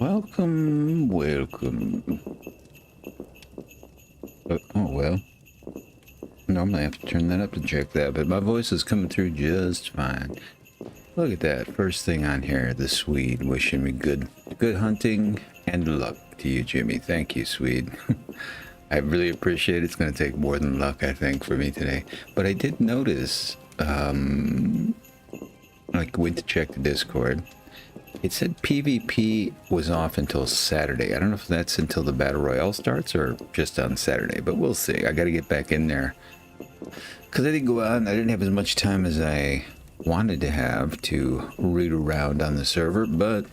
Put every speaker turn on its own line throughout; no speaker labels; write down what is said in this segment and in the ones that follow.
Welcome, welcome. Oh, well. Normally I have to turn that up to check that, but my voice is coming through just fine. Look at that. First thing on here, the Swede wishing me good hunting and luck to you, Jimmy. Thank you, Swede. I really appreciate it. It's going to take more than luck, I think, for me today. But I did notice, I went to check the Discord. It said PvP was off until Saturday. I don't know if that's until the Battle Royale starts or just on Saturday, but we'll see. I got to get back in there because I didn't go out and I didn't have as much time as I wanted to have to root around on the server, but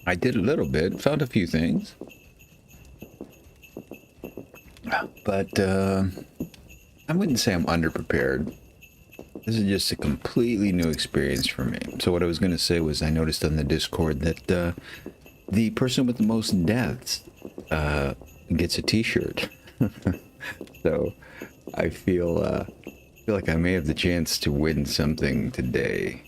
I did a little bit, found a few things. But I wouldn't say I'm underprepared. This is just a completely new experience for me. So what I was going to say was I noticed on the Discord that the person with the most deaths gets a t-shirt. So I feel like I may have the chance to win something today.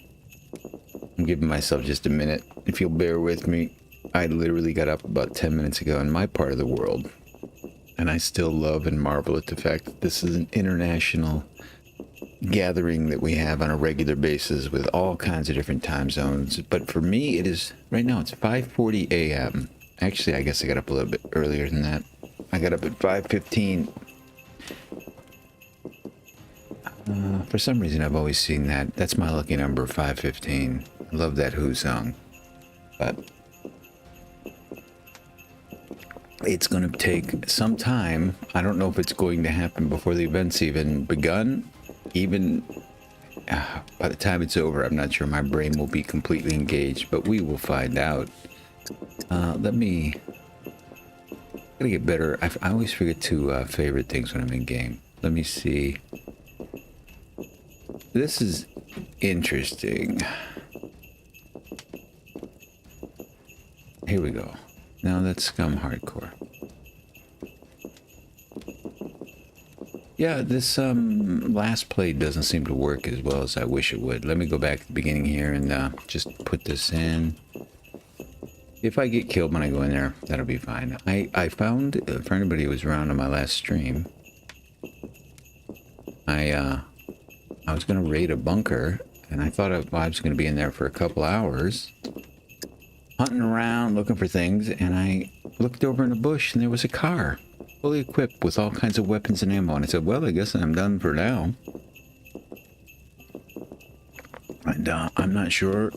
I'm giving myself just a minute. If you'll bear with me, I literally got up about 10 minutes ago in my part of the world. And I still love and marvel at the fact that this is an international gathering that we have on a regular basis with all kinds of different time zones. But for me, it is right now it's 5:40 a.m. Actually, I guess I got up a little bit earlier than that. I got up at 5:15. For some reason, I've always seen that. That's my lucky number, 5:15. I love that Who song. But it's going to take some time. I don't know if it's going to happen before the event's even begun. Even by the time it's over, I'm not sure my brain will be completely engaged, but we will find out. Let me... I gotta get better. I always forget to favorite things when I'm in game. Let me see. This is interesting. Here we go. Now that's Scum Hardcore. Yeah, this last play doesn't seem to work as well as I wish it would. Let me go back to the beginning here and just put this in. If I get killed when I go in there, that'll be fine. I found, for anybody who was around on my last stream, I was going to raid a bunker, and I thought I was going to be in there for a couple hours, hunting around, looking for things, and I looked over in a bush, and there was a car, fully equipped with all kinds of weapons and ammo, and I said, well, I guess I'm done for now. And I'm not sure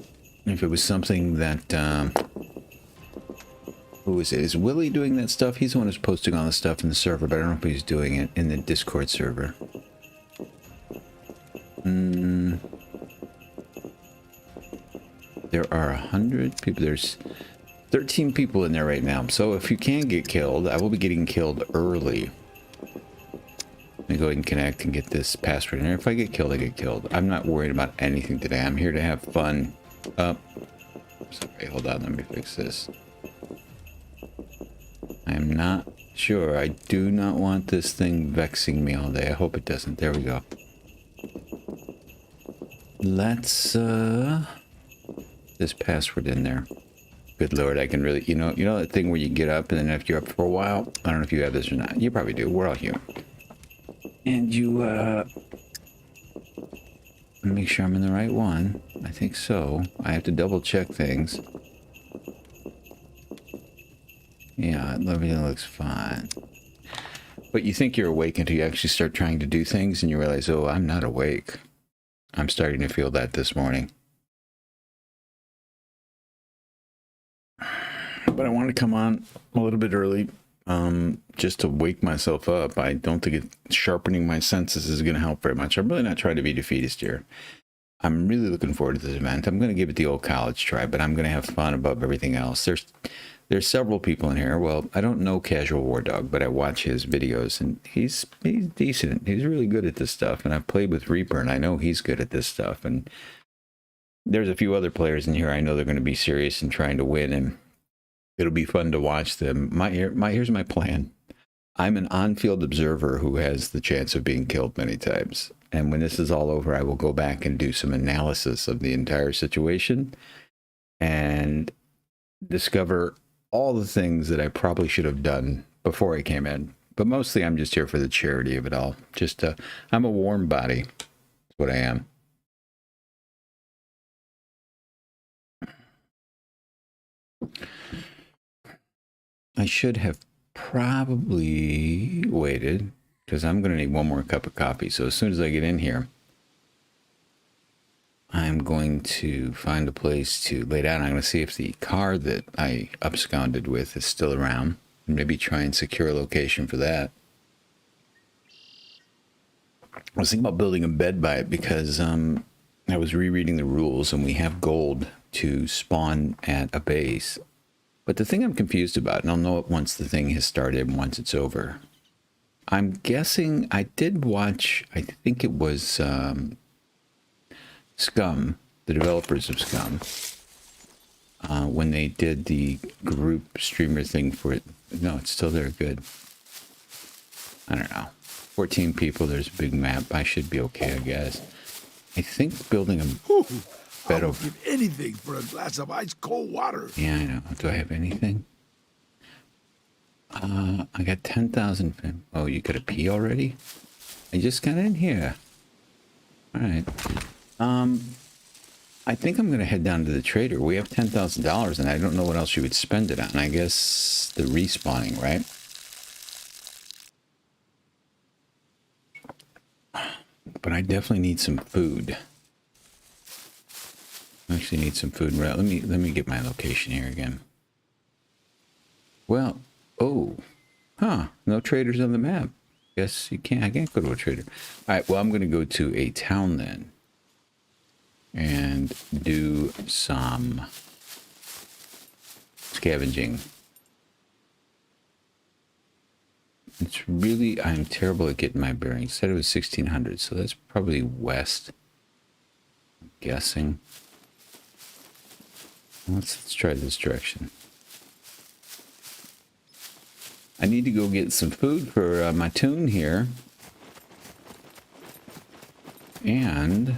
if it was something that, who is it? Is Willie doing that stuff? He's the one who's posting all the stuff in the server, but I don't know if he's doing it in the Discord server. There are 100 people. There's 13 people in there right now. So if you can get killed, I will be getting killed early. Let me go ahead and connect and get this password in there. If I get killed, I get killed. I'm not worried about anything today. I'm here to have fun. Sorry, hold on. Let me fix this. I'm not sure. I do not want this thing vexing me all day. I hope it doesn't. There we go. Let's this password in there. Good Lord, I can really, you know that thing where you get up and then after you're up for a while, I don't know if you have this or not. You probably do. We're all human. And you make sure I'm in the right one. I think so. I have to double check things. Yeah, everything looks fine. But you think you're awake until you actually start trying to do things and you realize, oh, I'm not awake. I'm starting to feel that this morning. But I want to come on a little bit early just to wake myself up. I don't think sharpening my senses is going to help very much. I'm really not trying to be defeatist here. I'm really looking forward to this event. I'm going to give it the old college try, but I'm going to have fun above everything else. There's several people in here. Well, I don't know Casual War Dog, but I watch his videos, and he's decent. He's really good at this stuff, and I've played with Reaper, and I know he's good at this stuff. And there's a few other players in here I know they're going to be serious and trying to win, and it'll be fun to watch them. Here's my plan. I'm an on-field observer who has the chance of being killed many times. And when this is all over, I will go back and do some analysis of the entire situation. And discover all the things that I probably should have done before I came in. But mostly I'm just here for the charity of it all. Just, I'm a warm body. That's what I am. I should have probably waited because I'm going to need one more cup of coffee. So as soon as I get in here, I'm going to find a place to lay down. I'm going to see if the car that I absconded with is still around. Maybe try and secure a location for that. I was thinking about building a bed by it because I was rereading the rules and we have gold to spawn at a base. But the thing I'm confused about, and I'll know it once the thing has started and once it's over. I'm guessing I did watch, I think it was Scum, the developers of Scum, when they did the group streamer thing for it. No, it's still there. Good. I don't know. 14 people, there's a big map. I should be okay, I guess. I think building a bed over...
give anything for a glass of ice cold water.
Yeah, I know. Do I have anything? I got 10,000. Oh, you got a pee already? I just got in here. All right. I think I'm going to head down to the trader. We have $10,000 and I don't know what else you would spend it on. I guess the respawning, right? But I definitely need some food. I actually need some food. Let me get my location here again. Well, oh, no traders on the map. Guess you can't. I can't go to a trader. All right. Well, I'm going to go to a town then, and do some scavenging. It's really, I'm terrible at getting my bearings. Said it was 1600, so that's probably west. I'm guessing. Let's try this direction. I need to go get some food for my tune here. And...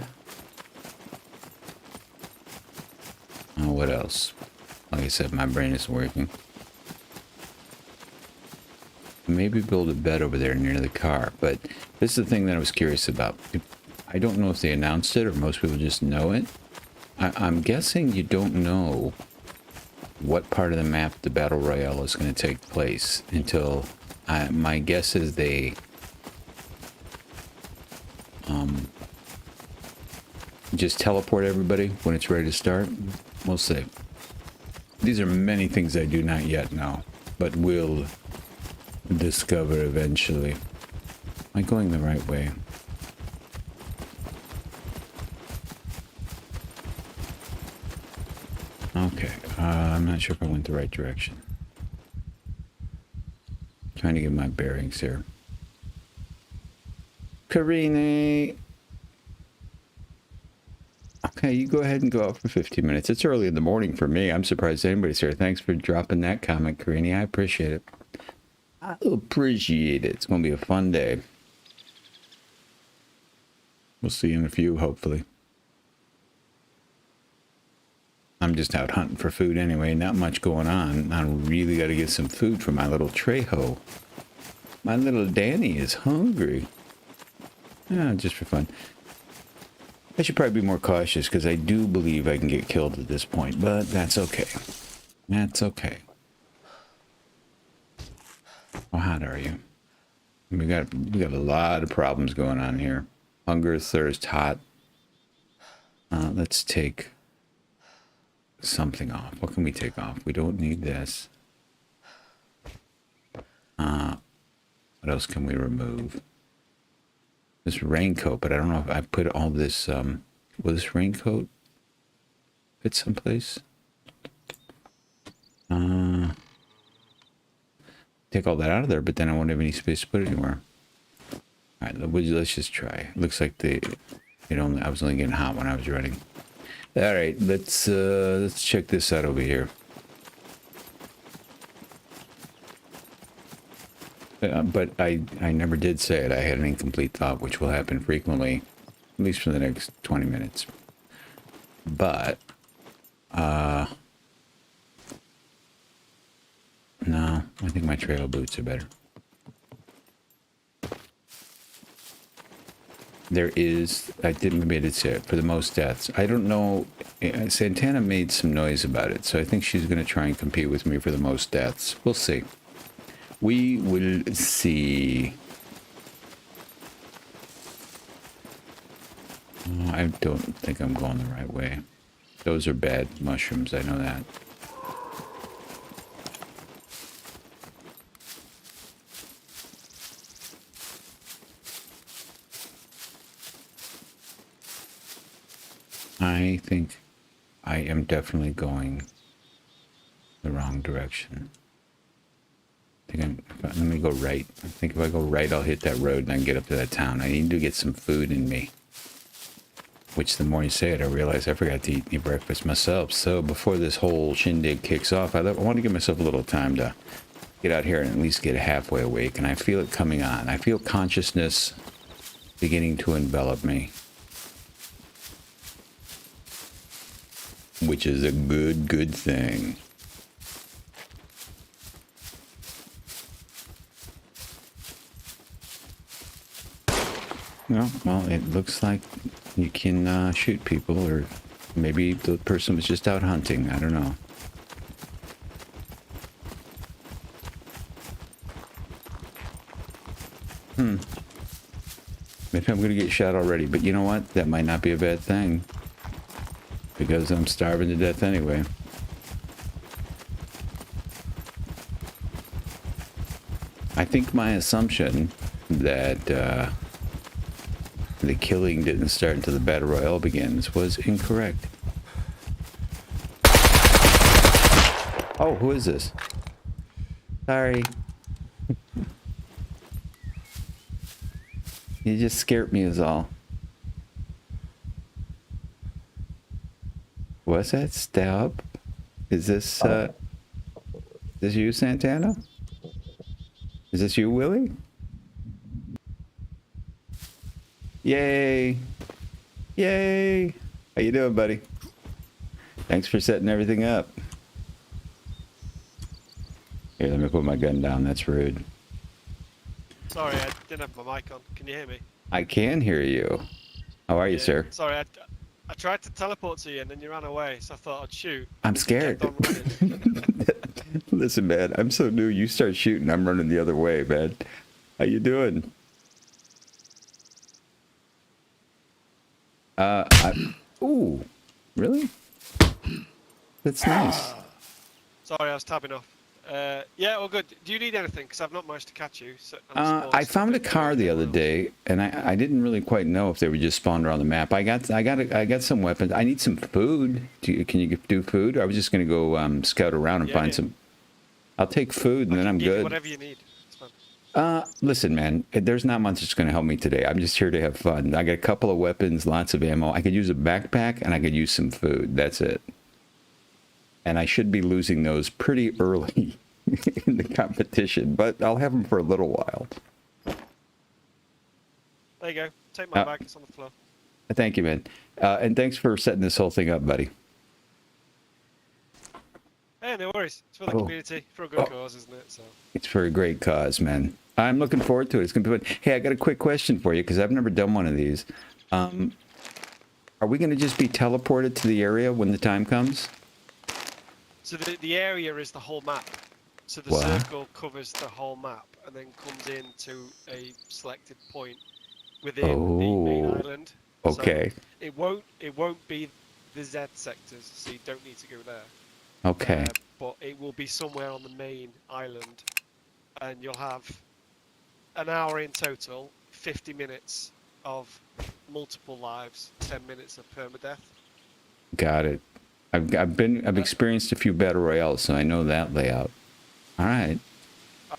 oh, what else? Like I said, my brain isn't working. Maybe build a bed over there near the car. But this is the thing that I was curious about. I don't know if they announced it or most people just know it. I'm guessing you don't know what part of the map the Battle Royale is going to take place until... my guess is they... just teleport everybody when it's ready to start. We'll see. These are many things I do not yet know, but will discover eventually. Am I going the right way? Okay, I'm not sure if I went the right direction. Trying to get my bearings here. Karine! Okay, you go ahead and go out for 15 minutes. It's early in the morning for me. I'm surprised anybody's here. Thanks for dropping that comment, Karine. I appreciate it. I appreciate it. It's going to be a fun day. We'll see you in a few, hopefully. I'm just out hunting for food anyway. Not much going on. I really got to get some food for my little Trejo. My little Danny is hungry. Yeah, just for fun. I should probably be more cautious because I do believe I can get killed at this point, but that's okay. That's okay. How hot are you? We got a lot of problems going on here. Hunger, thirst, hot. Let's take something off. What can we take off? We don't need this. What else can we remove? This raincoat, but I don't know if I put all this, will this raincoat fit someplace? Take all that out of there, but then I won't have any space to put it anywhere. All right, let's just try. It looks like I was only getting hot when I was running. All right, let's check this out over here. But I never did say it. I had an incomplete thought, which will happen frequently, at least for the next 20 minutes. But No, I think my trail boots are better. There is, maybe I did say it, for the most deaths. I don't know, Santana made some noise about it, so I think she's going to try and compete with me for the most deaths. We'll see. We will see. Oh, I don't think I'm going the right way. Those are bad mushrooms, I know that. I think I am definitely going the wrong direction. Let me go right. I think if I go right, I'll hit that road and I can get up to that town. I need to get some food in me. Which the more you say it, I realize I forgot to eat any breakfast myself. So before this whole shindig kicks off, I want to give myself a little time to get out here and at least get halfway awake. And I feel it coming on. I feel consciousness beginning to envelop me. Which is a good thing. Well, it looks like you can shoot people, or maybe the person was just out hunting. I don't know. Maybe I'm going to get shot already, but you know what? That might not be a bad thing. Because I'm starving to death anyway. I think my assumption that the killing didn't start until the Battle Royale begins was incorrect. Oh, who is this? Sorry. You just scared me is all. What's that? Stab? Is this you, Santana? Is this you, Willie? Yay! Yay! How you doing, buddy? Thanks for setting everything up. Here, let me put my gun down. That's rude.
Sorry, I didn't have my mic on. Can you hear me?
I can hear you. How are you, sir?
Sorry, I tried to teleport to you and then you ran away, so I thought I'd shoot.
I'm scared. Listen, man, I'm so new. You start shooting, I'm running the other way, man. How you doing? Ooh, really? That's nice.
Sorry, I was tabbing off. Yeah, all good. Do you need anything? Because I've not managed to catch you. So
I found a car the other day, and I didn't really quite know if they were just spawned around the map. I got some weapons. I need some food. Can you do food? I was just gonna go scout around and find some. I'll take food, and then I'm good.
Whatever you need. It's fine.
Listen, man, there's not much that's gonna help me today. I'm just here to have fun. I got a couple of weapons, lots of ammo. I could use a backpack, and I could use some food. That's it. And I should be losing those pretty early in the competition, but I'll have them for a little while.
There you go. Take my bag. It's on the floor.
Thank you, man. And thanks for setting this whole thing up, buddy.
Hey, no worries. It's for the community, for a good cause, isn't it? So.
It's for a great cause, man. I'm looking forward to it. It's going to be fun. Hey, I got a quick question for you, because I've never done one of these. Are we going to just be teleported to the area when the time comes?
So the area is the whole map. So the circle covers the whole map and then comes into a selected point within the main island.
Okay.
So it won't be the Z sectors, so you don't need to go there.
Okay.
But it will be somewhere on the main island, and you'll have an hour in total, 50 minutes of multiple lives, 10 minutes of permadeath.
Got it. I've experienced a few battle royales, so I know that layout. All right.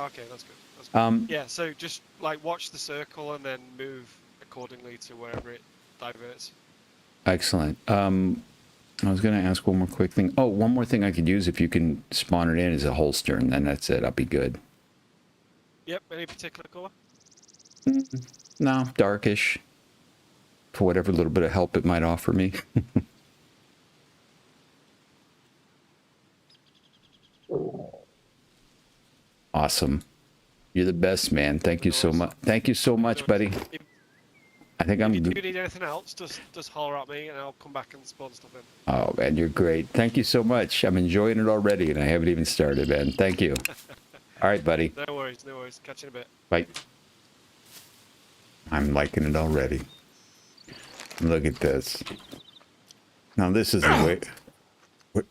Okay, that's good. That's good. Yeah, so just like watch the circle and then move accordingly to wherever it diverts.
Excellent. I was going to ask one more quick thing. Oh, one more thing I could use if you can spawn it in is a holster, and then that's it. I'll be good.
Yep. Any particular color?
No, darkish. For whatever little bit of help it might offer me. awesome. You're the best, man. Thank you so much. Thank you so much, buddy. I think
If
I'm
you do
good.
need anything else, just holler at me and I'll come back and spawn stuff in.
Oh, man, you're great. Thank you so much. I'm enjoying it already, and I haven't even started, man. Thank you. All right, buddy.
No worries, no worries. Catch you in a bit.
Bye. I'm liking it already. Look at this. Now, this is the way... What?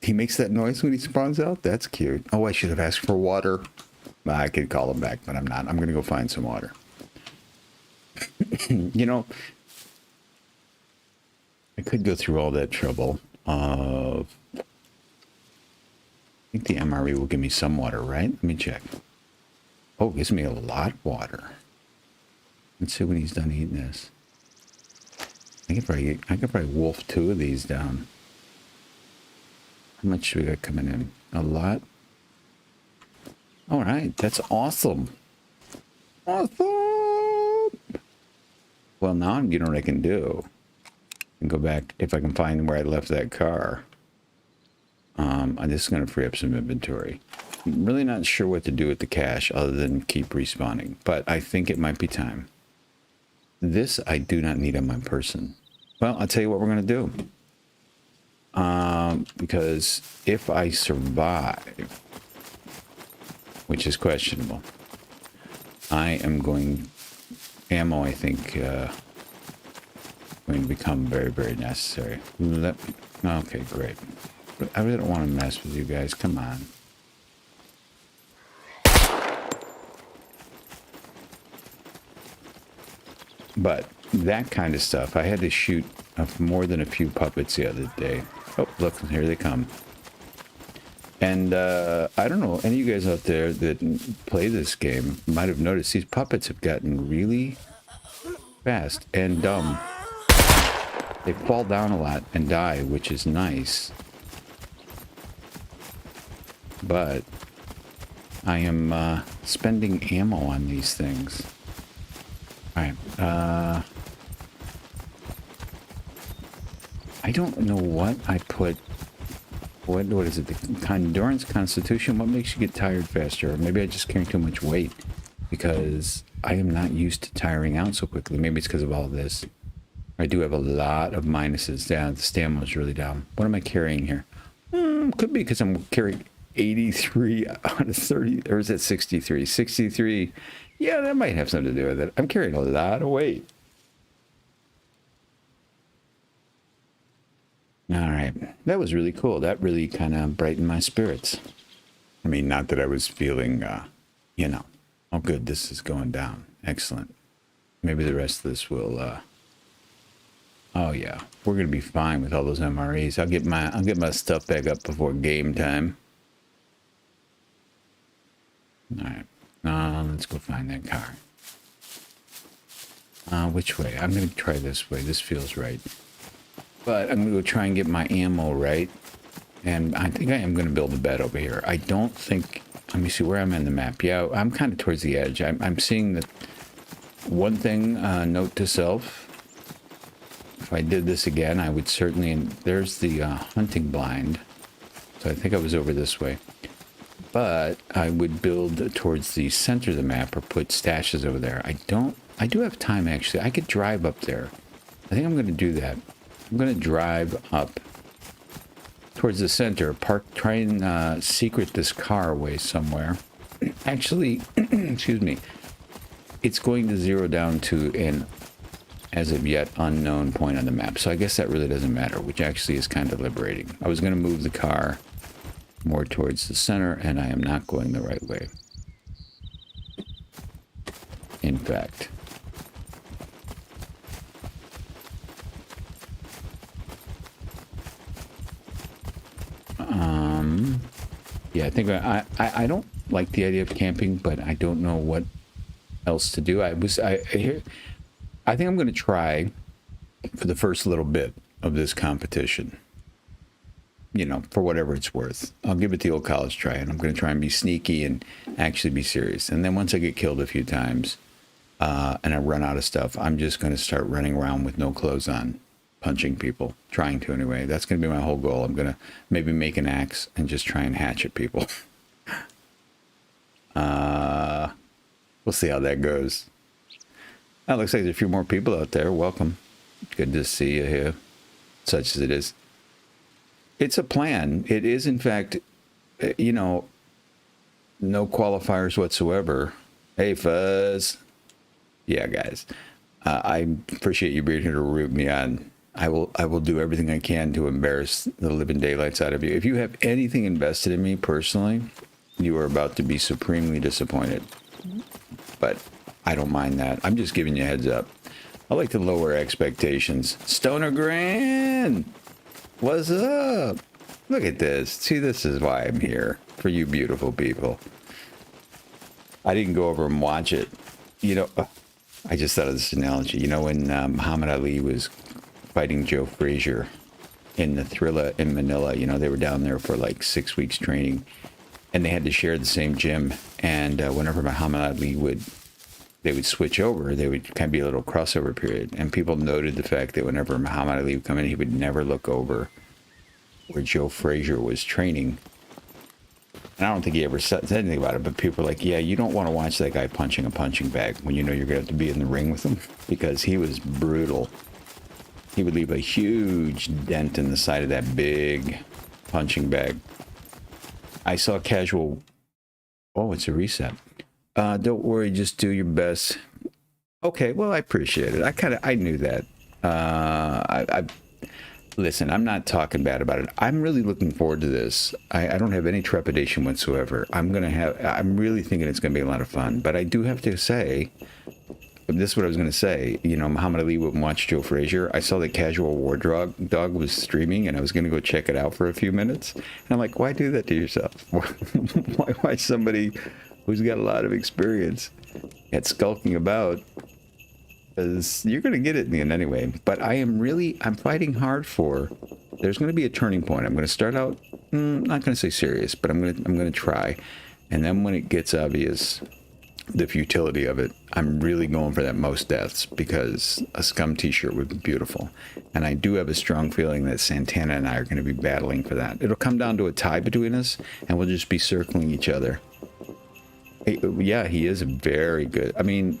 He makes that noise when he spawns out? That's cute. Oh, I should have asked for water. I could call him back, but I'm not. I'm going to go find some water. You know, I could go through all that trouble of... I think the MRE will give me some water, right? Let me check. Oh, it gives me a lot of water. Let's see when he's done eating this. I could probably wolf 2 of these down. How much do we got coming in? A lot? All right, that's awesome. Awesome! Well, now you know what I can do. I can go back, if I can find where I left that car. I'm just going to free up some inventory. I'm really not sure what to do with the cash other than keep respawning, but I think it might be time. This I do not need on my person. Well, I'll tell you what we're going to do. Because if I survive, which is questionable, I am going... Ammo, I think, going to become very, very necessary. Okay, great. But I really don't want to mess with you guys. Come on. But that kind of stuff, I had to shoot more than a few puppets the other day. Oh, look, here they come. And I don't know, any of you guys out there that play this game might have noticed these puppets have gotten really fast and dumb. They fall down a lot and die, which is nice. But I am spending ammo on these things. Alright, I don't know what I put. What is it? The endurance, constitution? What makes you get tired faster? Or maybe I just carry too much weight because I am not used to tiring out so quickly. Maybe it's because of all this. I do have a lot of minuses down. The stamina's really down. What am I carrying here? Could be because I'm carrying 83 out of 30, or is it 63? 63. Yeah, that might have something to do with it. I'm carrying a lot of weight. All right, that was really cool. That really kind of brightened my spirits. I mean, not that I was feeling, you know, oh, good, this is going down. Excellent. Maybe the rest of this will, oh yeah, we're gonna be fine with all those MREs. I'll get my stuff back up before game time. All right, let's go find that car. Which way? I'm gonna try this way. This feels right. But I'm going to go try and get my ammo right. And I think I am going to build a bed over here. I don't think... Let me see where I'm on the map. Yeah, I'm kind of towards the edge. I'm seeing that... One thing, note to self. If I did this again, I would certainly... There's the hunting blind. So I think I was over this way. But I would build towards the center of the map or put stashes over there. I do have time, actually. I could drive up there. I think I'm going to do that. I'm going to drive up towards the center, try and secret this car away somewhere. Actually, excuse me, it's going to zero down to an, as of yet, unknown point on the map. So I guess that really doesn't matter, which actually is kind of liberating. I was going to move the car more towards the center, and I am not going the right way. In fact... yeah, I think I don't like the idea of camping, but I don't know what else to do. I think I'm going to try for the first little bit of this competition. You know, for whatever it's worth. I'll give it the old college try, and I'm going to try and be sneaky and actually be serious. And then once I get killed a few times and I run out of stuff, I'm just going to start running around with no clothes on. Punching people, trying to anyway. That's going to be my whole goal. I'm going to maybe make an axe and just try and hatchet people. We'll see how that goes. That looks like there's a few more people out there. Welcome. Good to see you here, such as it is. It's a plan. It is, in fact, you know, no qualifiers whatsoever. Hey, Fuzz. Yeah, guys. I appreciate you being here to root me on. I will do everything I can to embarrass the living daylights out of you. If you have anything invested in me personally, you are about to be supremely disappointed. But I don't mind that. I'm just giving you a heads up. I like to lower expectations. Stoner Grand! What's up? Look at this. See, this is why I'm here. For you beautiful people. I didn't go over and watch it. You know, I just thought of this analogy. You know, when Muhammad Ali was fighting Joe Frazier in the Thrilla in Manila, you know, they were down there for like 6 weeks training. And they had to share the same gym. And whenever Muhammad Ali they would switch over, they would kind of be a little crossover period. And people noted the fact that whenever Muhammad Ali would come in, he would never look over where Joe Frazier was training. And I don't think he ever said anything about it, but people were like, yeah, you don't want to watch that guy punching a punching bag when you know you're going to have to be in the ring with him, because he was brutal. He would leave a huge dent in the side of that big punching bag. I saw casual... Oh, it's a reset. Don't worry, just do your best. Okay, well, I appreciate it. I knew that. Listen, I'm not talking bad about it. I'm really looking forward to this. I don't have any trepidation whatsoever. I'm really thinking it's going to be a lot of fun. But I do have to say, this is what I was going to say. You know, Muhammad Ali wouldn't watch Joe Frazier. I saw that Casual War Dog was streaming, and I was going to go check it out for a few minutes. And I'm like, why do that to yourself? Why watch somebody who's got a lot of experience at skulking about? Because you're going to get it in the end anyway. But I'm fighting hard for, there's going to be a turning point. I'm going to start out, not going to say serious, but I'm going to try. And then when it gets obvious, the futility of it, I'm really going for that most deaths, because a Scum t-shirt would be beautiful. And I do have a strong feeling that Santana and I are going to be battling for that. It'll come down to a tie between us, and we'll just be circling each other. Yeah, he is very good. I mean,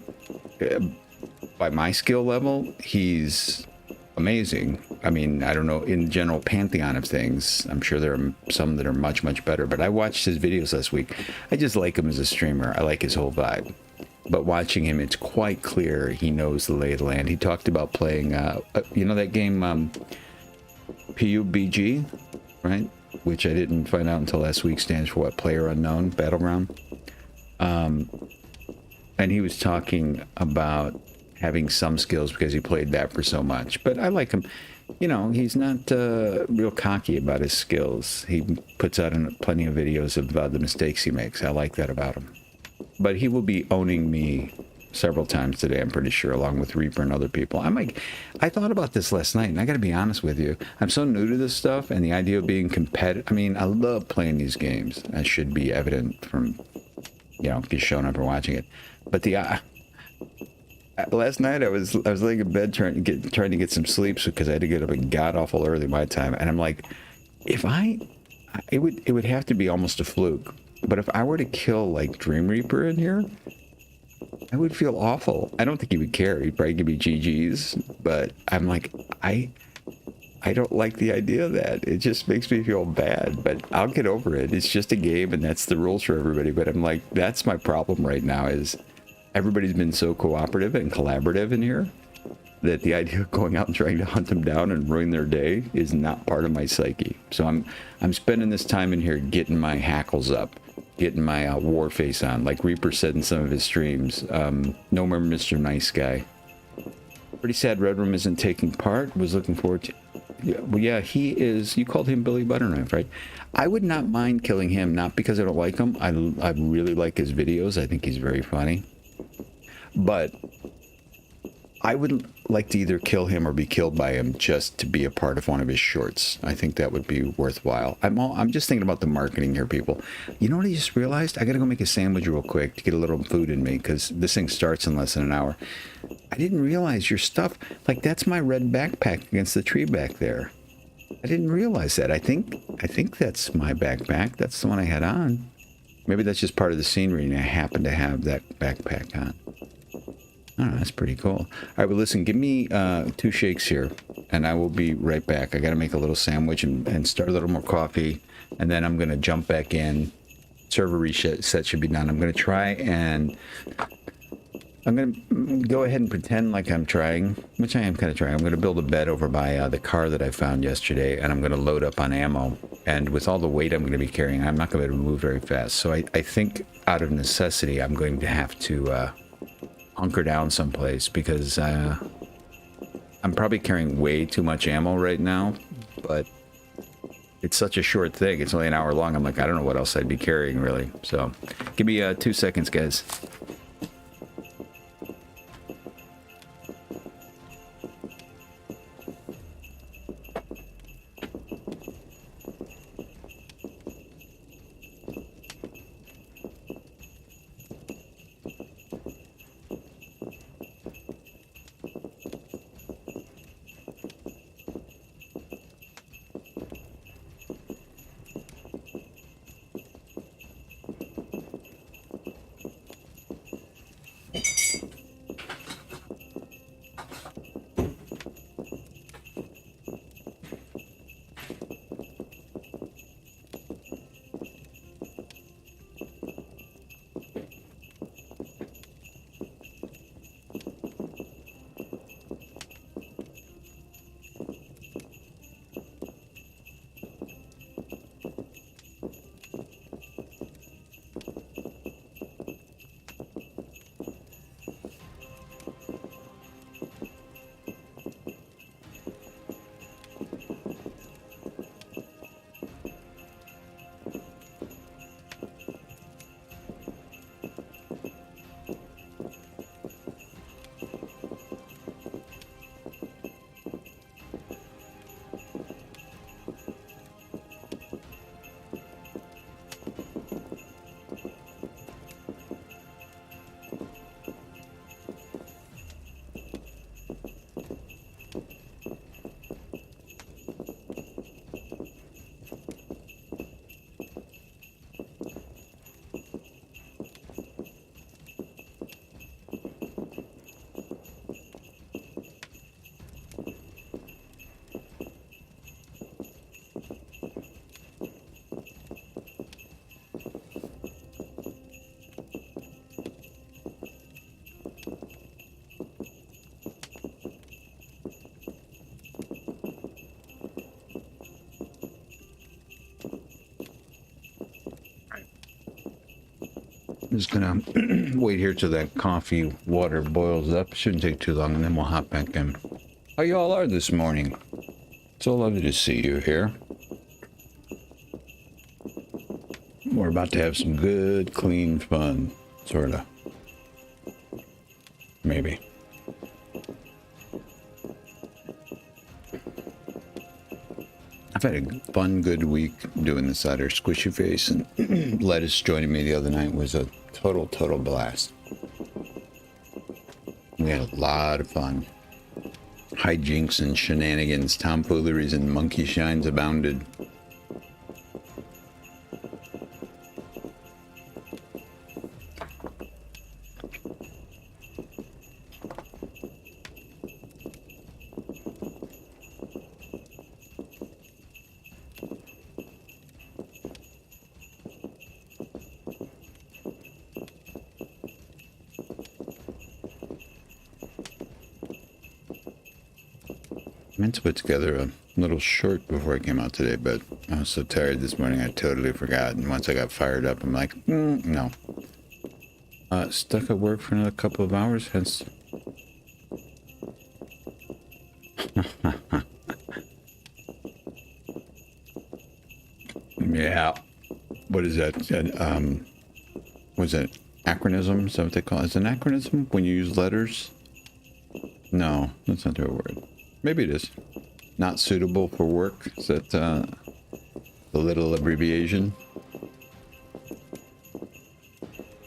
by my skill level, he's amazing. I mean, I don't know, in the general pantheon of things, I'm sure there are some that are much, much better. But I watched his videos last week. I just like him as a streamer. I like his whole vibe. But watching him, it's quite clear he knows the lay of the land. He talked about playing, you know that game, PUBG, right? Which I didn't find out until last week, stands for what? Player Unknown Battleground. And he was talking about having some skills because he played that for so much. But I like him. You know, he's not real cocky about his skills. He puts out plenty of videos of the mistakes he makes. I like that about him. But he will be owning me several times today, I'm pretty sure, along with Reaper and other people. I thought about this last night, and I got to be honest with you. I'm so new to this stuff, and the idea of being competitive. I mean, I love playing these games. That should be evident from, you know, just showing up or watching it. But last night I was laying in bed trying to get some sleep because I had to get up at god awful early my time, and I'm like, it would have to be almost a fluke. But if I were to kill like Dream Reaper in here, I would feel awful. I don't think he would care. He'd probably give me GG's. But I'm like, I don't like the idea of that. It just makes me feel bad. But I'll get over it. It's just a game, and that's the rules for everybody. But I'm like, that's my problem right now, is everybody's been so cooperative and collaborative in here that the idea of going out and trying to hunt them down and ruin their day is not part of my psyche. So I'm spending this time in here getting my hackles up, getting my war face on, like Reaper said in some of his streams. No more Mr. Nice Guy. Pretty sad Red Room isn't taking part. Was looking forward to... Well, yeah, he is... You called him Billy Butterknife, right? I would not mind killing him, not because I don't like him. I really like his videos. I think he's very funny. But I would like to either kill him or be killed by him just to be a part of one of his shorts. I think that would be worthwhile. I'm just thinking about the marketing here, people. You know what I just realized? I gotta go make a sandwich real quick to get a little food in me, because this thing starts in less than an hour. I didn't realize your stuff, like that's my red backpack against the tree back there. I didn't realize that. I think that's my backpack. That's the one I had on. Maybe that's just part of the scenery and I happen to have that backpack on. Oh, that's pretty cool. All right, well, listen, give me 2 shakes here, and I will be right back. I got to make a little sandwich and start a little more coffee, and then I'm going to jump back in. Server reset should be done. I'm going to try and... I'm going to go ahead and pretend like I'm trying, which I am kind of trying. I'm going to build a bed over by the car that I found yesterday, and I'm going to load up on ammo. And with all the weight I'm going to be carrying, I'm not going to be able to move very fast. So I think out of necessity, I'm going to have to... hunker down someplace because I'm probably carrying way too much ammo right now, but it's such a short thing. It's only an hour long. I'm like, I don't know what else I'd be carrying really. So give me 2 seconds, guys. I'm just gonna wait here till that coffee water boils up. Shouldn't take too long, and then we'll hop back in. How y'all are this morning? So lovely to see you here. We're about to have some good, clean fun, sorta. Maybe. I've had a fun, good week doing the cider squishy face, and Lettuce joining me the other night was a total blast. We had a lot of fun. Hijinks and shenanigans, tomfooleries and monkey shines abounded. I meant to put together a little short before I came out today, but I was so tired this morning I totally forgot. And once I got fired up, I'm like, no. Stuck at work for another couple of hours, hence... Yeah. What is that? Was it acronym? Is that what they call it? Is it an acronym when you use letters? No, that's not the word. Maybe it is. Not suitable for work. Is that the little abbreviation?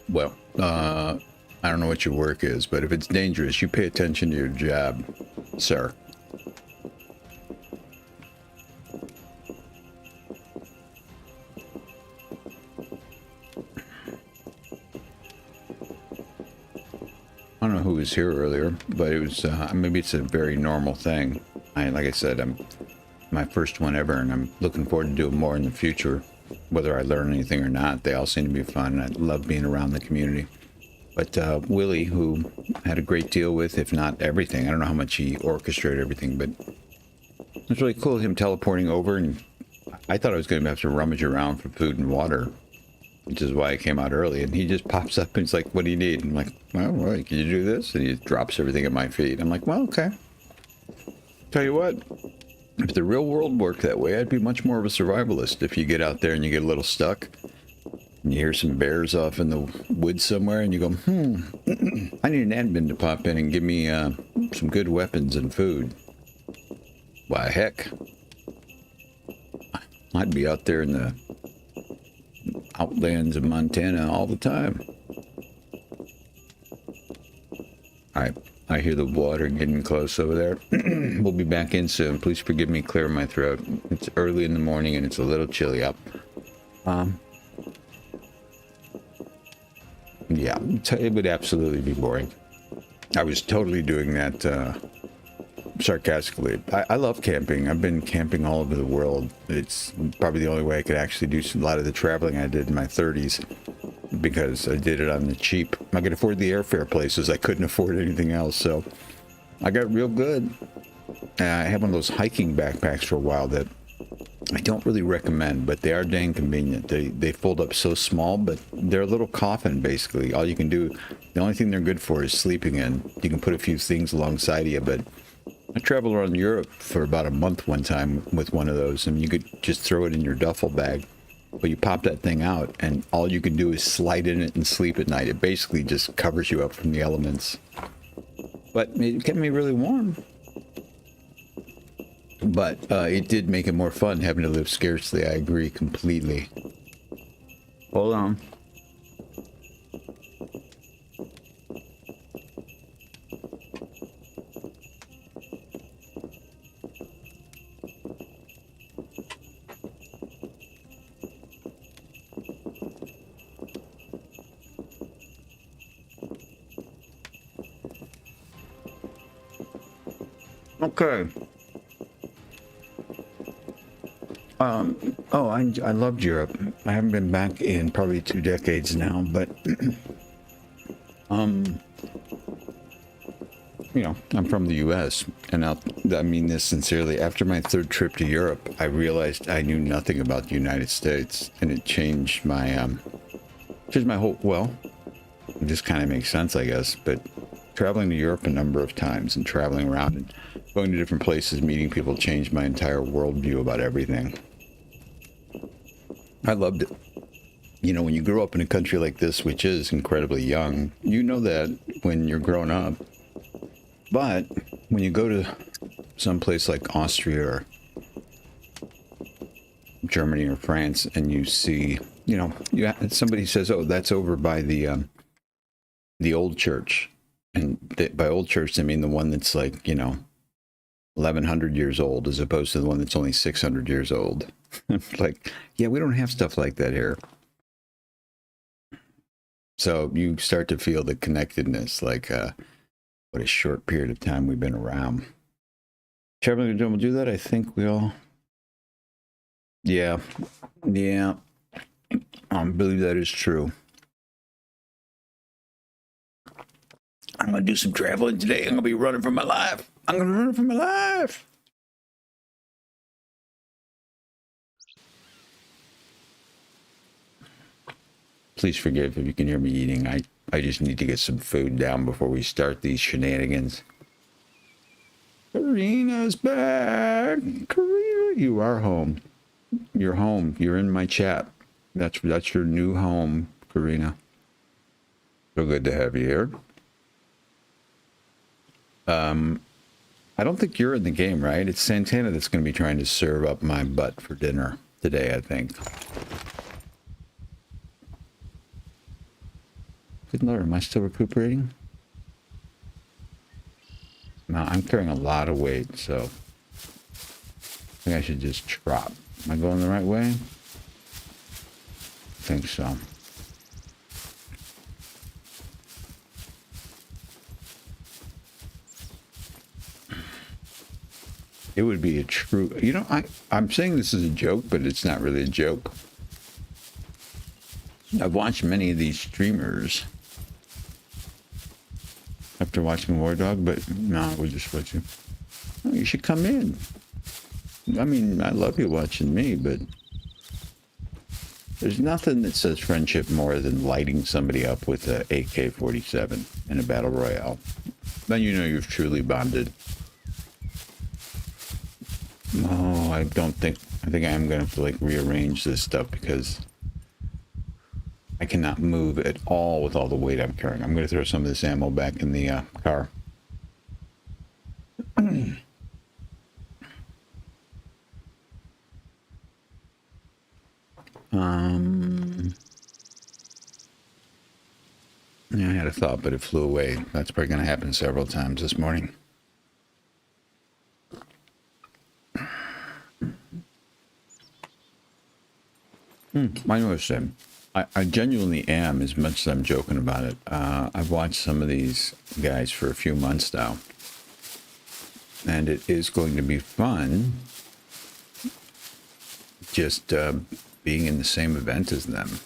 Well, I don't know what your work is, but if it's dangerous, you pay attention to your job, sir. was here earlier, but it was maybe it's a very normal thing. Like I said, I'm my first one ever, and I'm looking forward to doing more in the future. Whether I learn anything or not, they all seem to be fun. I love being around the community. But Willie, who had a great deal with, if not everything, I don't know how much he orchestrated everything, but it was really cool him teleporting over, and I thought I was going to have to rummage around for food and water, which is why I came out early. And he just pops up and he's like, "What do you need?" And I'm like, "Well, can you do this?" And he just drops everything at my feet. I'm like, "Well, okay. Tell you what, if the real world worked that way, I'd be much more of a survivalist. If you get out there and you get a little stuck, and you hear some bears off in the woods somewhere, and you go, I need an admin to pop in and give me some good weapons and food. Why, heck, I'd be out there in the outlands of Montana all the time." All right. I hear the water getting close over there. We'll be back in soon. Please forgive me clearing my throat. It's early in the morning and it's a little chilly up. Yeah, it would absolutely be boring. I was totally doing that sarcastically. I love camping. I've been camping all over the world. It's probably the only way I could actually do a lot of the traveling I did in my 30s. Because I did it on the cheap. I could afford the airfare places. I couldn't afford anything else, so I got real good. I had one of those hiking backpacks for a while that I don't really recommend, but they are dang convenient. They fold up so small, but they're a little coffin, basically. All you can do, the only thing they're good for is sleeping in. You can put a few things alongside of you, but I traveled around Europe for about a month one time with one of those, and you could just throw it in your duffel bag. But you pop that thing out, and all you can do is slide in it and sleep at night. It basically just covers you up from the elements. But it kept me really warm. But it did make it more fun having to live scarcely. I agree completely. Hold on. Okay. Oh, I loved Europe. I haven't been back in probably 2 decades now, but you know, I'm from the U.S. and I mean this sincerely. After my 3rd trip to Europe, I realized I knew nothing about the United States, and it changed my whole. Well, it just kind of makes sense, I guess. But traveling to Europe a number of times and traveling around and going to different places, meeting people, changed my entire worldview about everything. I loved it. You know, when you grow up in a country like this, which is incredibly young, you know that when you're grown up. But when you go to some place like Austria or Germany or France, and you see, you know, somebody says, "Oh, that's over by the old church," and by old church, I mean the one that's like, you know, 1,100 years old, as opposed to the one that's only 600 years old. Like, yeah, we don't have stuff like that here. So you start to feel the connectedness, like what a short period of time we've been around. Traveling will do that. I think we all. Yeah. I believe that is true. I'm gonna do some traveling today. I'm gonna be running for my life. Please forgive if you can hear me eating. I just need to get some food down before we start these shenanigans. Karina's back. Karina, you are home. You're home. You're in my chat. That's your new home, Karina. So good to have you here. I don't think you're in the game, right? It's Santana that's going to be trying to serve up my butt for dinner today, I think. Good Lord, am I still recuperating? No, I'm carrying a lot of weight, so I think I should just drop. Am I going the right way? I think so. It would be a true, you know, I'm saying this is a joke, but it's not really a joke. I've watched many of these streamers after watching War Dog, but no, we'll just watch you. Oh, you should come in. I mean, I love you watching me, but there's nothing that says friendship more than lighting somebody up with a AK-47 in a battle royale. Then you know you've truly bonded. Oh, I think I am going to have to like rearrange this stuff because I cannot move at all with all the weight I'm carrying. I'm going to throw some of this ammo back in the car. Yeah, I had a thought, but it flew away. That's probably going to happen several times this morning. I know what I'm I genuinely am, as much as I'm joking about it. I've watched some of these guys for a few months now. And it is going to be fun just being in the same event as them.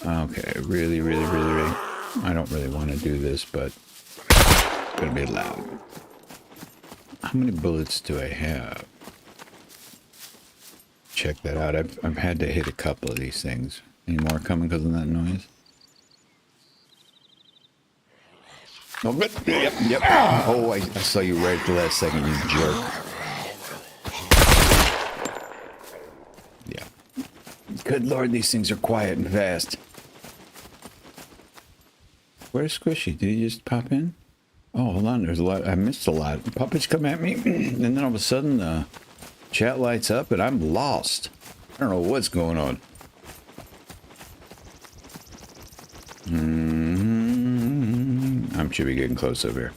Okay, really, I don't really want to do this, but it's going to be loud. How many bullets do I have? Check that out. I've had to hit a couple of these things. Any more coming because of that noise? Oh, yep. Oh, I saw you right at the last second, you jerk. Yeah. Good Lord, these things are quiet and fast. Where's Squishy? Did he just pop in? Oh, hold on. There's a lot. I missed a lot. Puppets come at me, and then all of a sudden the chat lights up, and I'm lost. I don't know what's going on. I should be getting close over here.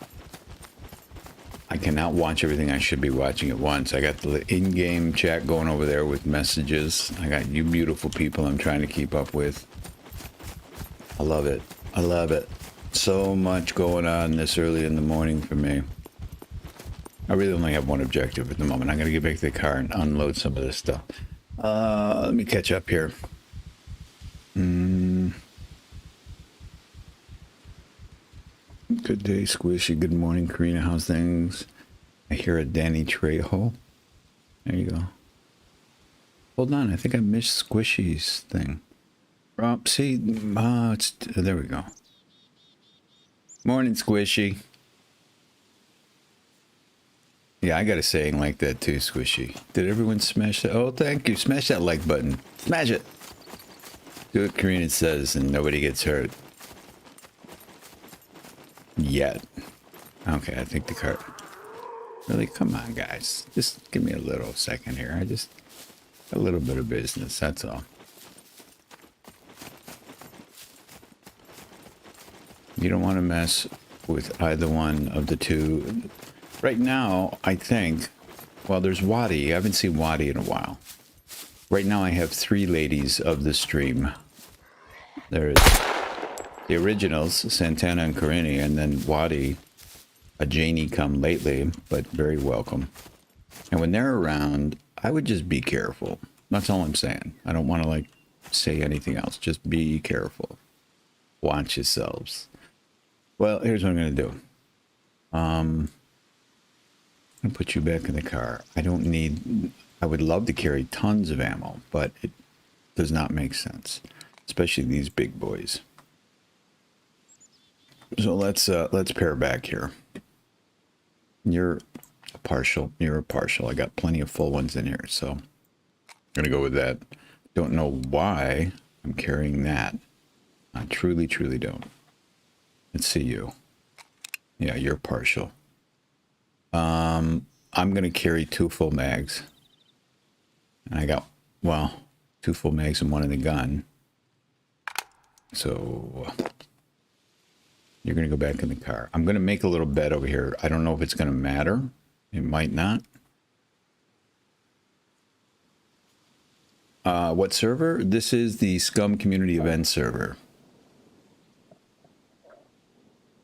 I cannot watch everything I should be watching at once. I got the in-game chat going over there with messages. I got you beautiful people I'm trying to keep up with. I love it. I love it. So much going on this early in the morning for me. I really only have one objective at the moment. I'm going to get back to the car and unload some of this stuff. Let me catch up here. Good day, Squishy. Good morning, Karina. How's things? I hear a Danny Trejo. There you go. Hold on. I think I missed Squishy's thing. See, there we go. Morning, Squishy. Yeah, I got a saying like that too, Squishy. Did everyone smash that? Oh, thank you. Smash that like button. Smash it. Do what Karina says and nobody gets hurt. Yet. Okay, I think the car... Really? Come on, guys. Just give me a little second here. A little bit of business, that's all. You don't want to mess with either one of the two. Right now, I think... Well, there's Waddy. I haven't seen Waddy in a while. Right now, I have 3 ladies of the stream. There's... the originals, Santana and Karini, and then Waddy, a Janie come lately, but very welcome. And when they're around, I would just be careful. That's all I'm saying. I don't want to like say anything else. Just be careful. Watch yourselves. Well, here's what I'm going to do. I'm going to put you back in the car. I would love to carry tons of ammo, but it does not make sense, especially these big boys. So let's pair back here. You're a partial. I got plenty of full ones in here, so I'm gonna go with that. Don't know why I'm carrying that. I truly don't. Let's see you. Yeah, you're partial. I'm gonna carry 2 full mags. And I got, well, 2 full mags and 1 in the gun. So you're going to go back in the car. I'm going to make a little bet over here. I don't know if it's going to matter. It might not. What server? This is the Scum community event server.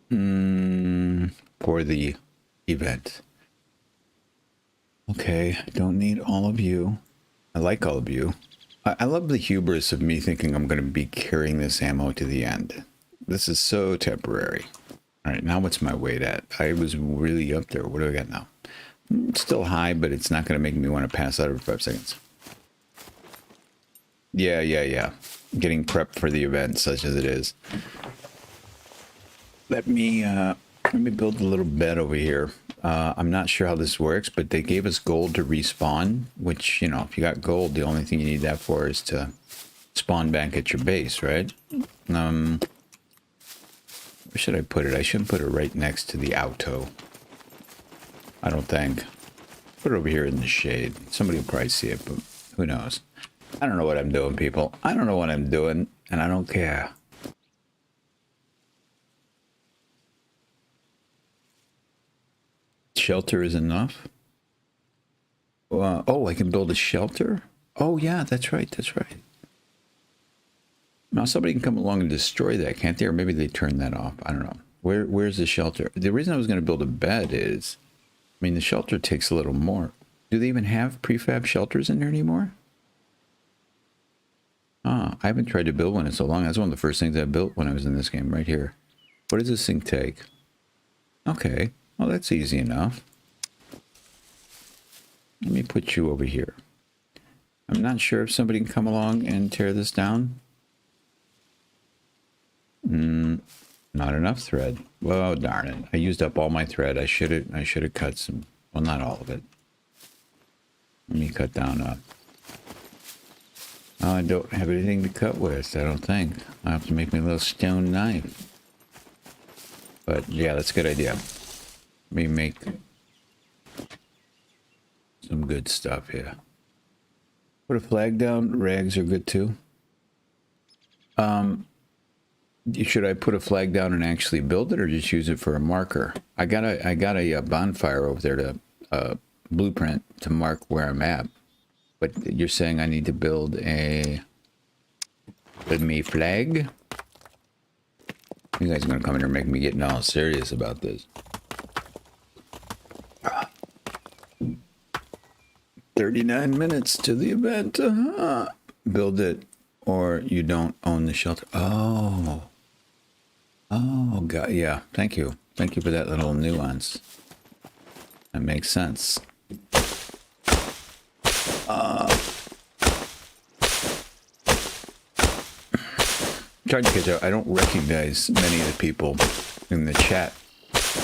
For the event. Okay, don't need all of you. I like all of you. I love the hubris of me thinking I'm going to be carrying this ammo to the end. This is so temporary. All right, now what's my weight at? I was really up there. What do I got now? It's still high, but it's not going to make me want to pass out every 5 seconds. Yeah. Getting prepped for the event, such as it is. Let me build a little bed over here. I'm not sure how this works, but they gave us gold to respawn, which, you know, if you got gold, the only thing you need that for is to spawn back at your base, right? Where should I put it? I shouldn't put it right next to the auto. I don't think. Put it over here in the shade. Somebody will probably see it, but who knows? I don't know what I'm doing, people. I don't know what I'm doing, and I don't care. Shelter is enough. Oh, I can build a shelter? Oh, yeah, that's right. That's right. Now, somebody can come along and destroy that, can't they? Or maybe they turn that off. I don't know. Where's the shelter? The reason I was going to build a bed is, I mean, the shelter takes a little more. Do they even have prefab shelters in there anymore? I haven't tried to build one in so long. That's one of the first things I built when I was in this game, right here. What does this thing take? Okay. Well, that's easy enough. Let me put you over here. I'm not sure if somebody can come along and tear this down. Not enough thread. Well, darn it. I used up all my thread. I should have cut some. Well, not all of it. Let me cut down I don't have anything to cut with, I don't think. I have to make me a little stone knife. But yeah, that's a good idea. Let me make some good stuff here. Put a flag down. Rags are good too. Should I put a flag down and actually build it, or just use it for a marker? I got a bonfire over there to blueprint to mark where I'm at. But you're saying I need to build a me flag? You guys are gonna come in here and make me get all serious about this. 39 minutes to the event. Build it, or you don't own the shelter. Oh, God, yeah. Thank you for that little nuance. That makes sense. Trying to catch up. I don't recognize many of the people in the chat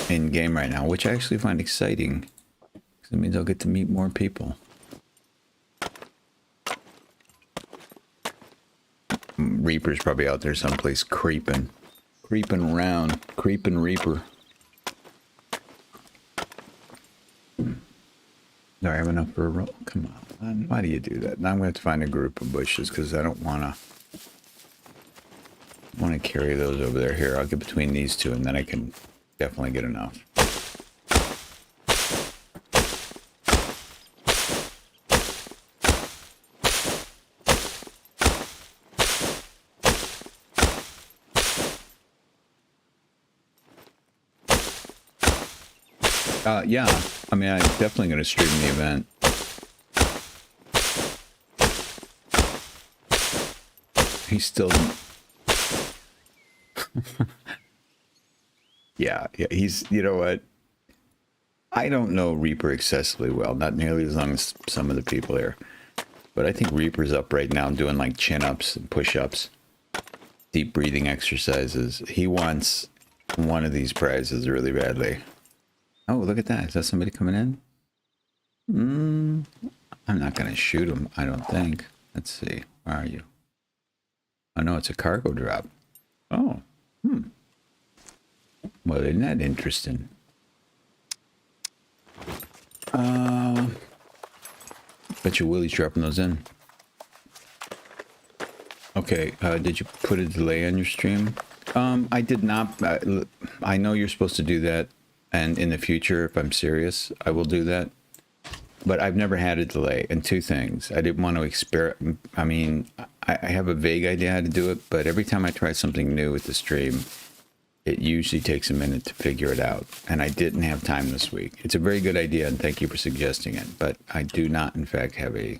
in game right now, which I actually find exciting, because it means I'll get to meet more people. Reaper's probably out there someplace creeping around, creeping Reaper. Do I have enough for a roll? Come on, why do you do that? Now I'm going to have to find a group of bushes, because I don't want to carry those over there. Here, I'll get between these two, and then I can definitely get enough. Yeah, I mean, I'm definitely going to stream the event. He's still... yeah, he's, you know what? I don't know Reaper excessively well, not nearly as long as some of the people here. But I think Reaper's up right now doing like chin-ups and push-ups, deep breathing exercises. He wants one of these prizes really badly. Oh, look at that. Is that somebody coming in? I'm not going to shoot him, I don't think. Let's see. Where are you? Oh, no, it's a cargo drop. Oh, well, isn't that interesting? Bet you Willie's dropping those in. Okay, did you put a delay on your stream? I did not. I know you're supposed to do that. And in the future, if I'm serious, I will do that. But I've never had a delay. And two things. I didn't want to experiment. I mean, I have a vague idea how to do it, but every time I try something new with the stream, it usually takes a minute to figure it out. And I didn't have time this week. It's a very good idea, and thank you for suggesting it. But I do not, in fact, have a...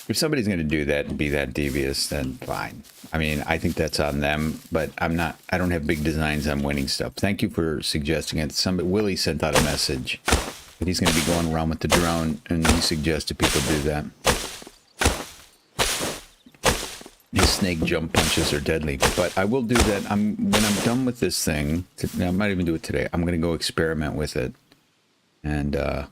If somebody's going to do that and be that devious, then fine. I mean, I think that's on them, but I don't have big designs on winning stuff. Thank you for suggesting it. Willie sent out a message that he's going to be going around with the drone, and he suggested people do that. His snake jump punches are deadly, but I will do that. When I'm done with this thing, I might even do it today. I'm going to go experiment with it and try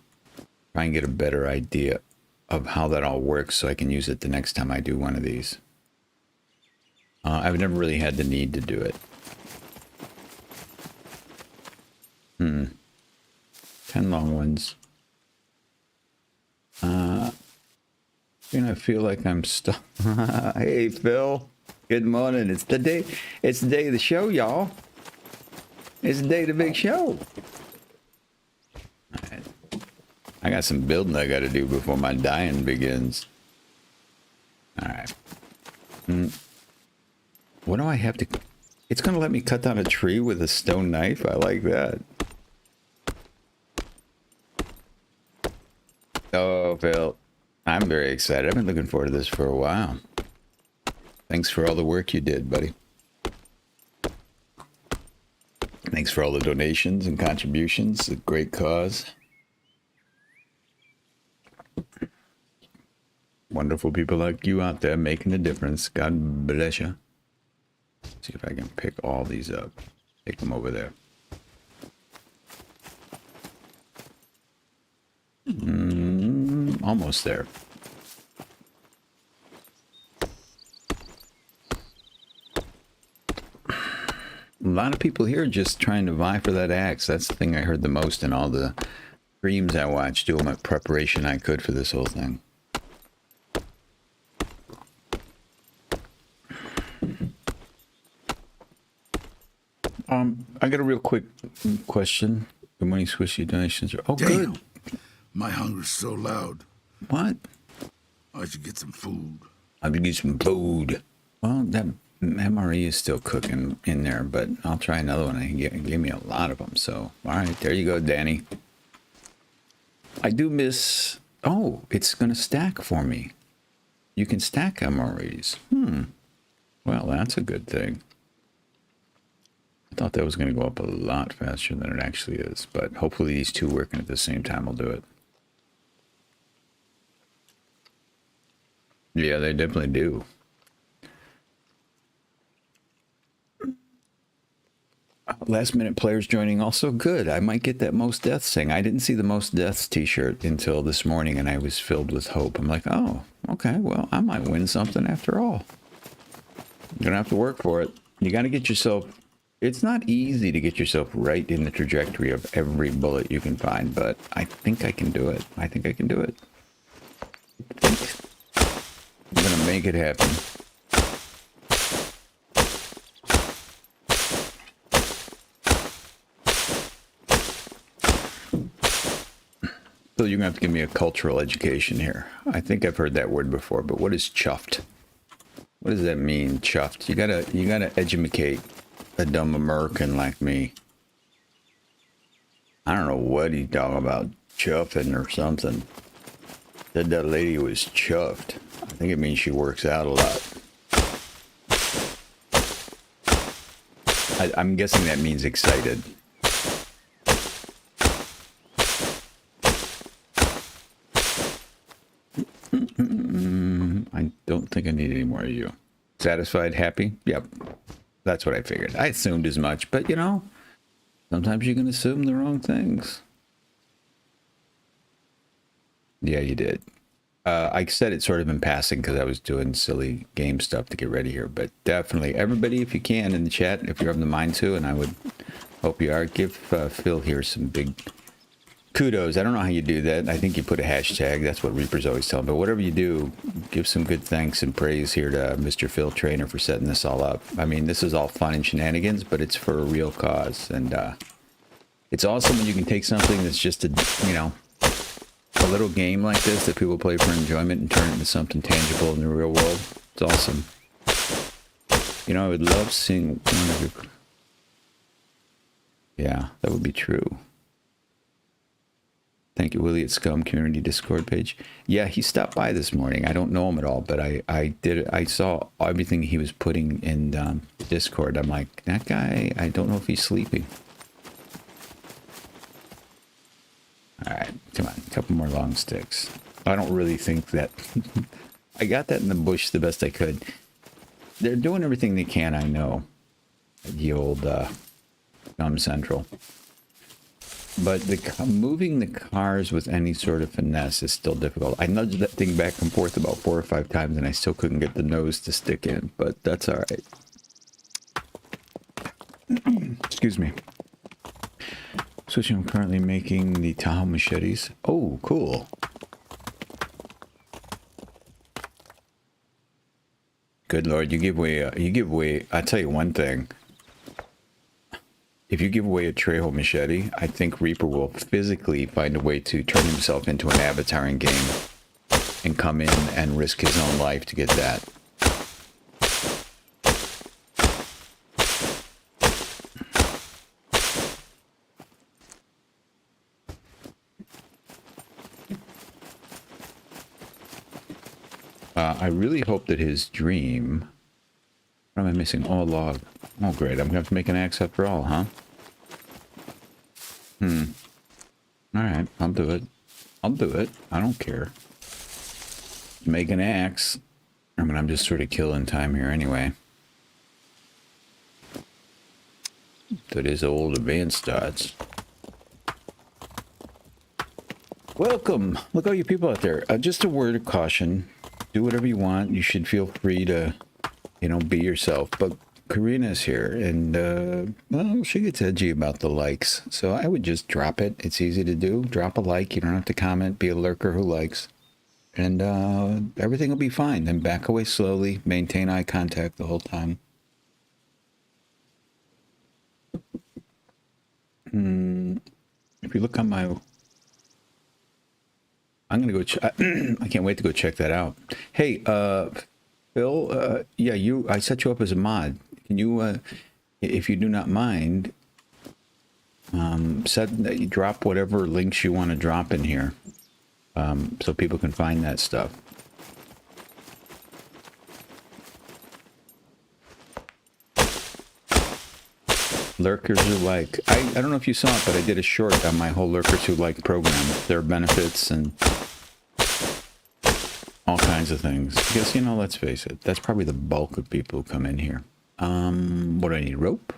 and get a better idea of how that all works so I can use it the next time I do one of these. I've never really had the need to do it. 10 long ones. I feel like I'm stuck. Hey, Phil. Good morning. It's the day of the show, y'all. It's the day of the big show. All right. I got some building I got to do before my dying begins. All right. What do I have to... It's going to let me cut down a tree with a stone knife? I like that. Oh, Phil. I'm very excited. I've been looking forward to this for a while. Thanks for all the work you did, buddy. Thanks for all the donations and contributions. A great cause. Wonderful people like you out there making a difference. God bless you. See if I can pick all these up. Take them over there. Almost there. A lot of people here just trying to vie for that axe. That's the thing I heard the most in all the streams I watched, doing my preparation I could for this whole thing. I got a real quick question. Good morning, Swishy donations. Oh,
Damn.
good.
My hunger's so loud.
What?
I should get some food.
I'll get some food. Well, that MRE is still cooking in there, but I'll try another one. It gave me a lot of them. So, all right, there you go, Danny. I do miss... Oh, it's going to stack for me. You can stack MREs. Well, that's a good thing. I thought that was going to go up a lot faster than it actually is, but hopefully these two working at the same time will do it. Yeah, they definitely do. Last minute players joining also good. I might get that most deaths thing. I didn't see the most deaths t-shirt until this morning, and I was filled with hope. I'm like, oh, okay, well, I might win something after all. You're gonna have to work for it. You got to get yourself... It's not easy to get yourself right in the trajectory of every bullet you can find, but I think I can do it. I think I can do it. I'm gonna make it happen. So you're gonna have to give me a cultural education here. I think I've heard that word before, but what is chuffed? What does that mean, chuffed? You gotta educate a dumb American like me. I don't know what he's talking about, chuffing or something. Said that lady was chuffed. I think it means she works out a lot. I'm guessing that means excited. I don't think I need any more of you. Satisfied? Happy? Yep. That's what I figured. I assumed as much, but you know, sometimes you can assume the wrong things. Yeah, you did. I said it sort of in passing because I was doing silly game stuff to get ready here, but definitely everybody, if you can, in the chat, if you're of the mind to, and I would hope you are, give Phil here some big kudos. I don't know how you do that. I think you put a hashtag. That's what Reapers always tell me. But whatever you do, give some good thanks and praise here to Mr. Phil Trainer for setting this all up. I mean, this is all fun and shenanigans, but it's for a real cause. And it's awesome when you can take something that's just a, you know, a little game like this that people play for enjoyment and turn it into something tangible in the real world. It's awesome. You know, I would love seeing one of your... Yeah, that would be true. Thank you, Willie at Scum Community Discord page. Yeah, he stopped by this morning. I don't know him at all, but I saw everything he was putting in Discord. I'm like, that guy, I don't know if he's sleeping. All right, come on, a couple more long sticks. I don't really think that... I got that in the bush the best I could. They're doing everything they can, I know. The old Scum Central. But moving the cars with any sort of finesse is still difficult. I nudged that thing back and forth about 4 or 5 times, and I still couldn't get the nose to stick in. But that's all right. Excuse me. Switching, I'm currently making the Tahoe machetes. Oh, cool. Good Lord, you give away, I'll tell you one thing. If you give away a Trejo machete, I think Reaper will physically find a way to turn himself into an avatar in game and come in and risk his own life to get that. I really hope that his dream... What am I missing? Oh, a log. Oh, great. I'm going to have to make an axe after all, huh? Alright, I'll do it. I'll do it. I don't care. Make an axe. I mean, I'm just sort of killing time here anyway. That is old advanced starts. Welcome! Look all you people out there. Just a word of caution. Do whatever you want. You should feel free to, you know, be yourself. But Karina's here, and, well, she gets edgy about the likes. So I would just drop it. It's easy to do. Drop a like. You don't have to comment. Be a lurker who likes. And everything will be fine. Then back away slowly. Maintain eye contact the whole time. If you look on my... I'm going to go... I can't wait to go check that out. Hey, Phil, yeah, I set you up as a mod. Can you, if you do not mind, drop whatever links you want to drop in here, so people can find that stuff. Lurkers who like. I don't know if you saw it, but I did a short on my whole Lurkers who like program. Their benefits and all kinds of things. Because, you know, let's face it, that's probably the bulk of people who come in here. What do I need? Rope?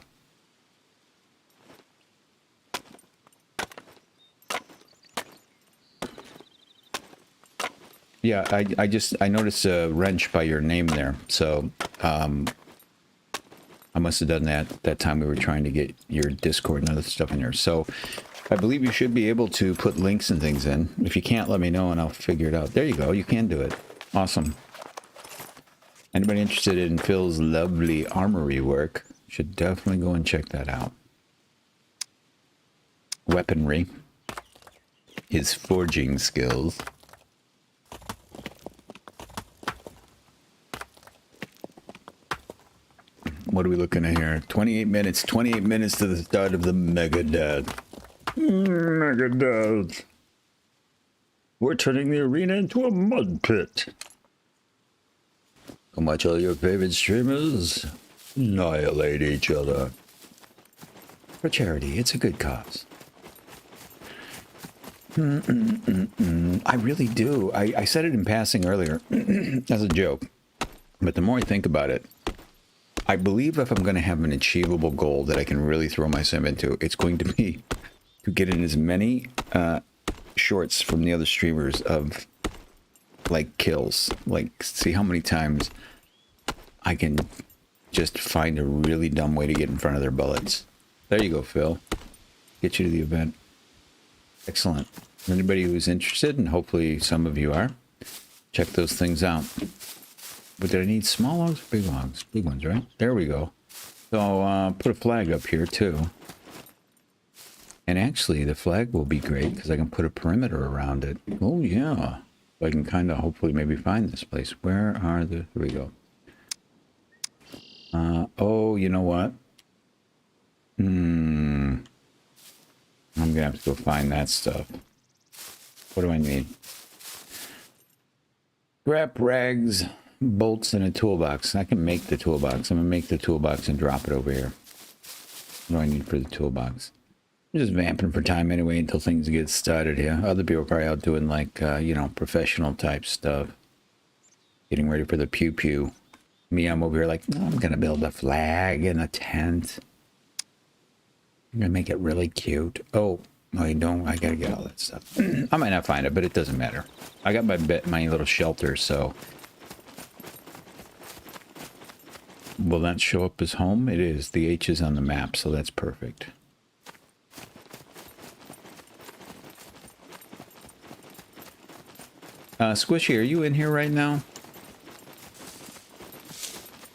Yeah, I noticed a wrench by your name there. So, I must have done that time we were trying to get your Discord and other stuff in here. So I believe you should be able to put links and things in. If you can't, let me know and I'll figure it out. There you go. You can do it. Awesome. Anybody interested in Phil's lovely armory work should definitely go and check that out. Weaponry. His forging skills. What are we looking at here? 28 minutes. 28 minutes to the start of the Mega Death. Mega Death. We're turning the arena into a mud pit. Come watch all your favorite streamers annihilate each other. For charity. It's a good cause. I really do. I said it in passing earlier as a joke. But the more I think about it, I believe if I'm going to have an achievable goal that I can really throw myself into, it's going to be to get in as many shorts from the other streamers of, like, kills. Like, see how many times I can just find a really dumb way to get in front of their bullets. There you go, Phil. Get you to the event. Excellent. Anybody who's interested, and hopefully some of you are, check those things out. But did I need small logs or big logs? Big ones, right? There we go. So put a flag up here too. And actually the flag will be great because I can put a perimeter around it. Oh yeah. So I can kind of hopefully maybe find this place. Where are the... Here we go. Oh, you know what? I'm gonna have to go find that stuff. What do I need? Scrap rags, bolts, and a toolbox. I can make the toolbox. I'm gonna make the toolbox and drop it over here. What do I need for the toolbox? I'm just vamping for time anyway until things get started here. Other people are probably out doing like, you know, professional type stuff. Getting ready for the pew-pew. Me, I'm over here like, no, I'm gonna build a flag and a tent. I'm gonna make it really cute. Oh, no, you don't. I gotta get all that stuff. I might not find it, but it doesn't matter. I got my little shelter, so. Will that show up as home? It is. The H is on the map, so that's perfect. Squishy, are you in here right now?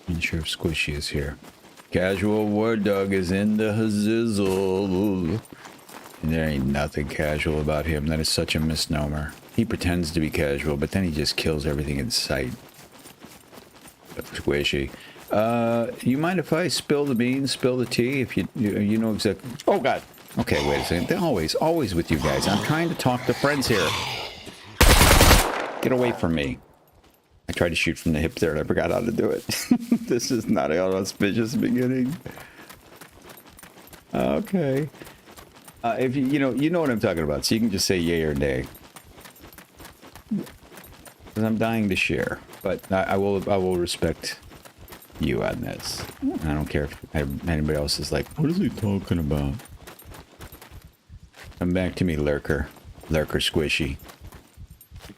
I'm not sure if Squishy is here. Casual War Dog is in the hazizzle. And there ain't nothing casual about him. That is such a misnomer. He pretends to be casual, but then he just kills everything in sight. Squishy. You mind if I spill the beans, spill the tea? If you know exactly. Oh God. Okay, wait a second. They're always with you guys. I'm trying to talk to friends here. Get away from me. I tried to shoot from the hip there and I forgot how to do it. This is not an auspicious beginning. Okay. If you know what I'm talking about, so you can just say yay or nay. Because I'm dying to share, but I will respect you on this. I don't care if anybody else is like, what is he talking about? Come back to me, lurker Squishy.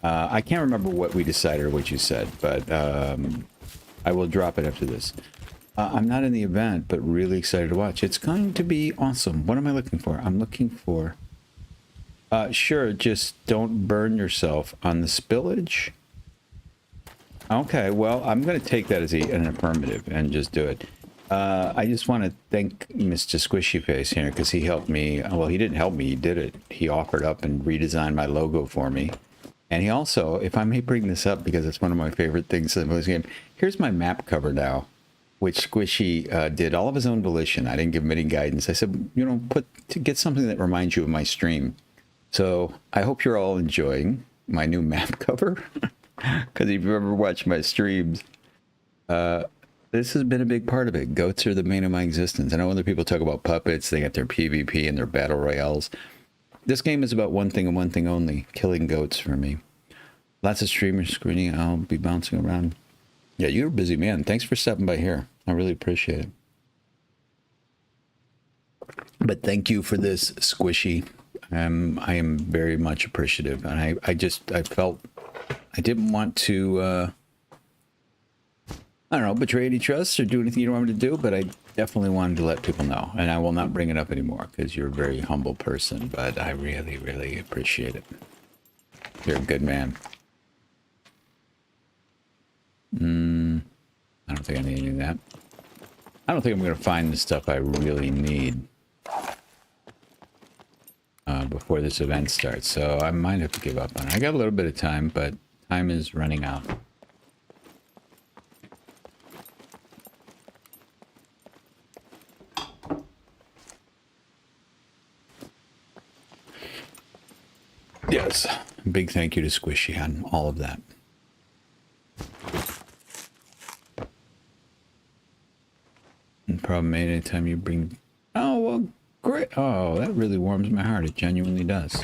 I can't remember what we decided or what you said, but I will drop it after this. I'm not in the event, but really excited to watch. It's going to be awesome. What am I looking for? I'm looking for... sure, just don't burn yourself on the spillage. Okay, well, I'm going to take that as an affirmative and just do it. I just want to thank Mr. Squishy Face here because he helped me. Well, he didn't help me. He did it. He offered up and redesigned my logo for me. And he also, if I may bring this up because it's one of my favorite things in this game, here's my map cover now, which Squishy did all of his own volition. I didn't give him any guidance. I said, you know, get something that reminds you of my stream. So I hope you're all enjoying my new map cover. Because if you've ever watched my streams, this has been a big part of it. Goats are the main of my existence. I know other people talk about puppets. They got their PvP and their battle royales. This game is about one thing and one thing only. Killing goats for me. Lots of streamers screening. I'll be bouncing around. Yeah, you're a busy man. Thanks for stopping by here. I really appreciate it. But thank you for this, Squishy. I am very much appreciative. And I felt I didn't want to, I don't know, betray any trust or do anything you don't want me to do, but I definitely wanted to let people know. And I will not bring it up anymore because you're a very humble person, but I really, really appreciate it. You're a good man. I don't think I need any of that. I don't think I'm going to find the stuff I really need before this event starts, so I might have to give up on it. I got a little bit of time, but time is running out. Yes, big thank you to Squishy on all of that. And problem made anytime you bring... Oh, well, great. Oh, that really warms my heart. It genuinely does.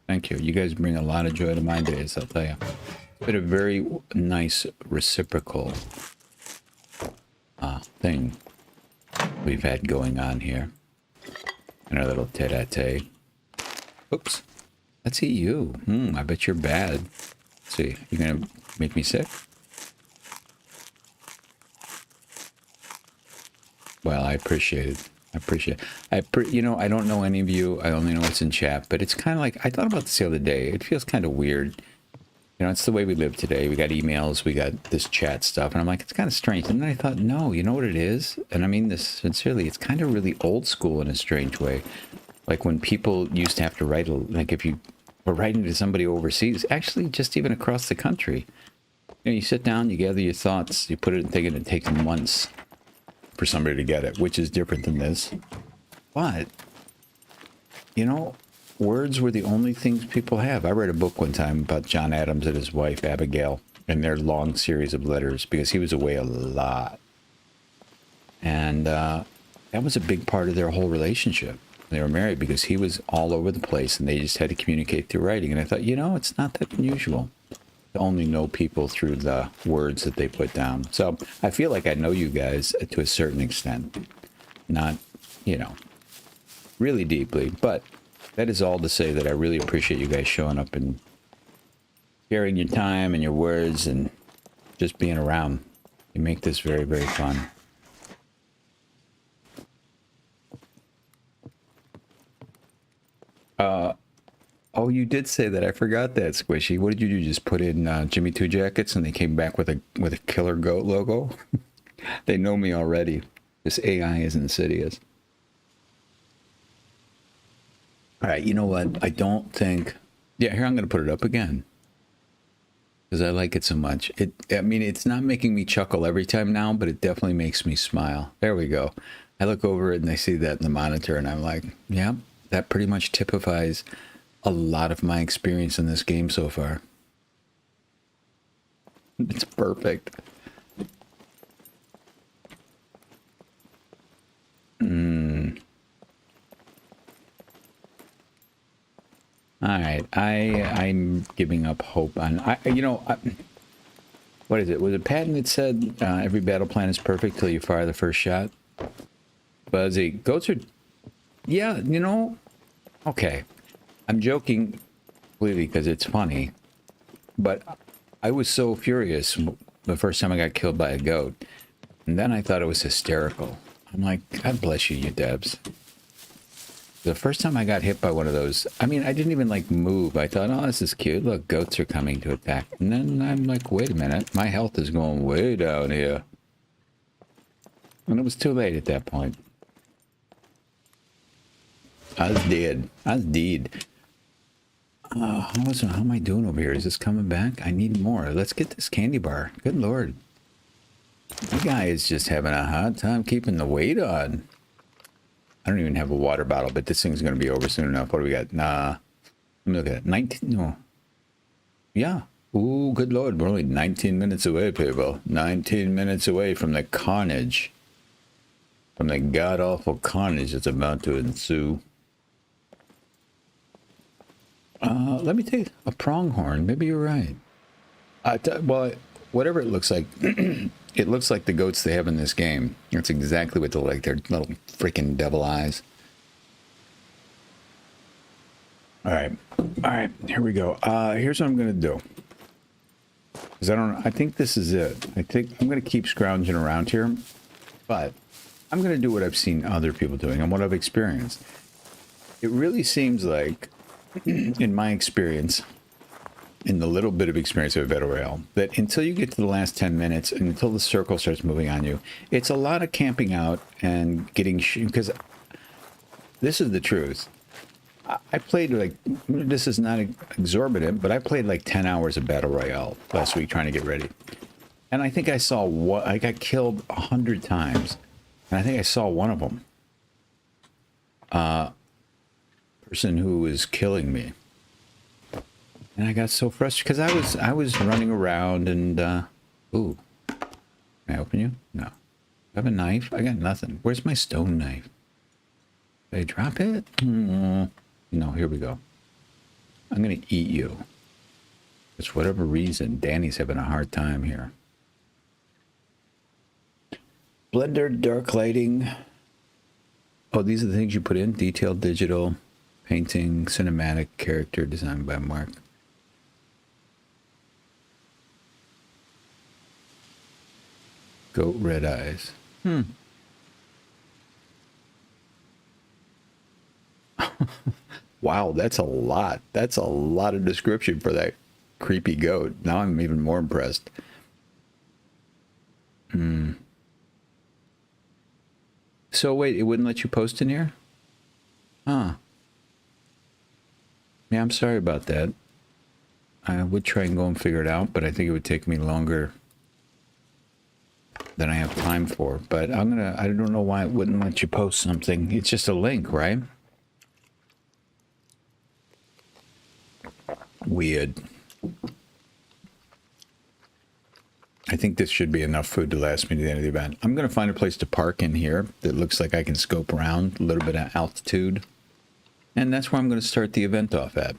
Thank you. You guys bring a lot of joy to my days, I'll tell you. It's been a very nice reciprocal thing we've had going on here. And our little tete-a-tete. Oops. Let's eat you. I bet you're bad. Let's see, you gonna make me sick? Well, I appreciate it. You know, I don't know any of you. I only know what's in chat, but it's kind of like, I thought about this the other day. It feels kind of weird. You know, it's the way we live today. We got emails, we got this chat stuff, and I'm like, it's kind of strange. And then I thought, no, you know what it is? And I mean this sincerely. It's kind of really old school in a strange way. Like when people used to have to write, like if you were writing to somebody overseas, actually just even across the country. You know, you sit down, you gather your thoughts, you put it in thinking it takes months for somebody to get it, which is different than this. But, you know, words were the only things people have. I read a book one time about John Adams and his wife, Abigail, and their long series of letters because he was away a lot. And that was a big part of their whole relationship. They were married because he was all over the place and they just had to communicate through writing. And I thought, you know, it's not that unusual to only know people through the words that they put down. So I feel like I know you guys to a certain extent. Not, you know, really deeply. But that is all to say that I really appreciate you guys showing up and sharing your time and your words and just being around. You make this very, very fun. Oh, you did say that. I forgot that, Squishy. What did you do? Just put in Jimmy Two Jackets and they came back with a killer goat logo? They know me already. This AI is insidious. All right, you know what? I don't think... Yeah, here, I'm going to put it up again. Because I like it so much. I mean, it's not making me chuckle every time now, but it definitely makes me smile. There we go. I look over it and I see that in the monitor and I'm like, yeah, that pretty much typifies a lot of my experience in this game so far. It's perfect. All right, I'm giving up hope on. What is it? Was it Patton that said every battle plan is perfect till you fire the first shot? Buzzy, goats are. Yeah, you know. Okay, I'm joking completely because it's funny, but I was so furious the first time I got killed by a goat, and then I thought it was hysterical. I'm like, God bless you, you devs. The first time I got hit by one of those, I mean, I didn't even like move. I thought, oh, this is cute. Look, goats are coming to attack. And then I'm like, wait a minute. My health is going way down here. And it was too late at that point. I was dead. I was dead. How am I doing over here? Is this coming back? I need more. Let's get this candy bar. Good Lord. The guy is just having a hard time keeping the weight on. I don't even have a water bottle, but this thing's going to be over soon enough. What do we got? Nah. Let me look at it. 19. No. Yeah. Ooh, good Lord. We're only 19 minutes away, people. 19 minutes away from the carnage. From the god-awful carnage that's about to ensue. Let me take a pronghorn. Maybe you're right. Well, whatever it looks like, it looks like the goats they have in this game. That's exactly what they're like. They're little freaking devil eyes. All right, here we go. Here's what I'm gonna do. Because I think this is it. I think I'm gonna keep scrounging around here, but I'm gonna do what I've seen other people doing and what I've experienced. It really seems like, in my experience, in the little bit of experience of a battle royale, that until you get to the last 10 minutes and until the circle starts moving on you, it's a lot of camping out and getting because this is the truth. I played like, this is not exorbitant, but I played like 10 hours of battle royale last week trying to get ready, and I think I saw what I got killed 100 times, and I think I saw one of them. Person who was killing me. And I got so frustrated because I was running around and ooh. Can I open you? No. Do I have a knife? I got nothing. Where's my stone knife? Did I drop it? No, here we go. I'm gonna eat you. For whatever reason, Danny's having a hard time here. Blender, dark lighting. Oh, these are the things you put in? Detailed, digital, painting, cinematic, character, designed by Mark. Goat red eyes. Wow, that's a lot. That's a lot of description for that creepy goat. Now I'm even more impressed. So wait, it wouldn't let you post in here? Huh. Yeah, I'm sorry about that. I would try and go and figure it out, but I think it would take me longer than I have time for. But I don't know why it wouldn't let you post something. It's just a link, right? Weird. I think this should be enough food to last me to the end of the event. I'm going to find a place to park in here that looks like I can scope around, a little bit of altitude. And that's where I'm going to start the event off at.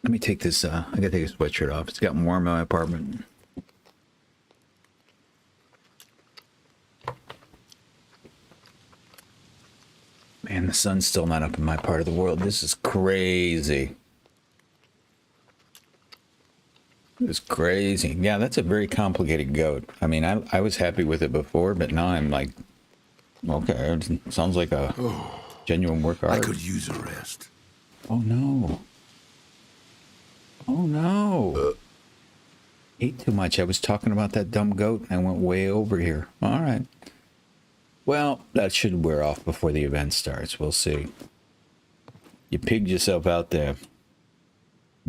Let me take this, I got to take a sweatshirt off. It's gotten warm in my apartment. Man, the sun's still not up in my part of the world. This is crazy. It's crazy. Yeah, that's a very complicated goat. I mean, I was happy with it before, but now I'm like, okay, it sounds like a genuine work of
I
art.
could use a rest.
Oh no. Oh no. Ate too much. I was talking about that dumb goat and I went way over here. All right. Well, that should wear off before the event starts. We'll see. You pigged yourself out there,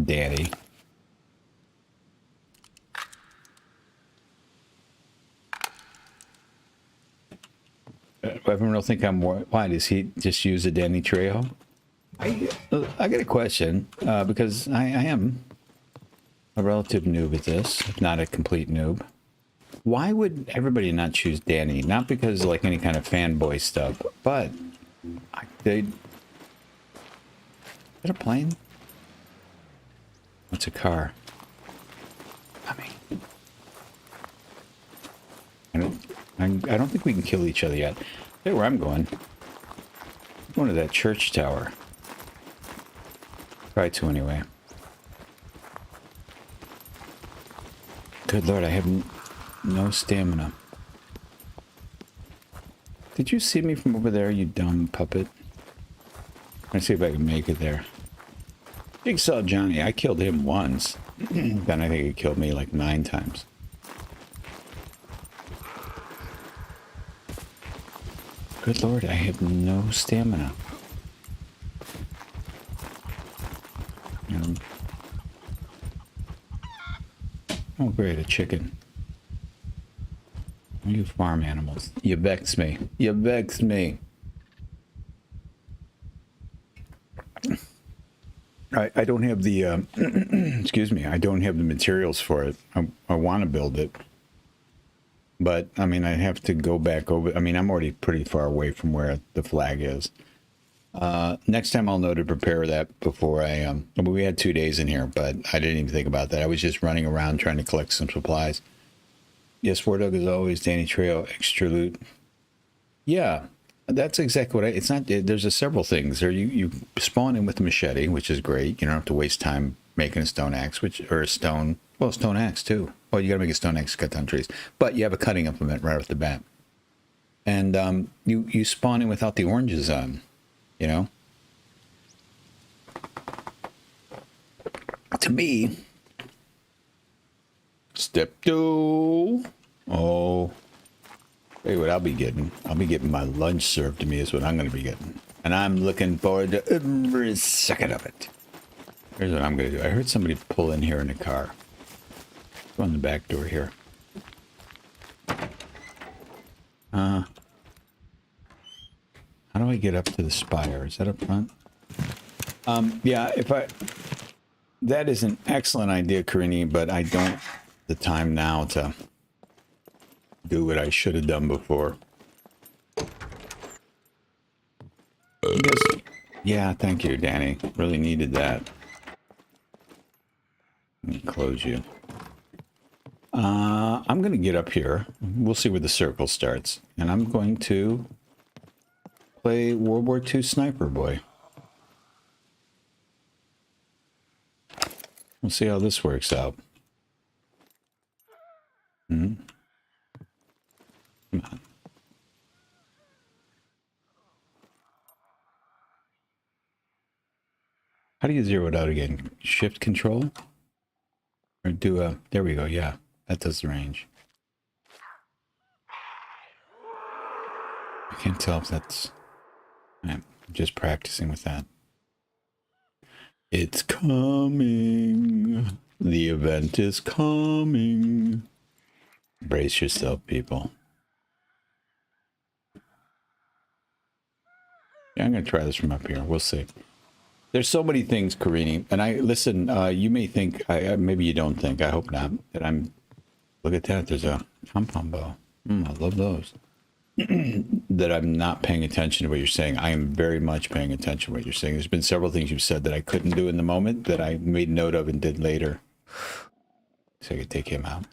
Daddy. Everyone will think I'm more. Why does he just use a Danny Trejo? I got a question because I am a relative noob at this, if not a complete noob. Why would everybody not choose Danny? Not because of like any kind of fanboy stuff, but they. Is that a plane? What's a car? I don't think we can kill each other yet. Hey, where I'm going. I'm going to that church tower. Try to anyway. Good Lord, I have no stamina. Did you see me from over there, you dumb puppet? Let's see if I can make it there. Jigsaw Johnny, I killed him once. Then I think he killed me like 9 times. Good Lord, I have no stamina. Oh great, a chicken. You farm animals. You vex me. You vex me. I don't have the, excuse me, I don't have the materials for it. I want to build it. But, I mean, I have to go back over. I mean, I'm already pretty far away from where the flag is. Next time I'll know to prepare that before I, we had 2 days in here, but I didn't even think about that. I was just running around trying to collect some supplies. Yes, War Dog is always Danny Trejo, extra loot. Yeah, that's exactly what it's not, there's several things. There you spawn in with a machete, which is great. You don't have to waste time making a stone axe, or a stone axe too. Well, you gotta make a stone axe to cut down trees. But you have a cutting implement right off the bat. And you spawn in without the oranges on, you know? To me, step 2. Oh, hey, what I'll be getting my lunch served to me is what I'm going to be getting. And I'm looking forward to every second of it. Here's what I'm going to do. I heard somebody pull in here in a car. Go in the back door here. How do I get up to the spire? Is that up front? Yeah, that is an excellent idea, Karini, but I don't have the time now to do what I should have done before. Yeah, thank you, Danny. Really needed that. Let me close you. I'm going to get up here. We'll see where the circle starts. And I'm going to play World War II Sniper Boy. We'll see how this works out. Come on. How do you zero it out again? Shift control? Or do a... There we go, yeah. That does the range. I can't tell if that's... I'm just practicing with that. It's coming. The event is coming. Brace yourself, people. Yeah, I'm going to try this from up here. We'll see. There's so many things, Karini. And I listen. You may think, maybe you don't think. I hope not. That I'm. Look at that. There's a pom-pom bow. I love those. That I'm not paying attention to what you're saying. I am very much paying attention to what you're saying. There's been several things you've said that I couldn't do in the moment that I made note of and did later. So I could take him out.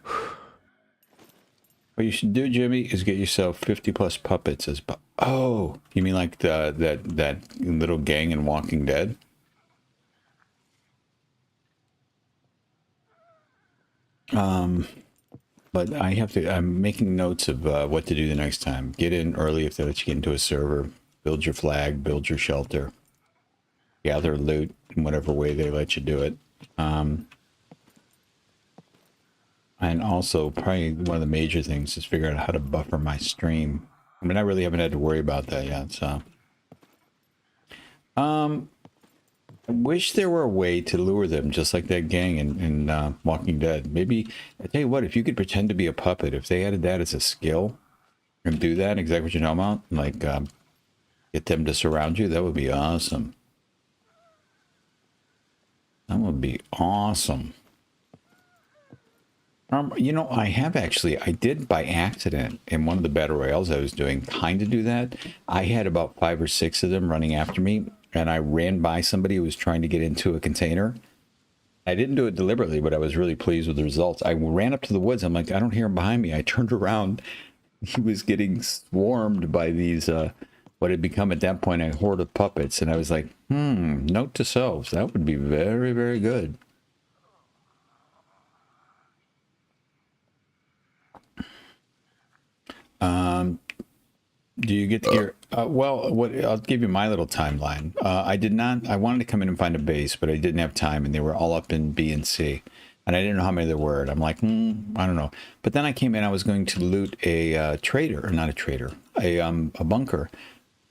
What you should do, Jimmy, is get yourself 50 plus puppets as oh, you mean like that little gang in Walking Dead? But I have to, I'm making notes of what to do the next time. Get in early if they let you get into a server. Build your flag, build your shelter. Gather loot in whatever way they let you do it. And also, probably one of the major things is figure out how to buffer my stream. I mean, I really haven't had to worry about that yet, so. I wish there were a way to lure them, just like that gang in Walking Dead. Maybe, I tell you what, if you could pretend to be a puppet, if they added that as a skill, and do that, exactly what you're talking about, like, get them to surround you, that would be awesome. That would be awesome. You know, I did by accident in one of the battle royales I was doing, kind of do that. I had about 5 or 6 of them running after me, and I ran by somebody who was trying to get into a container. I didn't do it deliberately, but I was really pleased with the results. I ran up to the woods. I'm like, I don't hear him behind me. I turned around. He was getting swarmed by these, what had become at that point a horde of puppets. And I was like, note to selves. That would be very, very good. Do you get to gear? Well, I'll give you my little timeline. I wanted to come in and find a base, but I didn't have time, and they were all up in B and C. And I didn't know how many there were. And I'm like, I don't know. But then I came in, I was going to loot a bunker.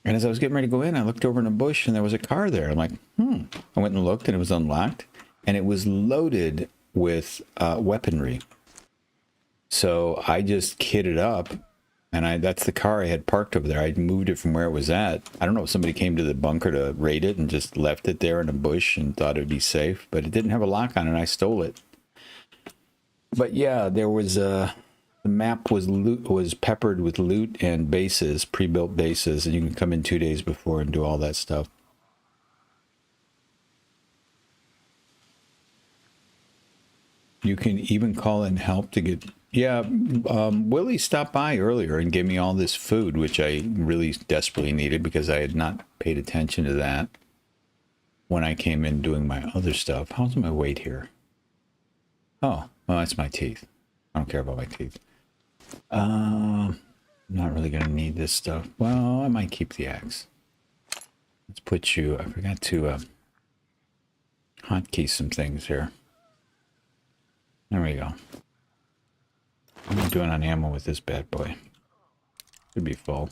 And as I was getting ready to go in, I looked over in a bush, and there was a car there. I'm like, I went and looked, and it was unlocked. And it was loaded with weaponry. So I just kitted up. And that's the car I had parked over there. I'd moved it from where it was at. I don't know if somebody came to the bunker to raid it and just left it there in a bush and thought it'd be safe, but it didn't have a lock on it, and I stole it. But yeah, there was the map was peppered with loot and bases, pre-built bases, and you can come in 2 days before and do all that stuff. You can even call in help to get... Yeah, Willie stopped by earlier and gave me all this food, which I really desperately needed because I had not paid attention to that when I came in doing my other stuff. How's my weight here? Oh, well, that's my teeth. I don't care about my teeth. I'm not really going to need this stuff. Well, I might keep the axe. Let's put you... I forgot to hotkey some things here. There we go. What am I doing on ammo with this bad boy? Should be full.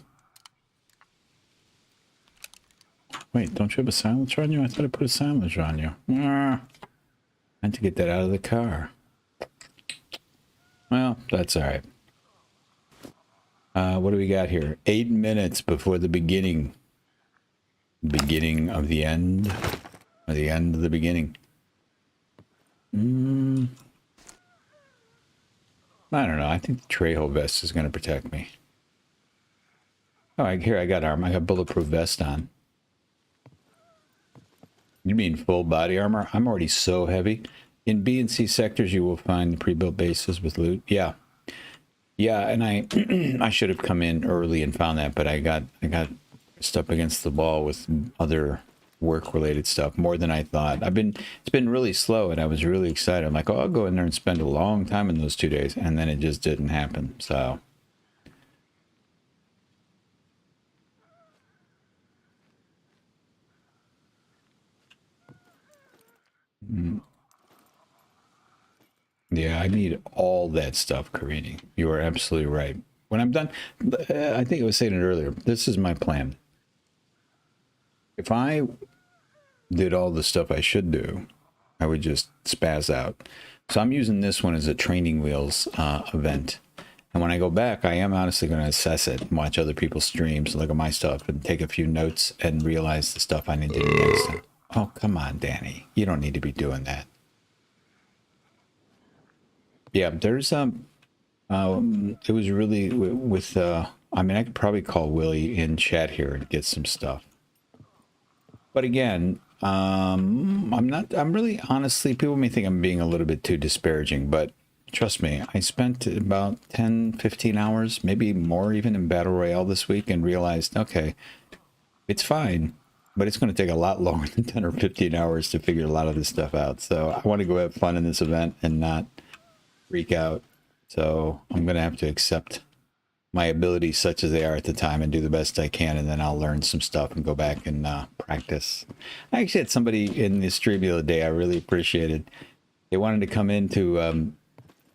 Wait, don't you have a silencer on you? I thought I put a silencer on you. I had to get that out of the car. Well, that's all right. What do we got here? 8 minutes before the beginning. Beginning of the end. Or the end of the beginning. I don't know. I think the Trejo vest is going to protect me. Oh, here I got armor. I got bulletproof vest on. You mean full body armor? I'm already so heavy. In B and C sectors, you will find pre-built bases with loot. Yeah. Yeah, and I should have come in early and found that, but I got stuck against the wall with other work-related stuff, more than I thought. It's been really slow, and I was really excited. I'm like, oh, I'll go in there and spend a long time in those 2 days, and then it just didn't happen, so. Yeah, I need all that stuff, Karini. You are absolutely right. When I'm done, I think I was saying it earlier, this is my plan. If I did all the stuff I should do, I would just spaz out. So I'm using this one as a training wheels event. And when I go back, I am honestly going to assess it and watch other people's streams, look at my stuff, and take a few notes and realize the stuff I need to do next time. Oh, come on, Danny. You don't need to be doing that. Yeah, there's it was really with I mean, I could probably call Willie in chat here and get some stuff. But again, I'm really, honestly, people may think I'm being a little bit too disparaging, but trust me, I spent about 10, 15 hours, maybe more even in Battle Royale this week and realized, okay, it's fine, but it's going to take a lot longer than 10 or 15 hours to figure a lot of this stuff out. So I want to go have fun in this event and not freak out. So I'm going to have to accept my abilities such as they are at the time and do the best I can, and then I'll learn some stuff and go back and practice. I actually had somebody in the stream the other day I really appreciated. They wanted to come into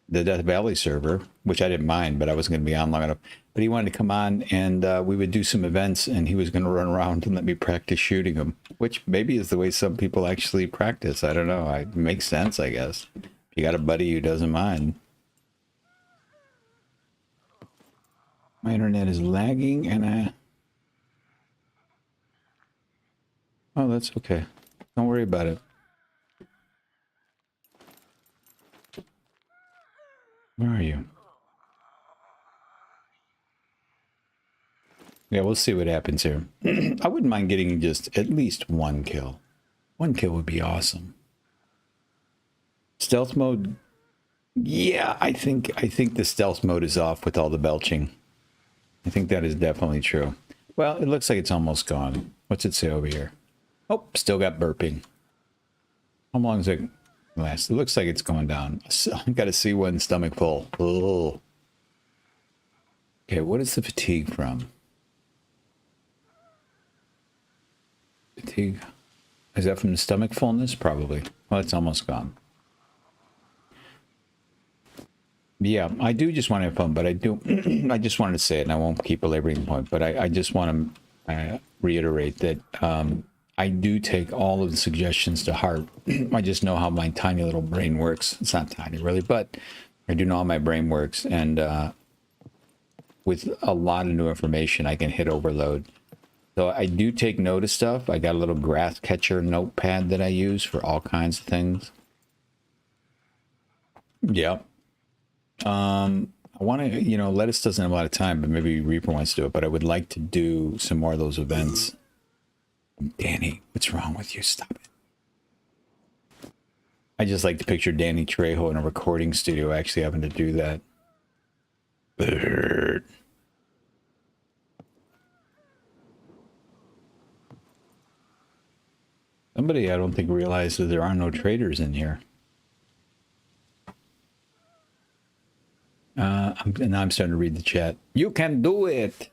the Death Valley server, which I didn't mind, but I wasn't going to be on long enough. But he wanted to come on and we would do some events, and he was going to run around and let me practice shooting them, which maybe is the way some people actually practice. I don't know. It makes sense, I guess. If you got a buddy who doesn't mind. My internet is lagging and oh, that's okay. Don't worry about it. Where are you? Yeah, we'll see what happens here. I wouldn't mind getting just at least one kill. One kill would be awesome. Stealth mode. Yeah, I think the stealth mode is off with all the belching. I think that is definitely true. Well, it looks like it's almost gone. What's it say over here? Oh, still got burping. How long does it last? It looks like it's going down. I got a C1 stomach full. Oh. Okay, what is the fatigue from? Fatigue. Is that from the stomach fullness? Probably. Well, it's almost gone. Yeah, I do just want to have fun, but I do. I just wanted to say it, and I won't keep belaboring the point, but I just want to reiterate that I do take all of the suggestions to heart. I just know how my tiny little brain works. It's not tiny, really, but I do know how my brain works, and with a lot of new information, I can hit overload. So I do take note of stuff. I got a little grass catcher notepad that I use for all kinds of things. Yeah. I want to, you know, Lettuce doesn't have a lot of time, but maybe Reaper wants to do it. But I would like to do some more of those events. Danny, what's wrong with you? Stop it. I just like to picture Danny Trejo in a recording studio actually having to do that. Somebody, I don't think, realizes there are no traders in here. Now I'm starting to read the chat. You can do it.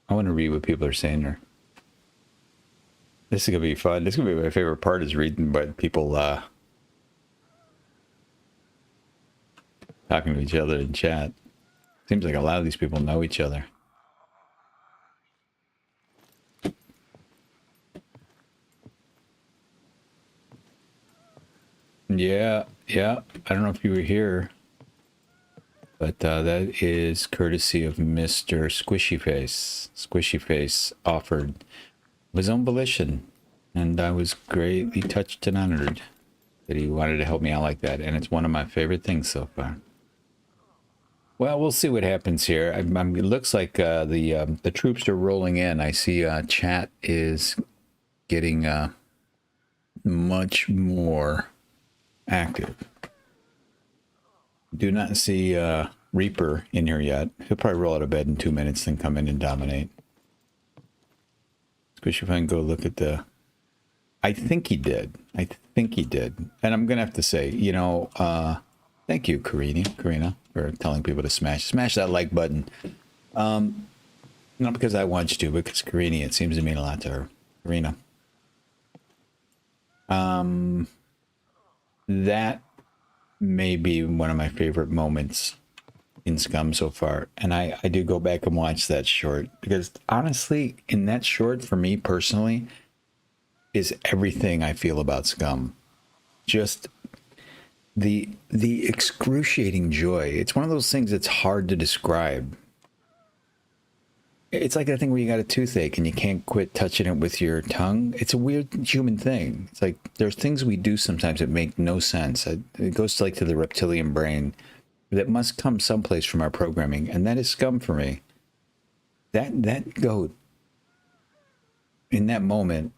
I want to read what people are saying there. This is gonna be fun. This is gonna be my favorite part, is reading what people talking to each other in chat. Seems like a lot of these people know each other. Yeah. I don't know if you were here, but that is courtesy of Mr. Squishy Face. Squishy Face offered of his own volition, and I was greatly touched and honored that he wanted to help me out like that, and it's one of my favorite things so far. Well, we'll see what happens here. It looks like the troops are rolling in. I see chat is getting much more active. Do not see Reaper in here yet. He'll probably roll out of bed in 2 minutes, then come in and dominate. Squish if I can go look at the... I think he did. And I'm going to have to say, you know, thank you, Karina, for telling people to smash that like button. Not because I want you to, but because Karina, it seems to mean a lot to her. Karina. That may be one of my favorite moments in Scum so far. And I do go back and watch that short, because honestly, in that short, for me personally, is everything I feel about Scum. Just the excruciating joy. It's one of those things that's hard to describe. It's like that thing where you got a toothache and you can't quit touching it with your tongue. It's a weird human thing. It's like there's things we do sometimes that make no sense. It goes to like to the reptilian brain that must come someplace from our programming, and that is Scum for me. That goat. In that moment,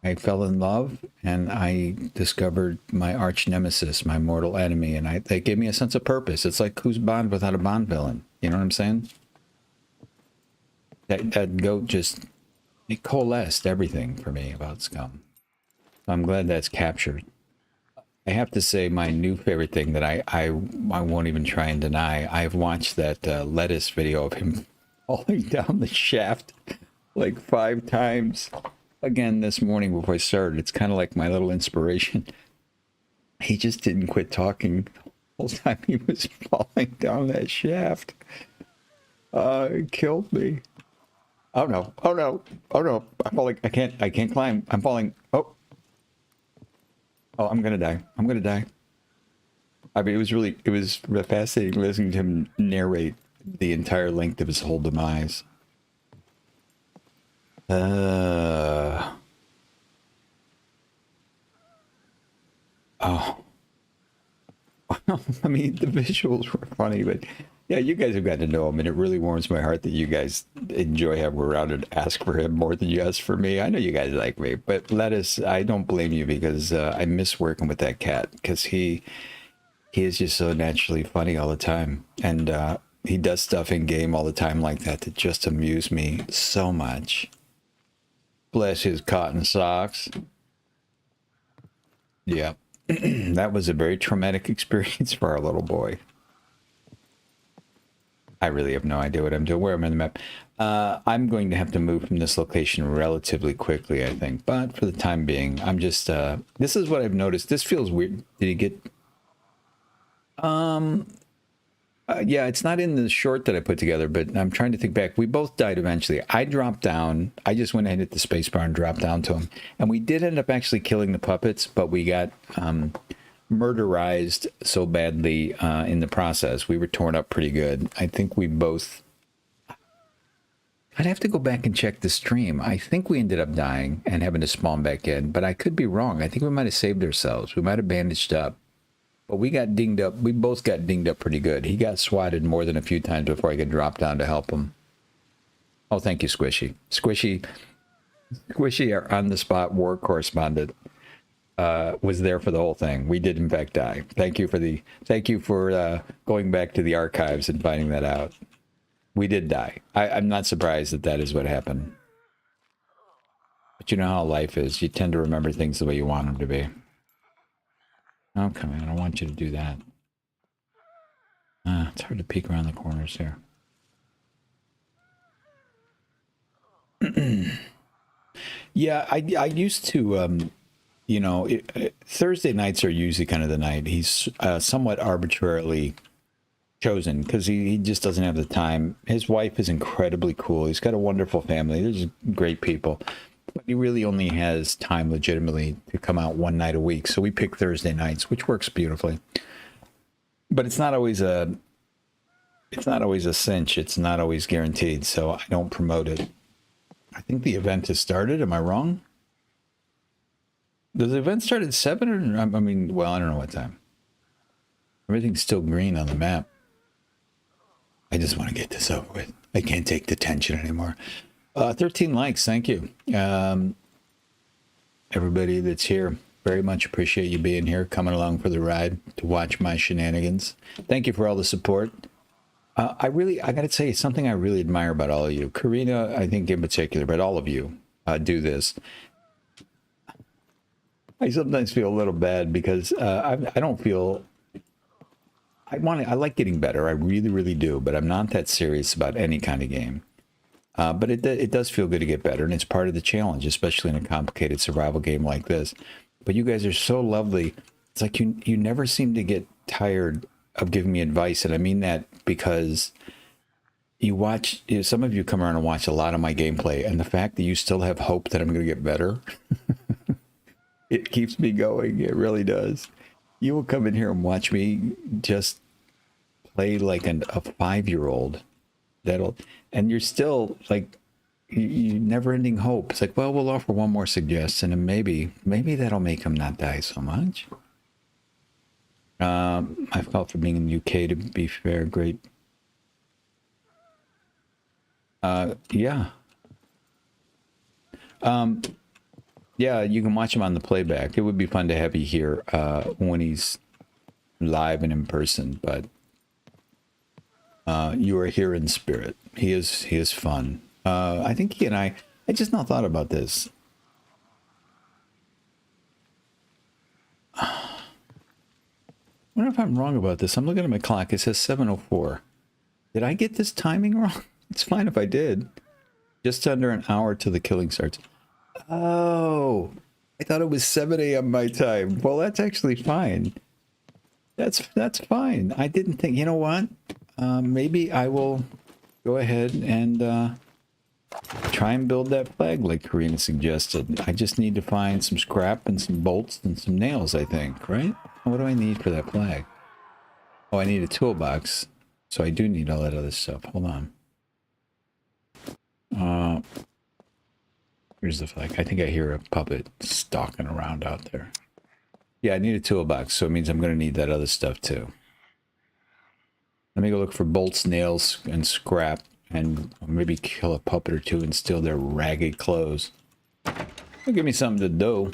I fell in love, and I discovered my arch nemesis, my mortal enemy, and that gave me a sense of purpose. It's like who's Bond without a Bond villain? You know what I'm saying? That goat just, it coalesced everything for me about Scum. I'm glad that's captured. I have to say my new favorite thing that I won't even try and deny. I've watched that Lettuce video of him falling down the shaft like 5 times again this morning before I started. It's kind of like my little inspiration. He just didn't quit talking the whole time he was falling down that shaft. It killed me. Oh no, oh no, oh no. I'm falling. I can't climb. I'm falling. Oh, I'm gonna die. I'm gonna die. I mean, it was fascinating listening to him narrate the entire length of his whole demise. Oh. I mean, the visuals were funny, but yeah, you guys have got to know him, and it really warms my heart that you guys enjoy having me around and ask for him more than you ask for me. I know you guys like me, but Lettuce, I don't blame you because I miss working with that cat because he is just so naturally funny all the time, and he does stuff in game all the time like that just amuse me so much. Bless his cotton socks. Yeah. That was a very traumatic experience for our little boy. I really have no idea what I'm doing. Where am I on the map? I'm going to have to move from this location relatively quickly, I think. But for the time being, I'm just... this is what I've noticed. This feels weird. Did he get... yeah, it's not in the short that I put together, but I'm trying to think back. We both died eventually. I dropped down. I just went ahead and hit the space bar and dropped down to him. And we did end up actually killing the puppets, but we got murderized so badly in the process. We were torn up pretty good. I think we both... I'd have to go back and check the stream. I think we ended up dying and having to spawn back in, but I could be wrong. I think we might have saved ourselves. We might have bandaged up. But we got dinged up. We both got dinged up pretty good. He got swatted more than a few times before I could drop down to help him. Oh, thank you, Squishy. Squishy, our on-the-spot war correspondent, was there for the whole thing. We did, in fact, die. Thank you for going back to the archives and finding that out. We did die. I'm not surprised that is what happened. But you know how life is. You tend to remember things the way you want them to be. Oh, come on. I don't want you to do that. It's hard to peek around the corners here. Yeah, I used to, you know, Thursday nights are usually kind of the night. He's somewhat arbitrarily chosen because he just doesn't have the time. His wife is incredibly cool. He's got a wonderful family. There's great people. But he really only has time legitimately to come out one night a week. So we pick Thursday nights, which works beautifully. But it's not always a cinch. It's not always guaranteed. So I don't promote it. I think the event has started. Am I wrong? Does the event start at 7? Or, I mean, well, I don't know what time. Everything's still green on the map. I just want to get this over with. I can't take the tension anymore. 13 likes, thank you. Everybody that's here, very much appreciate you being here, coming along for the ride to watch my shenanigans. Thank you for all the support. I gotta say, something I really admire about all of you. Karina, I think in particular, but all of you do this. I sometimes feel a little bad because I don't feel... I like getting better, I really, really do, but I'm not that serious about any kind of game. But it does feel good to get better, and it's part of the challenge, especially in a complicated survival game like this. But you guys are so lovely. It's like you never seem to get tired of giving me advice, and I mean that because some of you come around and watch a lot of my gameplay, and the fact that you still have hope that I'm going to get better, it keeps me going. It really does. You will come in here and watch me just play like a 5-year-old. And you're still like, never-ending hope. It's like, well, we'll offer one more suggestion, and maybe that'll make him not die so much. I felt for being in the UK, to be fair, great. Yeah. Yeah, you can watch him on the playback. It would be fun to have you here when he's live and in person, but you are here in spirit. He is fun. I think he and I just not thought about this. I wonder if I'm wrong about this. I'm looking at my clock. It says 7:04. Did I get this timing wrong? It's fine if I did. Just under an hour till the killing starts. Oh, I thought it was 7 a.m. my time. Well, that's actually fine. That's fine. I didn't think, you know what? Maybe I will go ahead and try and build that flag like Karina suggested. I just need to find some scrap and some bolts and some nails, I think, right? What do I need for that flag? Oh, I need a toolbox. So I do need all that other stuff. Hold on. Here's the flag. I think I hear a puppet stalking around out there. Yeah, I need a toolbox, so it means I'm going to need that other stuff too. Let me go look for bolts, nails, and scrap, and maybe kill a puppet or two and steal their ragged clothes. It'll give me something to do.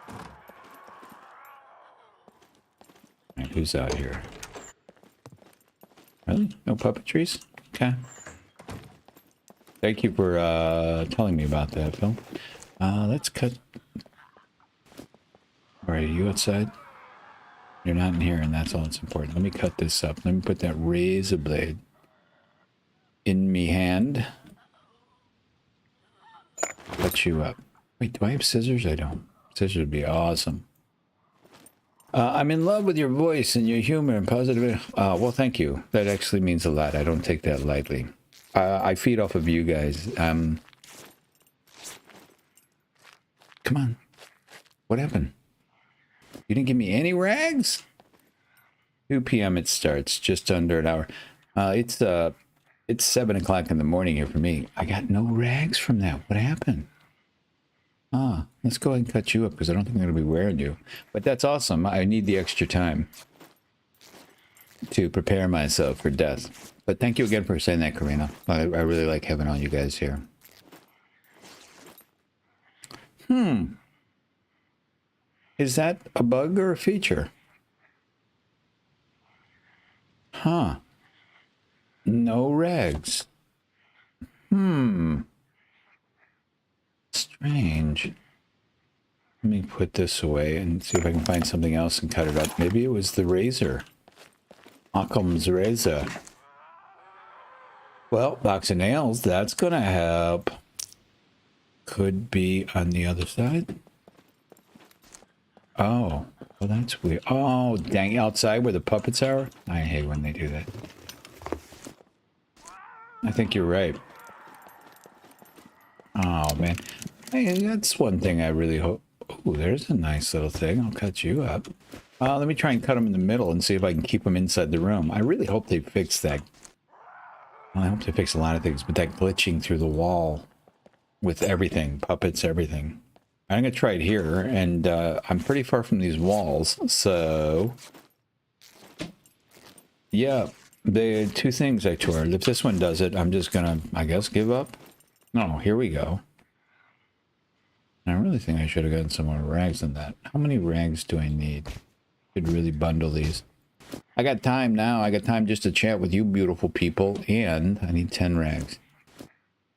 All right, who's out here? Really? No puppetries? Okay. Thank you for telling me about that, Phil. Let's cut... All right, are you outside? You're not in here, and that's all that's important. Let me cut this up. Let me put that razor blade in me hand. Cut you up. Wait, do I have scissors? I don't. Scissors would be awesome. I'm in love with your voice and your humor and positive... well, thank you. That actually means a lot. I don't take that lightly. I feed off of you guys. Come on. What happened? You didn't give me any rags? 2 p.m. it starts, just under an hour. It's 7 o'clock in the morning here for me. I got no rags from that. What happened? Let's go ahead and cut you up because I don't think I'm going to be wearing you. But that's awesome. I need the extra time to prepare myself for death. But thank you again for saying that, Karina. I really like having all you guys here. Is that a bug or a feature? Huh. No rags. Strange. Let me put this away and see if I can find something else and cut it up. Maybe it was the razor. Occam's razor. Well, box of nails, that's gonna help. Could be on the other side. Oh, well, that's weird. Oh, dang, outside where the puppets are? I hate when they do that. I think you're right. Oh, man. Hey, that's one thing I really hope. Oh, there's a nice little thing. I'll cut you up. Let me try and cut them in the middle and see if I can keep them inside the room. I really hope they fix that. Well, I hope they fix a lot of things, but that glitching through the wall with everything, puppets, everything. I'm going to try it here, and I'm pretty far from these walls, so... Yeah, the 2 things I tore. If this one does it, I'm just going to, I guess, give up. No, here we go. I really think I should have gotten some more rags than that. How many rags do I need? Could really bundle these. I got time now. I got time just to chat with you beautiful people, and I need 10 rags.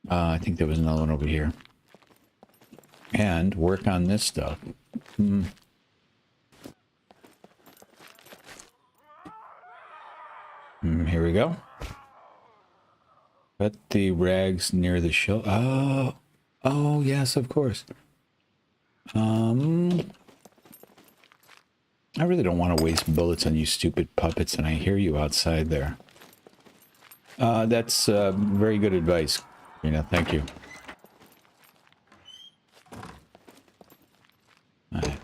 I think there was another one over here. And work on this stuff. Here we go. Put the rags near the shell. Oh, yes, of course. I really don't want to waste bullets on you stupid puppets, and I hear you outside there. That's very good advice, Rena. Thank you. Right.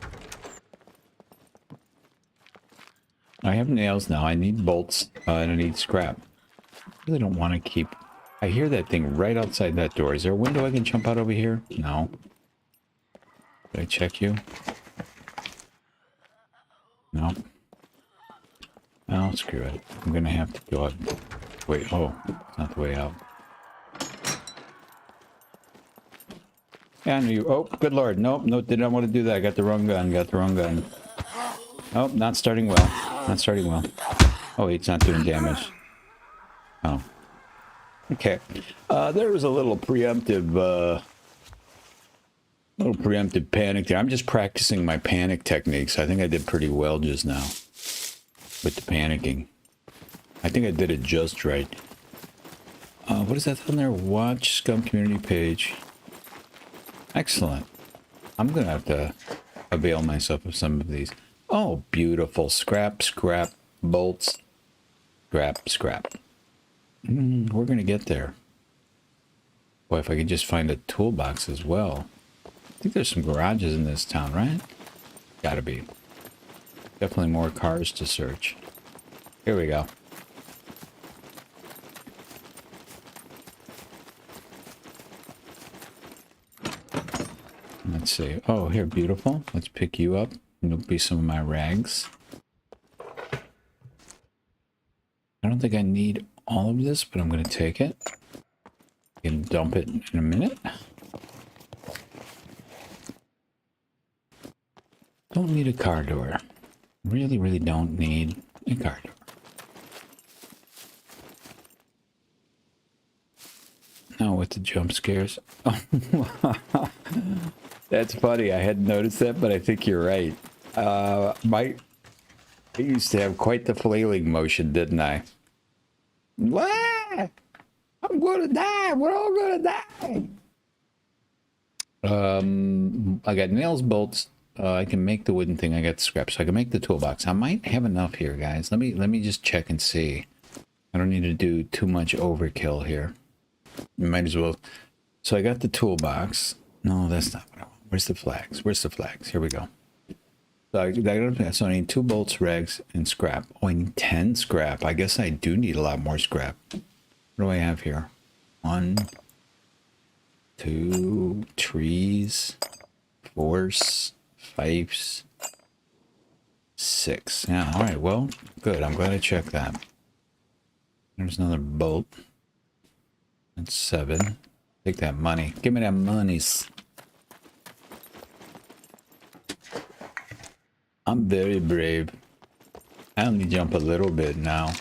I have nails now. I need bolts, and I need scrap. I really don't want to keep I hear that thing right outside that door. Is there a window I can jump out over here? No. Did I check you? No. Oh, screw it. I'm gonna have to go out. Wait, oh, it's not the way out. Yeah, I knew you. Oh, good lord. Nope, nope, did not want to do that. I got the wrong gun, Oh, not starting well. Not starting well. Oh, it's not doing damage. Oh. Okay. There was a little preemptive panic there. I'm just practicing my panic techniques. I think I did pretty well just now with the panicking. I think I did it just right. What is that on there? Watch Scum community page. Excellent. I'm gonna have to avail myself of some of these. Oh, beautiful. Scrap, bolts, scrap. We're gonna get there. Boy, if I could just find a toolbox as well. I think there's some garages in this town, right? Gotta be. Definitely more cars to search. Here we go. Let's see. Oh, here, beautiful. Let's pick you up. It'll be some of my rags. I don't think I need all of this, but I'm going to take it. I can dump it in a minute. Don't need a car door. Really, really don't need a car door. Now with the jump scares. That's funny. I hadn't noticed that, but I think you're right. I used to have quite the flailing motion, didn't I? What? I'm gonna die. We're all gonna die. I got nails, bolts. I can make the wooden thing. I got the scrap, so I can make the toolbox. I might have enough here, guys. Let me just check and see. I don't need to do too much overkill here. Might as well. So I got the toolbox. No, that's not what I want. Where's the flags? Where's the flags? Here we go. So I need 2 bolts, rags, and scrap. Oh, I need 10 scrap. I guess I do need a lot more scrap. What do I have here? 1, 2 trees, 4, 5, 6. Yeah, all right. Well, good. I'm glad I checked that. There's another bolt. That's 7. Take that money. Give me that monies. I'm very brave. I only jump a little bit now.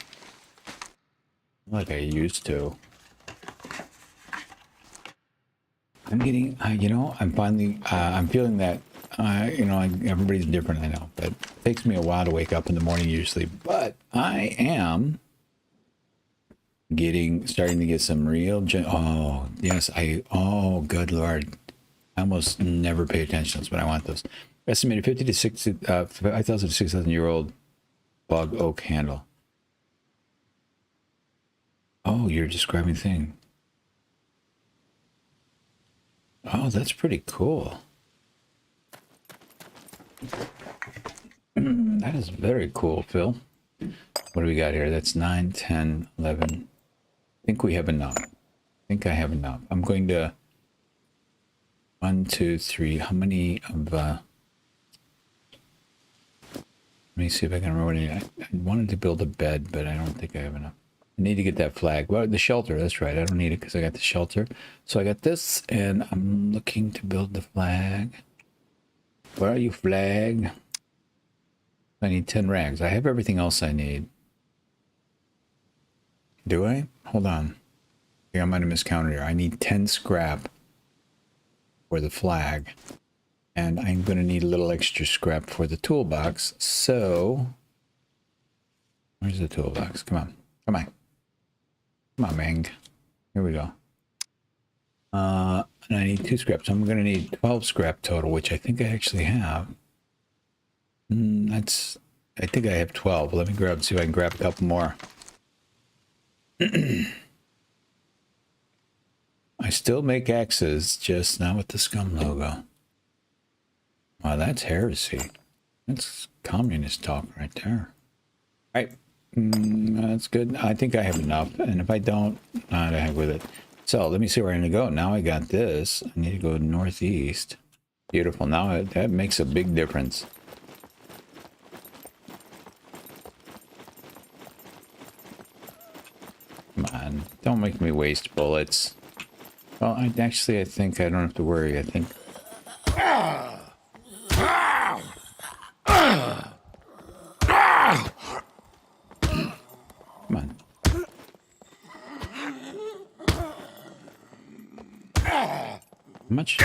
Like I used to. I'm getting, you know, I'm finally, I'm feeling that, you know, everybody's different, I know. But it takes me a while to wake up in the morning usually. But I am starting to get some real, oh, yes, oh, good Lord. I almost never pay attention to this, but I want those. Estimated 50 to 60, 5,000 to 6,000 year old bog oak handle. Oh, you're describing thing. Oh, that's pretty cool. That is very cool, Phil. What do we got here? That's 9, 10, 11. I think we have enough. I think I have enough. I'm going to 1, 2, 3. How many of let me see if I can remember any. I wanted to build a bed, but I don't think I have enough. I need to get that flag. Well, the shelter, that's right. I don't need it because I got the shelter. So I got this, and I'm looking to build the flag. Where are you, flag? I need 10 rags. I have everything else I need. Do I? Hold on. I might have miscounted here. I need 10 scrap for the flag. And I'm going to need a little extra scrap for the toolbox. So, where's the toolbox? Come on. Come on. Come on, Mang. Here we go. And I need 2 scraps. So I'm going to need 12 scrap total, which I think I actually have. I think I have 12. Let me see if I can grab a couple more. I still make axes, just not with the Scum logo. Wow, that's heresy. That's communist talk right there. All right, That's good. I think I have enough. And if I don't, nah, to heck with it. So let me see where I'm going to go. Now I got this. I need to go northeast. Beautiful. Now that makes a big difference. Come on. Don't make me waste bullets. Well, I think I don't have to worry. I think... Come on. How much?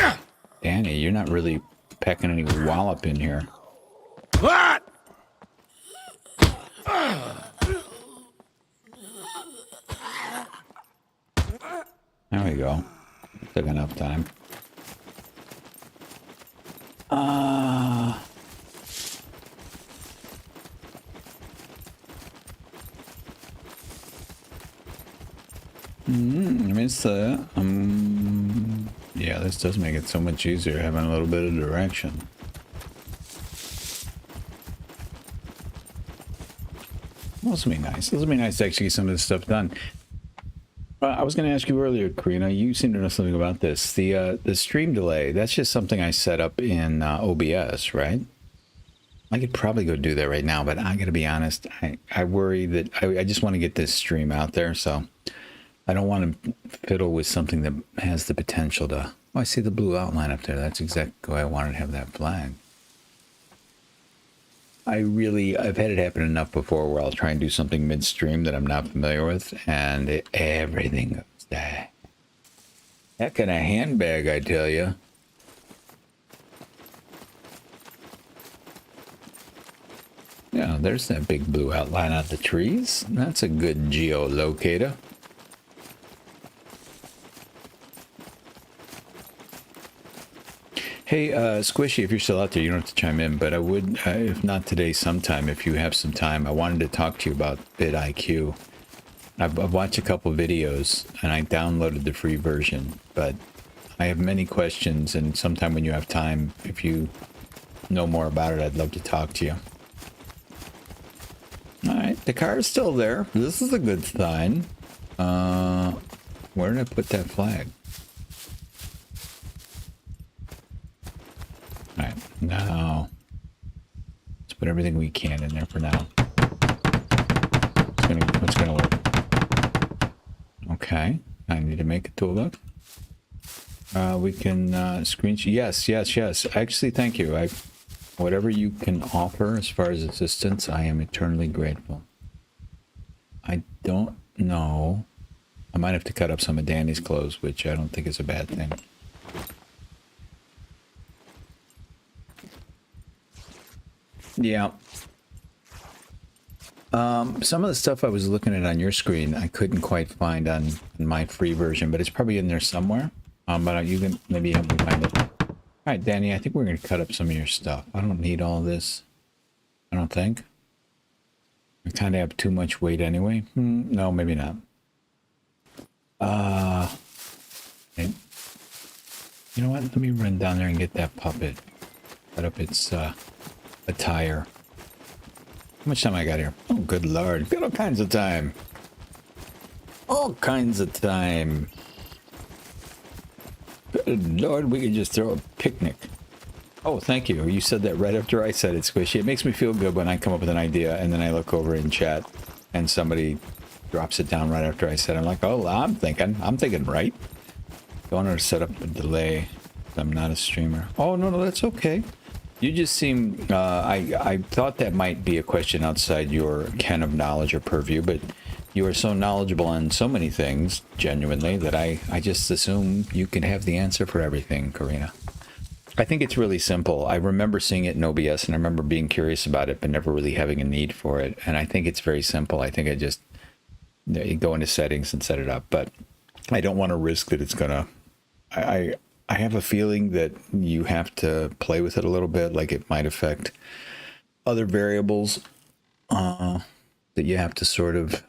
Danny, you're not really pecking any wallop in here.
What?
There we go. Took enough time. Yeah, this does make it so much easier having a little bit of direction. Well, this will be nice. This will be nice to actually get some of this stuff done. I was going to ask you earlier, Karina. You seem to know something about this. The stream delay. That's just something I set up in OBS, right? I could probably go do that right now, but I got to be honest. I worry that I just want to get this stream out there, so I don't want to fiddle with something that has the potential to... Oh, I see the blue outline up there. That's exactly why I wanted to have that flag. I've had it happen enough before where I'll try and do something midstream that I'm not familiar with, and everything goes there. Heck in a handbag, I tell you. Yeah, there's that big blue outline on the trees. That's a good geolocator. Hey, Squishy, if you're still out there, you don't have to chime in, but I would, if not today, sometime, if you have some time, I wanted to talk to you about vidIQ. I've watched a couple videos, and I downloaded the free version, but I have many questions, and sometime when you have time, if you know more about it, I'd love to talk to you. All right, the car is still there. This is a good sign. Where did I put that flag? All right, now let's put everything we can in there for now. It's gonna work. Okay, I need to make a toolbox. We can screenshot. Yes. Actually, thank you. Whatever you can offer as far as assistance, I am eternally grateful. I don't know. I might have to cut up some of Danny's clothes, which I don't think is a bad thing. Yeah. Some of the stuff I was looking at on your screen, I couldn't quite find on my free version, but it's probably in there somewhere. But you can maybe help me find it. All right, Danny, I think we're going to cut up some of your stuff. I don't need all this. I don't think. I kind of have too much weight anyway. No, maybe not. Okay. You know what? Let me run down there and get that puppet. Cut up its attire. How much time I got here? Oh, good lord. Got all kinds of time. All kinds of time. Good lord, we could just throw a picnic. Oh, thank you. You said that right after I said it, Squishy. It makes me feel good when I come up with an idea and then I look over in chat and somebody drops it down right after I said it. I'm like, oh, I'm thinking right. Don't want to set up a delay. I'm not a streamer. Oh, no, that's okay. You just seem, I thought that might be a question outside your ken of knowledge or purview, but you are so knowledgeable on so many things, genuinely, that I just assume you can have the answer for everything, Karina. I think it's really simple. I remember seeing it in OBS, and I remember being curious about it, but never really having a need for it. And I think it's very simple. I think I just go into settings and set it up, but I don't want to risk that it's going to... I have a feeling that you have to play with it a little bit, like it might affect other variables that you have to sort of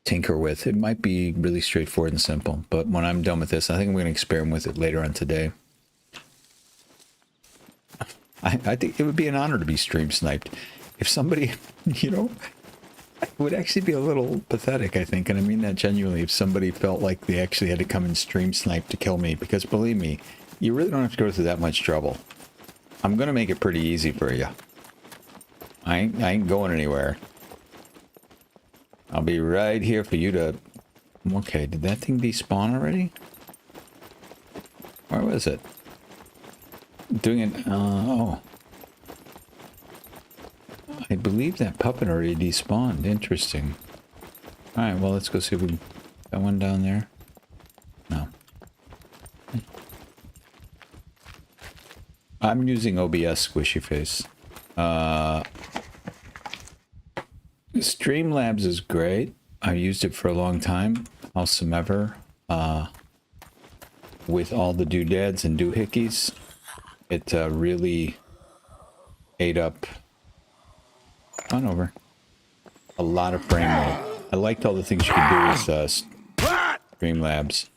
tinker with. It might be really straightforward and simple, but when I'm done with this, I think I'm going to experiment with it later on today. I think it would be an honor to be stream sniped. If somebody, you know, It would actually be a little pathetic, I think, and I mean that genuinely, if somebody felt like they actually had to come and stream snipe to kill me, because believe me, you really don't have to go through that much trouble. I'm gonna make it pretty easy for you. I ain't going anywhere. I'll be right here for you to... Okay, did that thing despawn already? Where was it? Doing it... oh. I believe that puppet already despawned. Interesting. Alright, well, let's go see if we... Got one down there? No. I'm using OBS Squishy Face. Streamlabs is great. I've used it for a long time. Howsoever, with all the doodads and doohickeys, it really ate up on over a lot of frame rate. I liked all the things you could do with Streamlabs,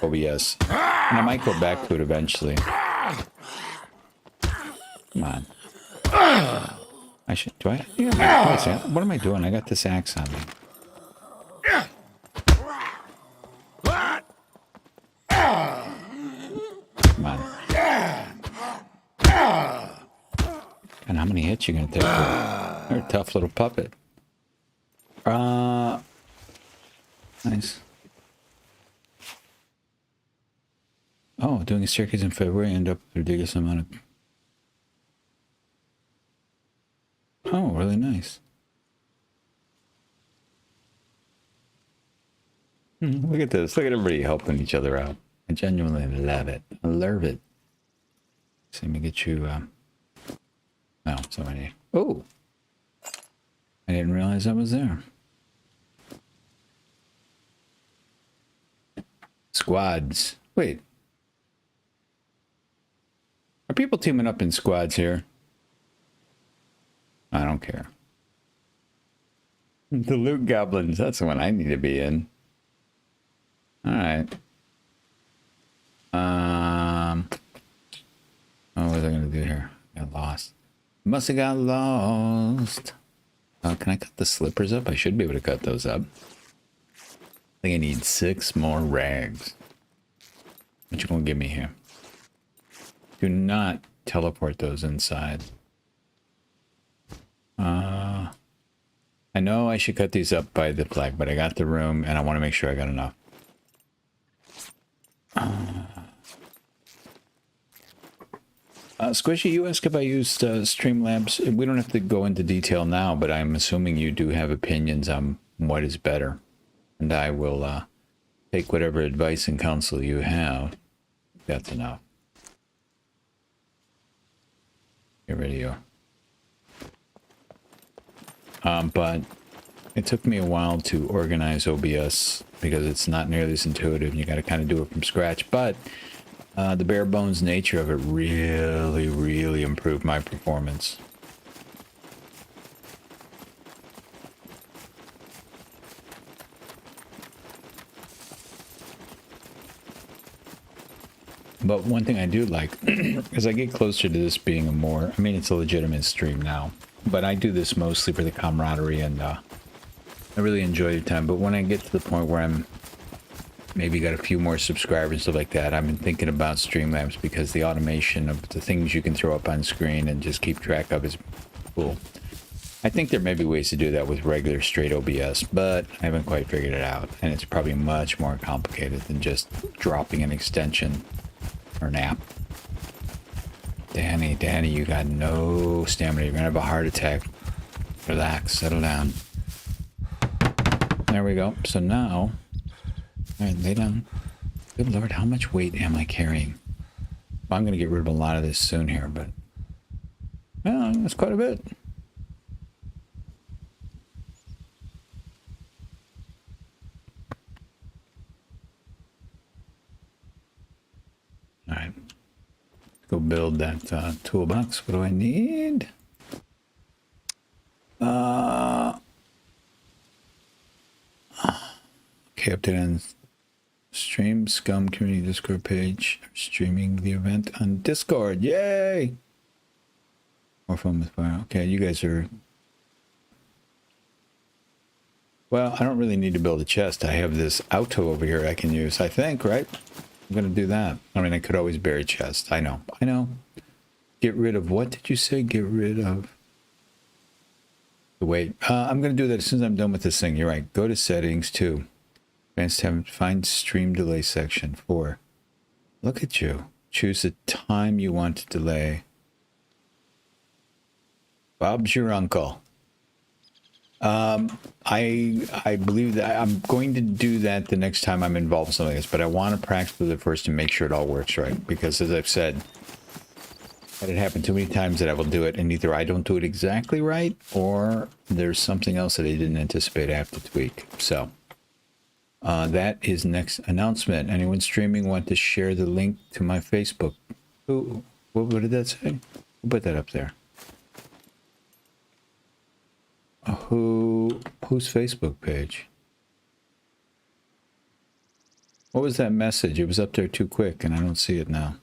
OBS, and I might go back to it eventually. Come on. I should, do I? Yeah, wait a second. What am I doing? I got this axe on me. Come on. And how many hits you gonna take? You're a tough little puppet. Nice. Oh, doing a staircase in February, end up with a ridiculous amount of... Oh, really nice. Look at this. Look at everybody helping each other out. I genuinely love it. I love it. So let me get you... No, somebody... Oh! I didn't realize I was there. Squads. Wait. Are people teaming up in squads here? I don't care. The loot goblins, that's the one I need to be in. Alright. Oh, what was I gonna do here? Got lost. Must have got lost. Can I cut the slippers up? I should be able to cut those up. I think I need 6 more rags. What you gonna give me here? Do not teleport those inside. I know I should cut these up by the flag, but I got the room and I want to make sure I got enough. Squishy, you asked if I used Streamlabs. We don't have to go into detail now, but I'm assuming you do have opinions on what is better. And I will take whatever advice and counsel you have. That's enough. Get rid of you. But it took me a while to organize OBS because it's not nearly as intuitive and you got to kind of do it from scratch. But the bare bones nature of it really improved my performance. But one thing I do like, as I get closer to this being a more, I mean, it's a legitimate stream now, but I do this mostly for the camaraderie and I really enjoy the time. But when I get to the point where I'm maybe got a few more subscribers and stuff like that, I've been thinking about Streamlabs because the automation of the things you can throw up on screen and just keep track of is cool. I think there may be ways to do that with regular straight OBS, but I haven't quite figured it out. And it's probably much more complicated than just dropping an extension or an app. Danny, you got no stamina. You're gonna have a heart attack. Relax, settle down. There we go. So now, all right, lay down. Good Lord, how much weight am I carrying? Well, I'm gonna get rid of a lot of this soon here, but yeah, that's quite a bit. All right, go build that toolbox. What do I need? Okay, update on stream Scum community Discord page. Streaming the event on Discord. Yay! More fun with fire. Okay, you guys are Well, I don't really need to build a chest. I have this auto over here I can use, I think, right? I'm going to do that. I mean, I could always bury chest. I know. I know. Get rid of, what did you say? Get rid of the weight. I'm going to do that as soon as I'm done with this thing. You're right. Go to settings 2. Advanced tab, find stream delay section 4. Look at you. Choose the time you want to delay. Bob's your uncle. I believe that I'm going to do that the next time I'm involved in something like this, but I want to practice with it first to make sure it all works right. Because as I've said, had it happened too many times that I will do it, and either I don't do it exactly right, or there's something else that I didn't anticipate I have to tweak. So that is next announcement. Anyone streaming want to share the link to my Facebook? Who? What did that say? Who put that up there? Whose Facebook page? What was that message? It was up there too quick and I don't see it now.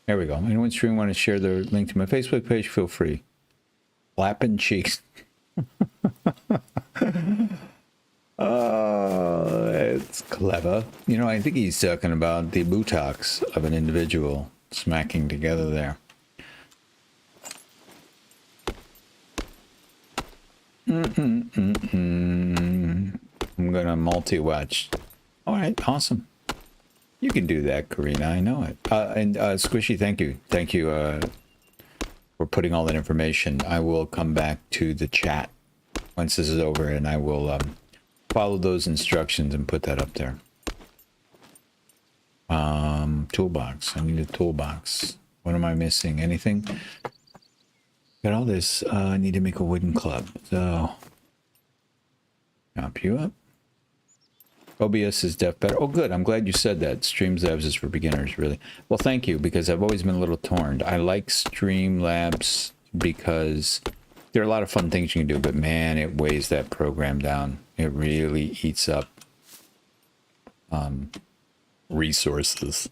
There we go. Anyone streaming want to share their link to my Facebook page? Feel free. Flapping cheeks. Oh, it's clever. You know, I think he's talking about the buttocks of an individual smacking together there. I'm gonna multi-watch. All right, awesome. You can do that, Karina. I know it. And Squishy, thank you. Thank you for putting all that information. I will come back to the chat once this is over, and I will follow those instructions and put that up there. Toolbox. I need a toolbox. What am I missing? Anything? Got all this. I need to make a wooden club. So, chop you up. OBS is deaf better. Oh, good. I'm glad you said that. Streamlabs is for beginners, really. Well, thank you, because I've always been a little torn. I like Streamlabs because there are a lot of fun things you can do, but man, it weighs that program down. It really eats up resources.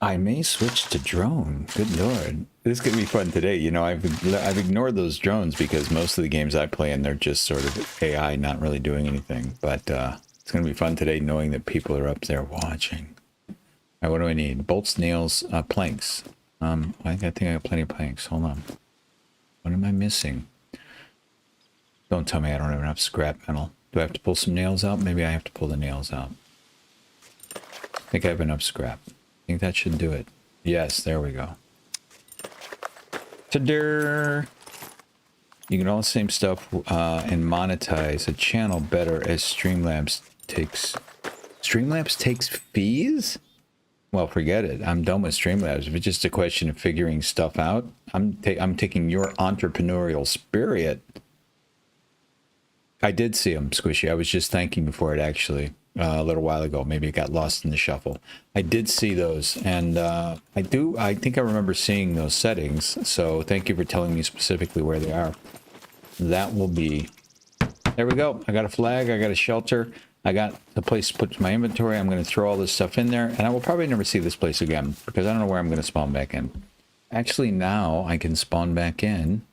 I may switch to drone. Good lord. This is going to be fun today. You know, I've ignored those drones because most of the games I play in, they're just sort of AI, not really doing anything. But it's going to be fun today knowing that people are up there watching. All right, what do I need? Bolts, nails, planks. I think I got plenty of planks. Hold on. What am I missing? Don't tell me I don't have enough scrap metal. Do I have to pull some nails out? Maybe I have to pull the nails out. I think I have enough scrap. I think that should do it. Yes, there we go. Ta-da! You can all the same stuff and monetize a channel better as Streamlabs takes... Streamlabs takes fees? Well, forget it. I'm done with Streamlabs. If it's just a question of figuring stuff out, I'm taking your entrepreneurial spirit. I did see them, Squishy. I was just thanking before it actually... a little while ago. Maybe it got lost in the shuffle. I did see those, and I think I remember seeing those settings, so thank you for telling me specifically where they are. That will be... There we go. I got a flag, I got a shelter, I got the place to put my inventory. I'm going to throw all this stuff in there, and I will probably never see this place again, because I don't know where I'm going to spawn back in. Actually, now I can spawn back in.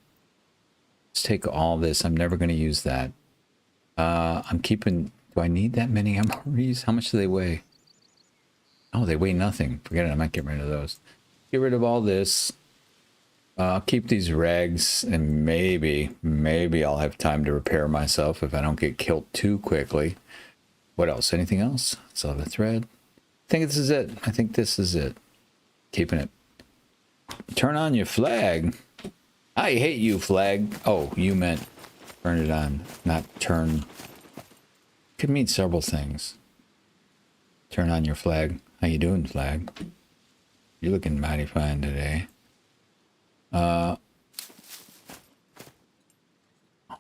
Let's take all this. I'm never going to use that. I'm keeping... Do I need that many MREs? How much do they weigh? Oh, they weigh nothing. Forget it. I might get rid of those. Get rid of all this. I'll keep these rags, and maybe I'll have time to repair myself if I don't get killed too quickly. What else? Anything else? Silver thread. I think this is it. I think this is it. Keeping it. Turn on your flag. I hate you, flag. Oh, you meant turn it on, not turn... Could mean several things. Turn on your flag. How you doing, flag? You're looking mighty fine today. Hold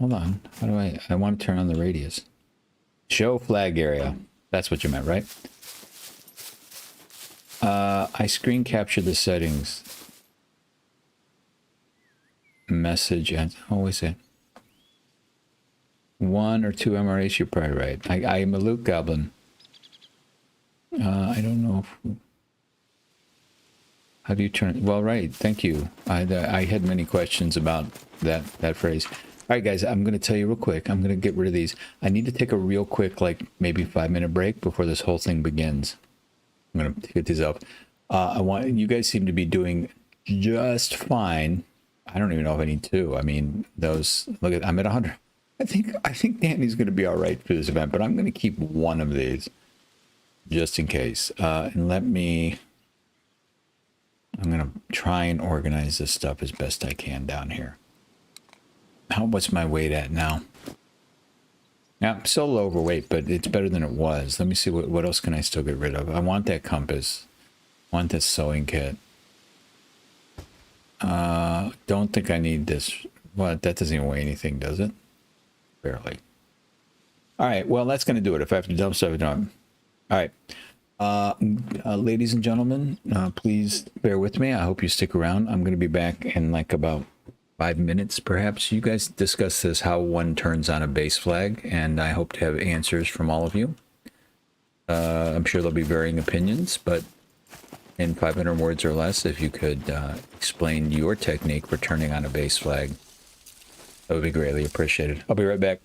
on. How do I want to turn on the radius. Show flag area. That's what you meant, right? I screen captured the settings. Message and always say 1 or 2 MRAs, you're probably right. I am a loot goblin. I don't know if... How do you turn? Well, right. Thank you. I had many questions about that phrase. All right, guys. I'm going to tell you real quick. I'm going to get rid of these. I need to take a real quick, like maybe 5-minute break before this whole thing begins. I'm going to get these up. I want you guys seem to be doing just fine. I don't even know if I need two. I mean, those. Look at. I'm at 100. I think Danny's going to be all right for this event, but I'm going to keep one of these just in case. And let me. I'm going to try and organize this stuff as best I can down here. What's my weight at now? Yeah, I'm still a little overweight, but it's better than it was. Let me see what else can I still get rid of. I want that compass. I want this sewing kit. Don't think I need this. Well, that doesn't even weigh anything, does it? Barely. All right, well, that's going to do it. If I have to dump stuff, dump. All right. Ladies and gentlemen, please bear with me. I hope you stick around. I'm going to be back in like about 5 minutes, perhaps. You guys discuss this, how one turns on a base flag, and I hope to have answers from all of you. I'm sure there'll be varying opinions, but in 500 words or less, if you could explain your technique for turning on a base flag, that would be greatly appreciated. I'll be right back.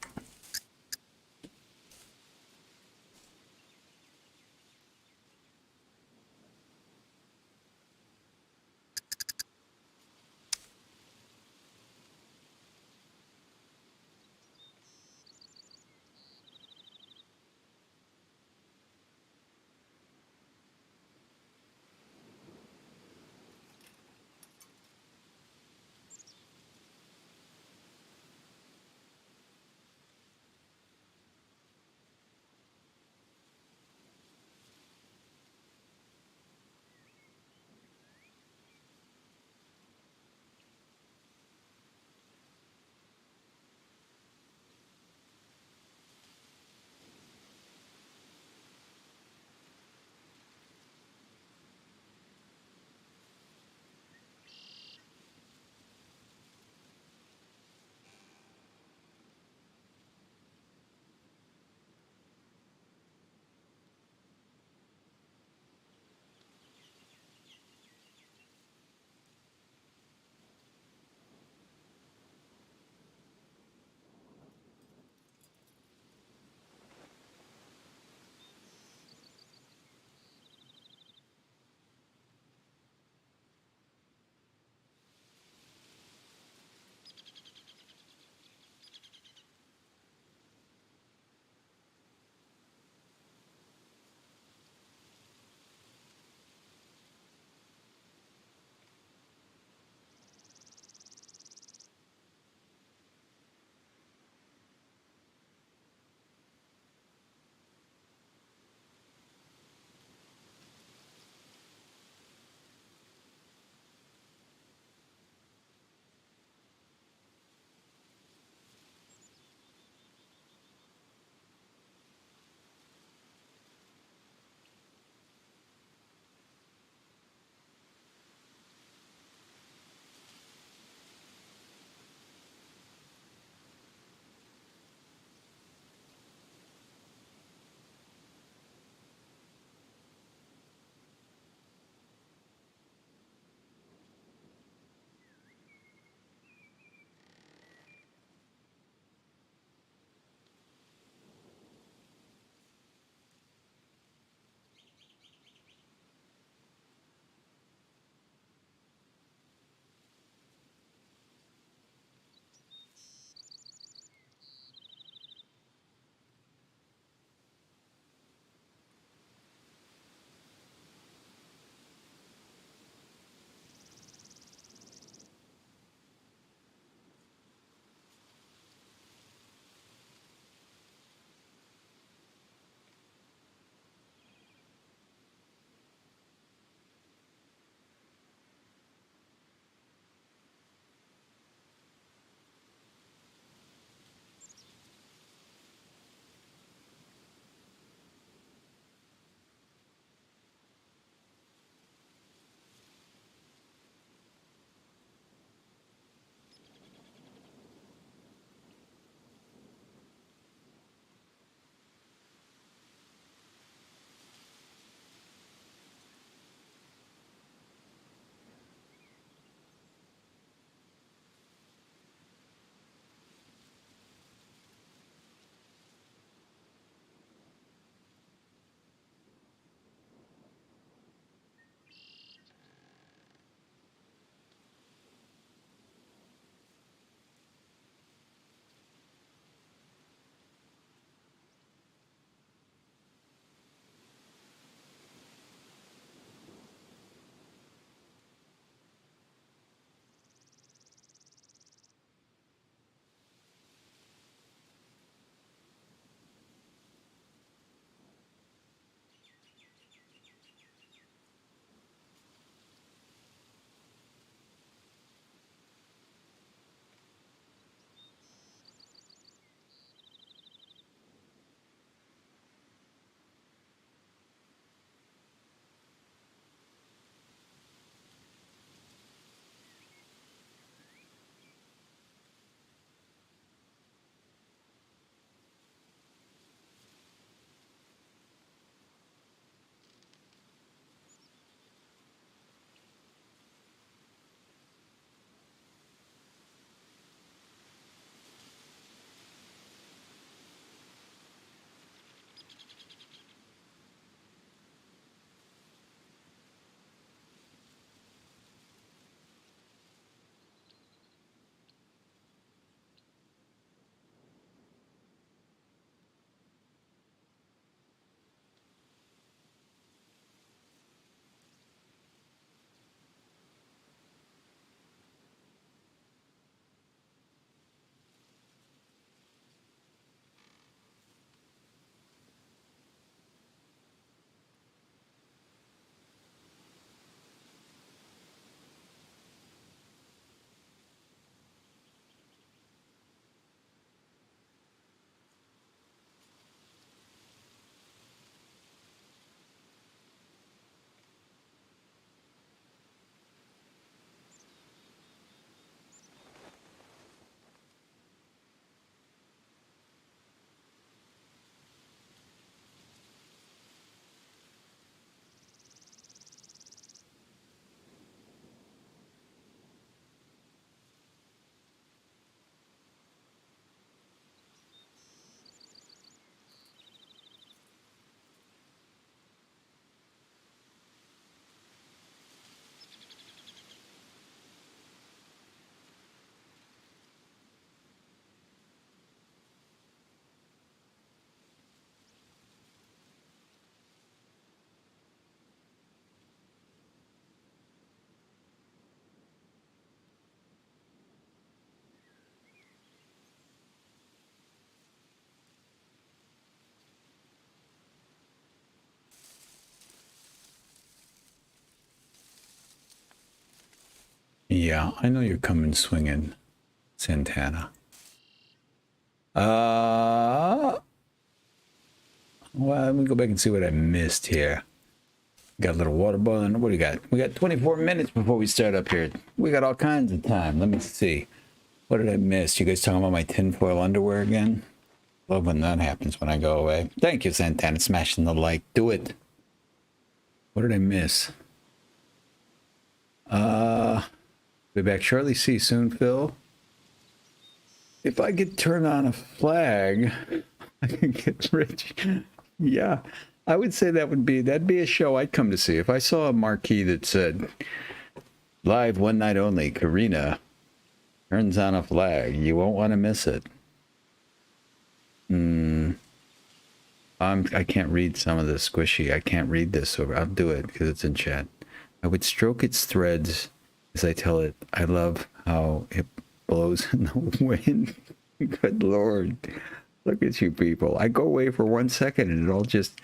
Yeah, I know you're coming swinging, Santana. Well, let me go back and see what I missed here. Got a little water boiling. What do we got? We got 24 minutes before we start up here. We got all kinds of time. Let me see. What did I miss? You guys talking about my tinfoil underwear again? Love when that happens when I go away. Thank you, Santana. Smashing the like. Do it. What did I miss? Be back shortly. See you soon, Phil. If I could turn on a flag, I could get rich. Yeah, I would say that'd be a show I'd come to see. If I saw a marquee that said live one night only, Karina turns on a flag, you won't want to miss it. I can't read some of the squishy. I can't read this, so I'll do it because it's in chat. I would stroke its threads as I tell it, I love how it blows in the wind. Good Lord. Look at you people. I go away for 1 second and it all just,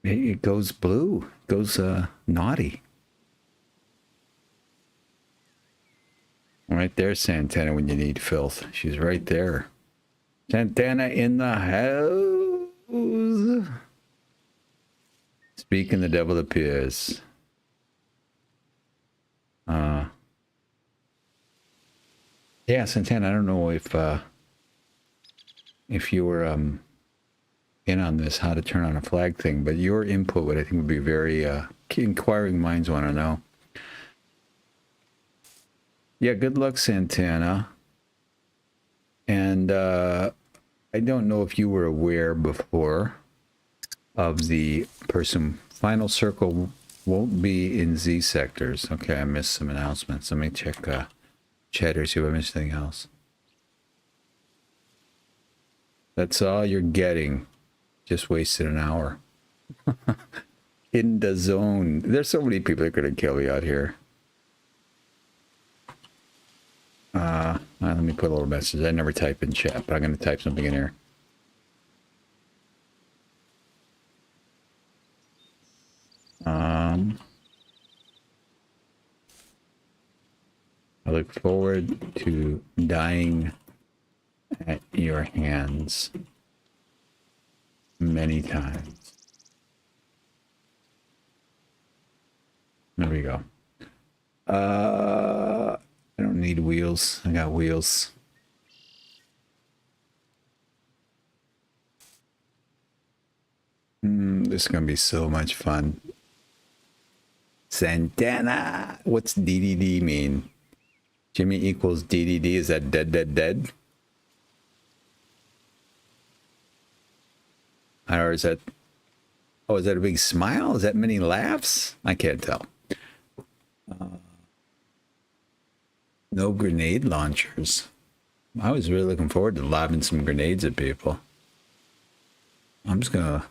it goes blue. It goes naughty. Right there, Santana, when you need filth. She's right there. Santana in the house. Speaking the devil appears. Yeah, Santana, I don't know if you were in on this, how to turn on a flag thing, but your input would, I think, would be very inquiring minds want to know. Yeah, good luck, Santana. And I don't know if you were aware before of the person. Final circle won't be in Z sectors. Okay, I missed some announcements. Let me check chat or see if I missed anything else. That's all you're getting. Just wasted an hour. In the zone. There's so many people that are going to kill me out here. Let me put a little message. I never type in chat, but I'm going to type something in here. I look forward to dying at your hands many times. There we go. I don't need wheels. I got wheels. This is going to be so much fun. Santana! What's DDD mean? Jimmy equals DDD. Is that dead, dead, dead? Or is that... Oh, is that a big smile? Is that many laughs? I can't tell. No grenade launchers. I was really looking forward to lobbing some grenades at people. I'm just gonna...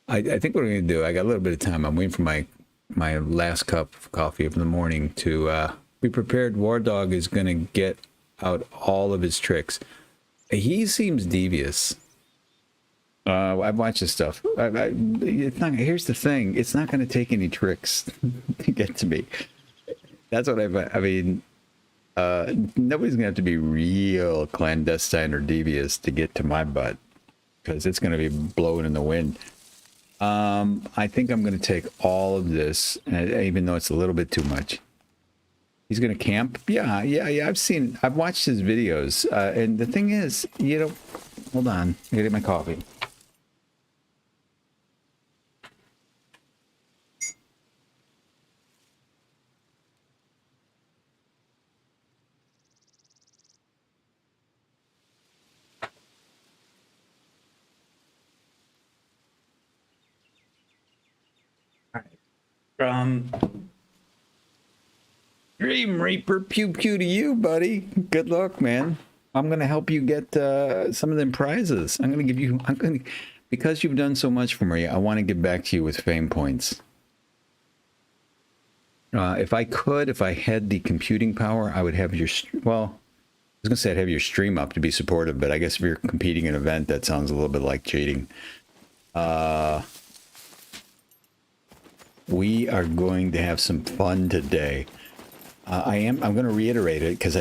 I think what I'm gonna do, I got a little bit of time. I'm waiting for my last cup of coffee of the morning to be prepared. War Dog is gonna get out all of his tricks. He seems devious. I've watched his stuff. It's not, here's the thing. It's not going to take any tricks to get to me. That's what I mean, nobody's going to have to be real clandestine or devious to get to my butt, because it's going to be blowing in the wind. I think I'm going to take all of this, even though it's a little bit too much. He's going to camp? Yeah. I've watched his videos. And the thing is, you know, hold on. I gotta get my coffee. Dream Reaper, pew pew to you, buddy. Good luck, man. I'm gonna help you get some of them prizes. I'm gonna because you've done so much for me. I want to give back to you with fame points. If I had the computing power, I would have your well. I was gonna say I'd have your stream up to be supportive, but I guess if you're competing in an event, that sounds a little bit like cheating. We are going to have some fun today. I'm going to reiterate it because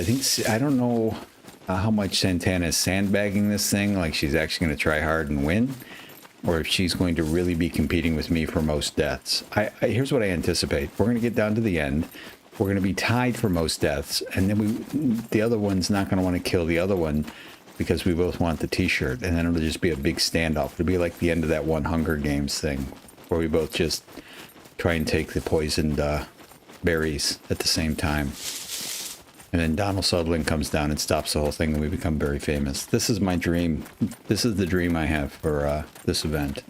I don't know how much Santana is sandbagging this thing, like she's actually going to try hard and win, or if she's going to really be competing with me for most deaths. Here's what I anticipate. We're going to get down to the end. We're going to be tied for most deaths, and then the other one's not going to want to kill the other one because we both want the t-shirt, and then it'll just be a big standoff. It'll be like the end of that one Hunger Games thing, where we both just try and take the poisoned berries at the same time. And then Donald Sutherland comes down and stops the whole thing, and we become very famous. This is my dream. This is the dream I have for this event.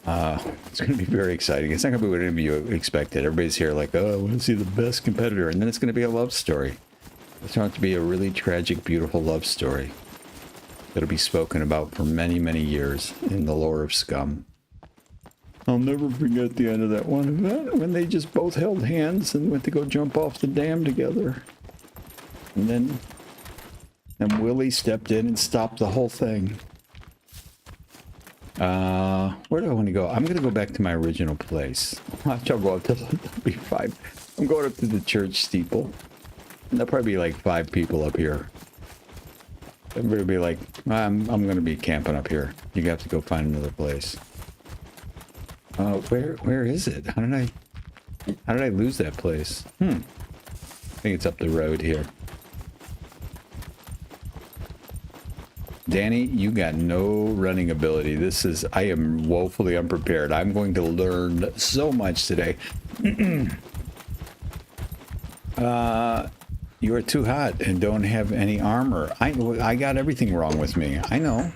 It's going to be very exciting. It's not going to be what any of you expected. Everybody's here like, oh, I want to see the best competitor. And then it's going to be a love story. It's going to be a really tragic, beautiful love story that'll be spoken about for many, many years in the lore of Scum. I'll never forget the end of that one event when they just both held hands and went to go jump off the dam together. And then Willie stepped in and stopped the whole thing. Where do I want to go? I'm going to go back to my original place. I'll go up to B5. I'm going up to the church steeple. There'll probably be like 5 people up here. Everybody will be like, I'm going to be camping up here. You have to go find another place. Where is it? How did I lose that place? I think it's up the road here. Danny, you got no running ability. I am woefully unprepared. I'm going to learn so much today. You are too hot and don't have any armor. I got everything wrong with me. I know.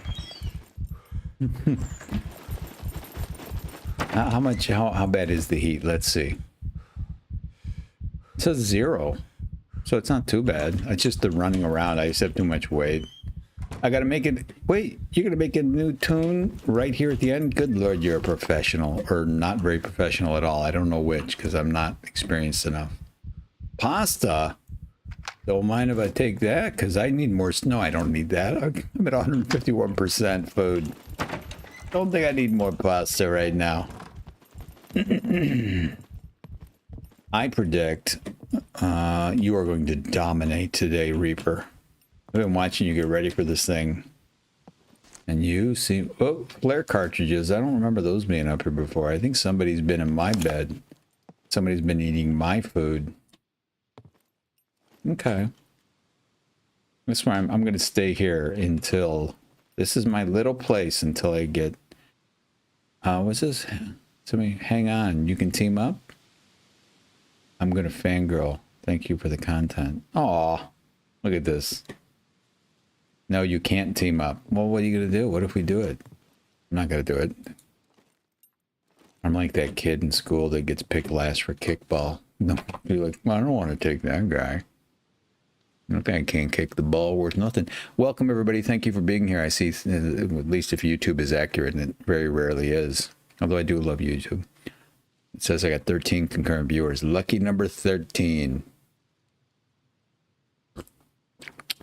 How bad is the heat? Let's see. It says 0. So it's not too bad. It's just the running around. I just have too much weight. I gotta make it. Wait, you're gonna make a new tune right here at the end? Good Lord, you're a professional. Or not very professional at all. I don't know which, because I'm not experienced enough. Pasta? Don't mind if I take that, because I need more. No, I don't need that. I'm at 151% food. Don't think I need more pasta right now. I predict you are going to dominate today, Reaper. I've been watching you get ready for this thing. And you see... Oh, flare cartridges. I don't remember those being up here before. I think somebody's been in my bed. Somebody's been eating my food. Okay. That's why I'm going to stay here until... This is my little place until I get... what's this? Somebody, hang on. You can team up? I'm going to fangirl. Thank you for the content. Aw. Look at this. No, you can't team up. Well, what are you going to do? What if we do it? I'm not going to do it. I'm like that kid in school that gets picked last for kickball. No, you're like, well, I don't want to take that guy. I don't think I can kick the ball worth nothing. Welcome, everybody. Thank you for being here. I see, at least if YouTube is accurate, and it very rarely is. Although I do love YouTube. It says I got 13 concurrent viewers. Lucky number 13.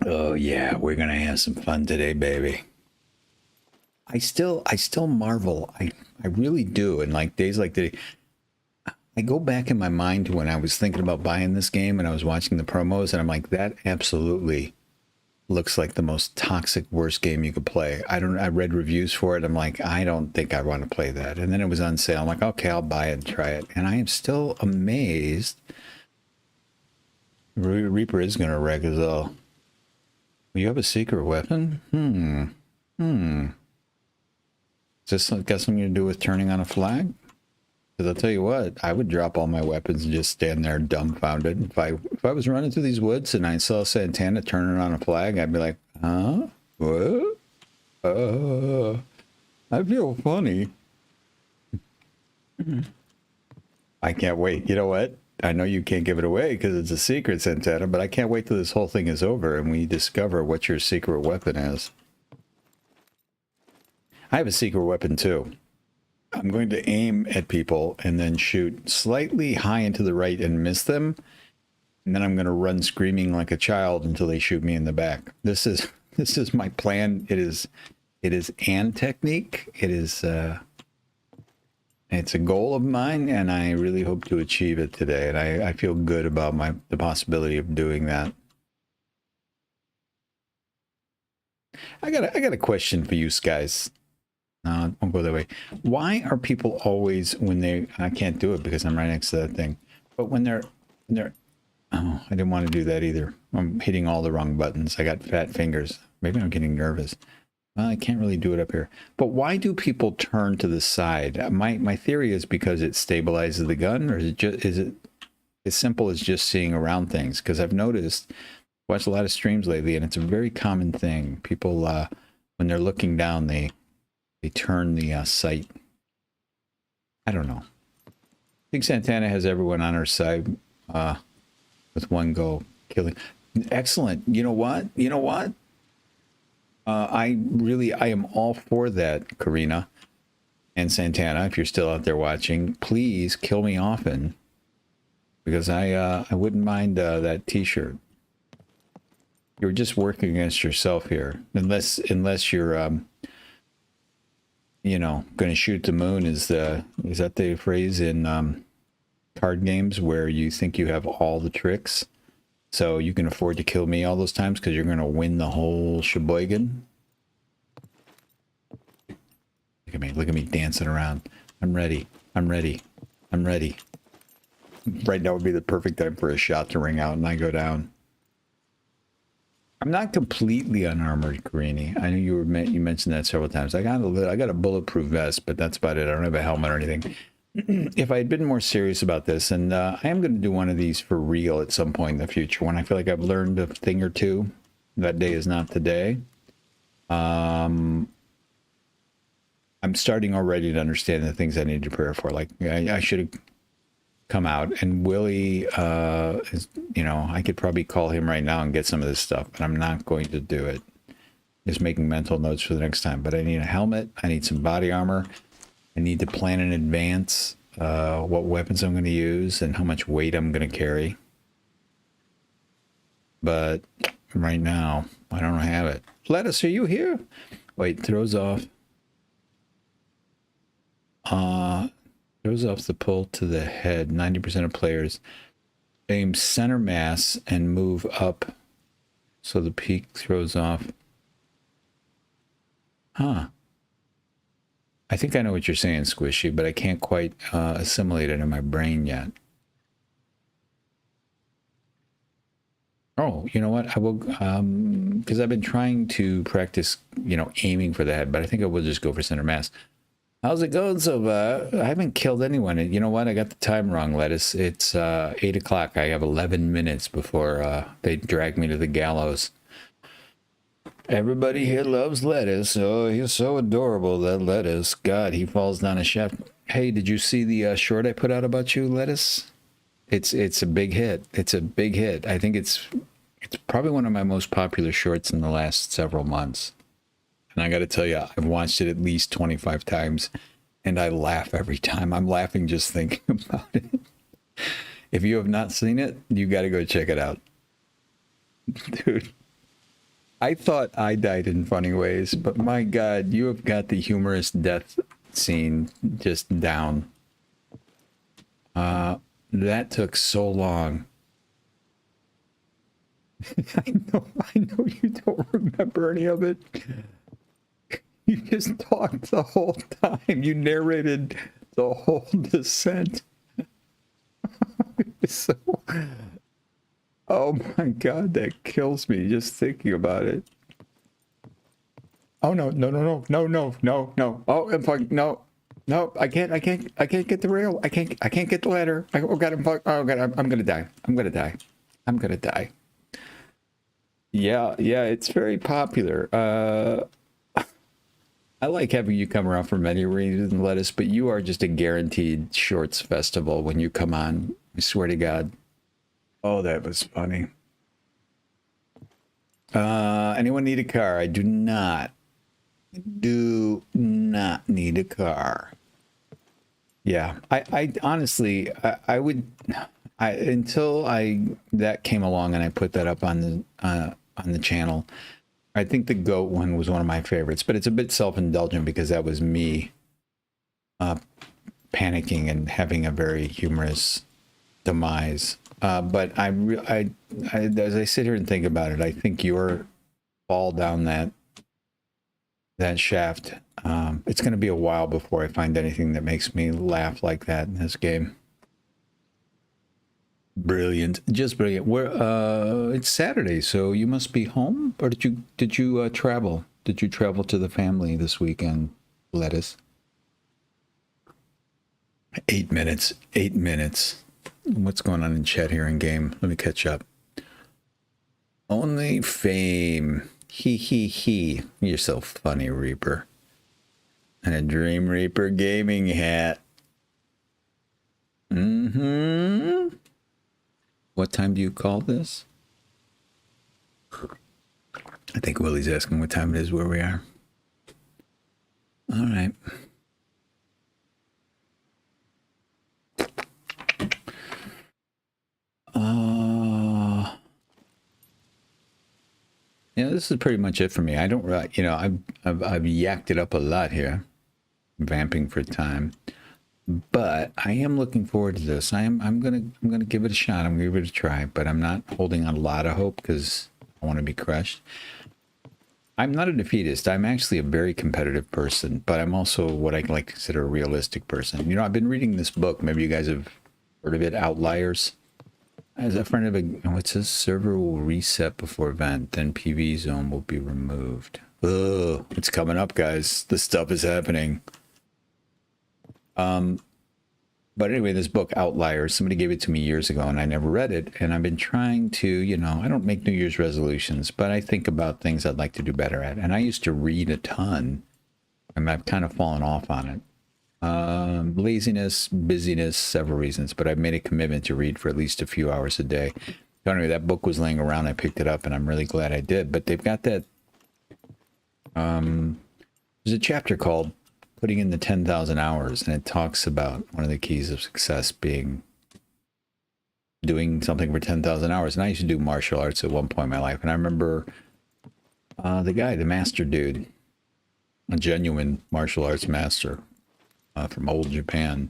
Oh, yeah. We're going to have some fun today, baby. I still marvel. I really do. And like days like today, I go back in my mind to when I was thinking about buying this game and I was watching the promos, and I'm like, that absolutely looks like the most toxic, worst game you could play. I read reviews for it. I'm like, I don't think I want to play that. And then it was on sale. I'm like, okay, I'll buy it and try it. And I am still amazed. Reaper is going to wreck us all. You have a secret weapon? Is this got something to do with turning on a flag? Because I'll tell you what, I would drop all my weapons and just stand there dumbfounded. If I was running through these woods and I saw Santana turning on a flag, I'd be like, huh? What? I feel funny. I can't wait. You know what? I know you can't give it away because it's a secret, Santana, but I can't wait till this whole thing is over and we discover what your secret weapon is. I have a secret weapon too. I'm going to aim at people and then shoot slightly high and to the right and miss them. And then I'm going to run screaming like a child until they shoot me in the back. This is my plan. It is an technique. It is, and It's a goal of mine, and I really hope to achieve it today. And I feel good about the possibility of doing that. I got a question for you guys. No, I'll go that way. Why are people always when they? I can't do it because I'm right next to that thing. But when they're, oh, I didn't want to do that either. I'm hitting all the wrong buttons. I got fat fingers. Maybe I'm getting nervous. Well, I can't really do it up here. But why do people turn to the side? My theory is because it stabilizes the gun, or is it as simple as just seeing around things? Because I've noticed, watched a lot of streams lately, and it's a very common thing. People, when they're looking down, they turn the sight. I don't know. I think Santana has everyone on her side with one go killing. Excellent. You know what? You know what? I am all for that, Karina and Santana. If you're still out there watching, please kill me often, because I wouldn't mind that T-shirt. You're just working against yourself here, unless you're you know, going to shoot the moon. Is that the phrase in card games where you think you have all the tricks? So you can afford to kill me all those times because you're going to win the whole sheboygan. Look at me dancing around. I'm ready. I'm ready. I'm ready. Right now would be the perfect time for a shot to ring out and I go down. I'm not completely unarmored, Karini. I know you mentioned that several times. I got a bulletproof vest, but that's about it. I don't have a helmet or anything. If I had been more serious about this, and I am going to do one of these for real at some point in the future when I feel like I've learned a thing or two. That day is not today. I'm starting already to understand the things I need to prepare for. Like I should have come out, and Willie is, you know, I could probably call him right now and get some of this stuff, but I'm not going to do it. Just making mental notes for the next time. But I need a helmet. I need some body armor. I need to plan in advance what weapons I'm going to use and how much weight I'm going to carry. But right now, I don't have it. Lettuce, are you here? Wait, throws off. Throws off the pull to the head. 90% of players aim center mass and move up so the peak throws off. Huh. I think I know what you're saying, Squishy, but I can't quite assimilate it in my brain yet. Oh, you know what? I will, because I've been trying to practice, you know, aiming for the head, but I think I will just go for center mass. How's it going so far? I haven't killed anyone. You know what? I got the time wrong, Lettuce. It's 8 o'clock. I have 11 minutes before they drag me to the gallows. Everybody here loves Lettuce. Oh, he's so adorable, that Lettuce. God, he falls down a shaft. Hey, did you see the short I put out about you, Lettuce? It's a big hit. It's a big hit. I think it's probably one of my most popular shorts in the last several months. And I got to tell you, I've watched it at least 25 times, and I laugh every time. I'm laughing just thinking about it. If you have not seen it, you got to go check it out. Dude, I thought I died in funny ways, but my God, you have got the humorous death scene just down. That took so long. I know you don't remember any of it. You just talked the whole time. You narrated the whole descent. So, oh my God, that kills me just thinking about it. Oh no! Oh, I'm fucking no. I can't get the rail. I can't get the ladder. Oh God, I'm gonna die. I'm gonna die. Yeah, it's very popular. I like having you come around for many reasons, Lettuce, but you are just a guaranteed shorts festival when you come on. I swear to God. Oh, that was funny. Anyone need a car? I do not. Need a car. Yeah, I honestly, I would, until that came along and I put that up on the channel. I think the goat one was one of my favorites, but it's a bit self-indulgent because that was me panicking and having a very humorous demise. But as I sit here and think about it, I think your fall down that shaft, it's going to be a while before I find anything that makes me laugh like that in this game. Brilliant, just brilliant. It's Saturday, so you must be home, or did you travel? Did you travel to the family this weekend, Lettuce? 8 minutes. 8 minutes. What's going on in chat here in game? Let me catch up. Only fame. He. You're so funny, Reaper. And a Dream Reaper gaming hat. Mm-hmm. What time do you call this? I think Willie's asking what time it is where we are. All right. Yeah, this is pretty much it for me. I don't, I've yacked it up a lot here, vamping for time, but I am looking forward to this. I'm gonna give it a shot. I'm gonna give it a try, but I'm not holding a lot of hope because I want to be crushed. I'm not a defeatist. I'm actually a very competitive person, but I'm also what I like to consider a realistic person. I've been reading this book. Maybe you guys have heard of it, Outliers. As a friend of it says server will reset before event, then PV zone will be removed. Ugh, it's coming up, guys. This stuff is happening. But anyway, this book, Outliers, somebody gave it to me years ago and I never read it. And I've been trying to, I don't make New Year's resolutions, but I think about things I'd like to do better at. And I used to read a ton. I've kind of fallen off on it. Laziness, busyness, several reasons, but I've made a commitment to read for at least a few hours a day. So anyway, that book was laying around. I picked it up and I'm really glad I did. But they've got that, there's a chapter called Putting in the 10,000 Hours, and it talks about one of the keys of success being doing something for 10,000 hours. And I used to do martial arts at one point in my life. And I remember the master dude, a genuine martial arts master, from old Japan.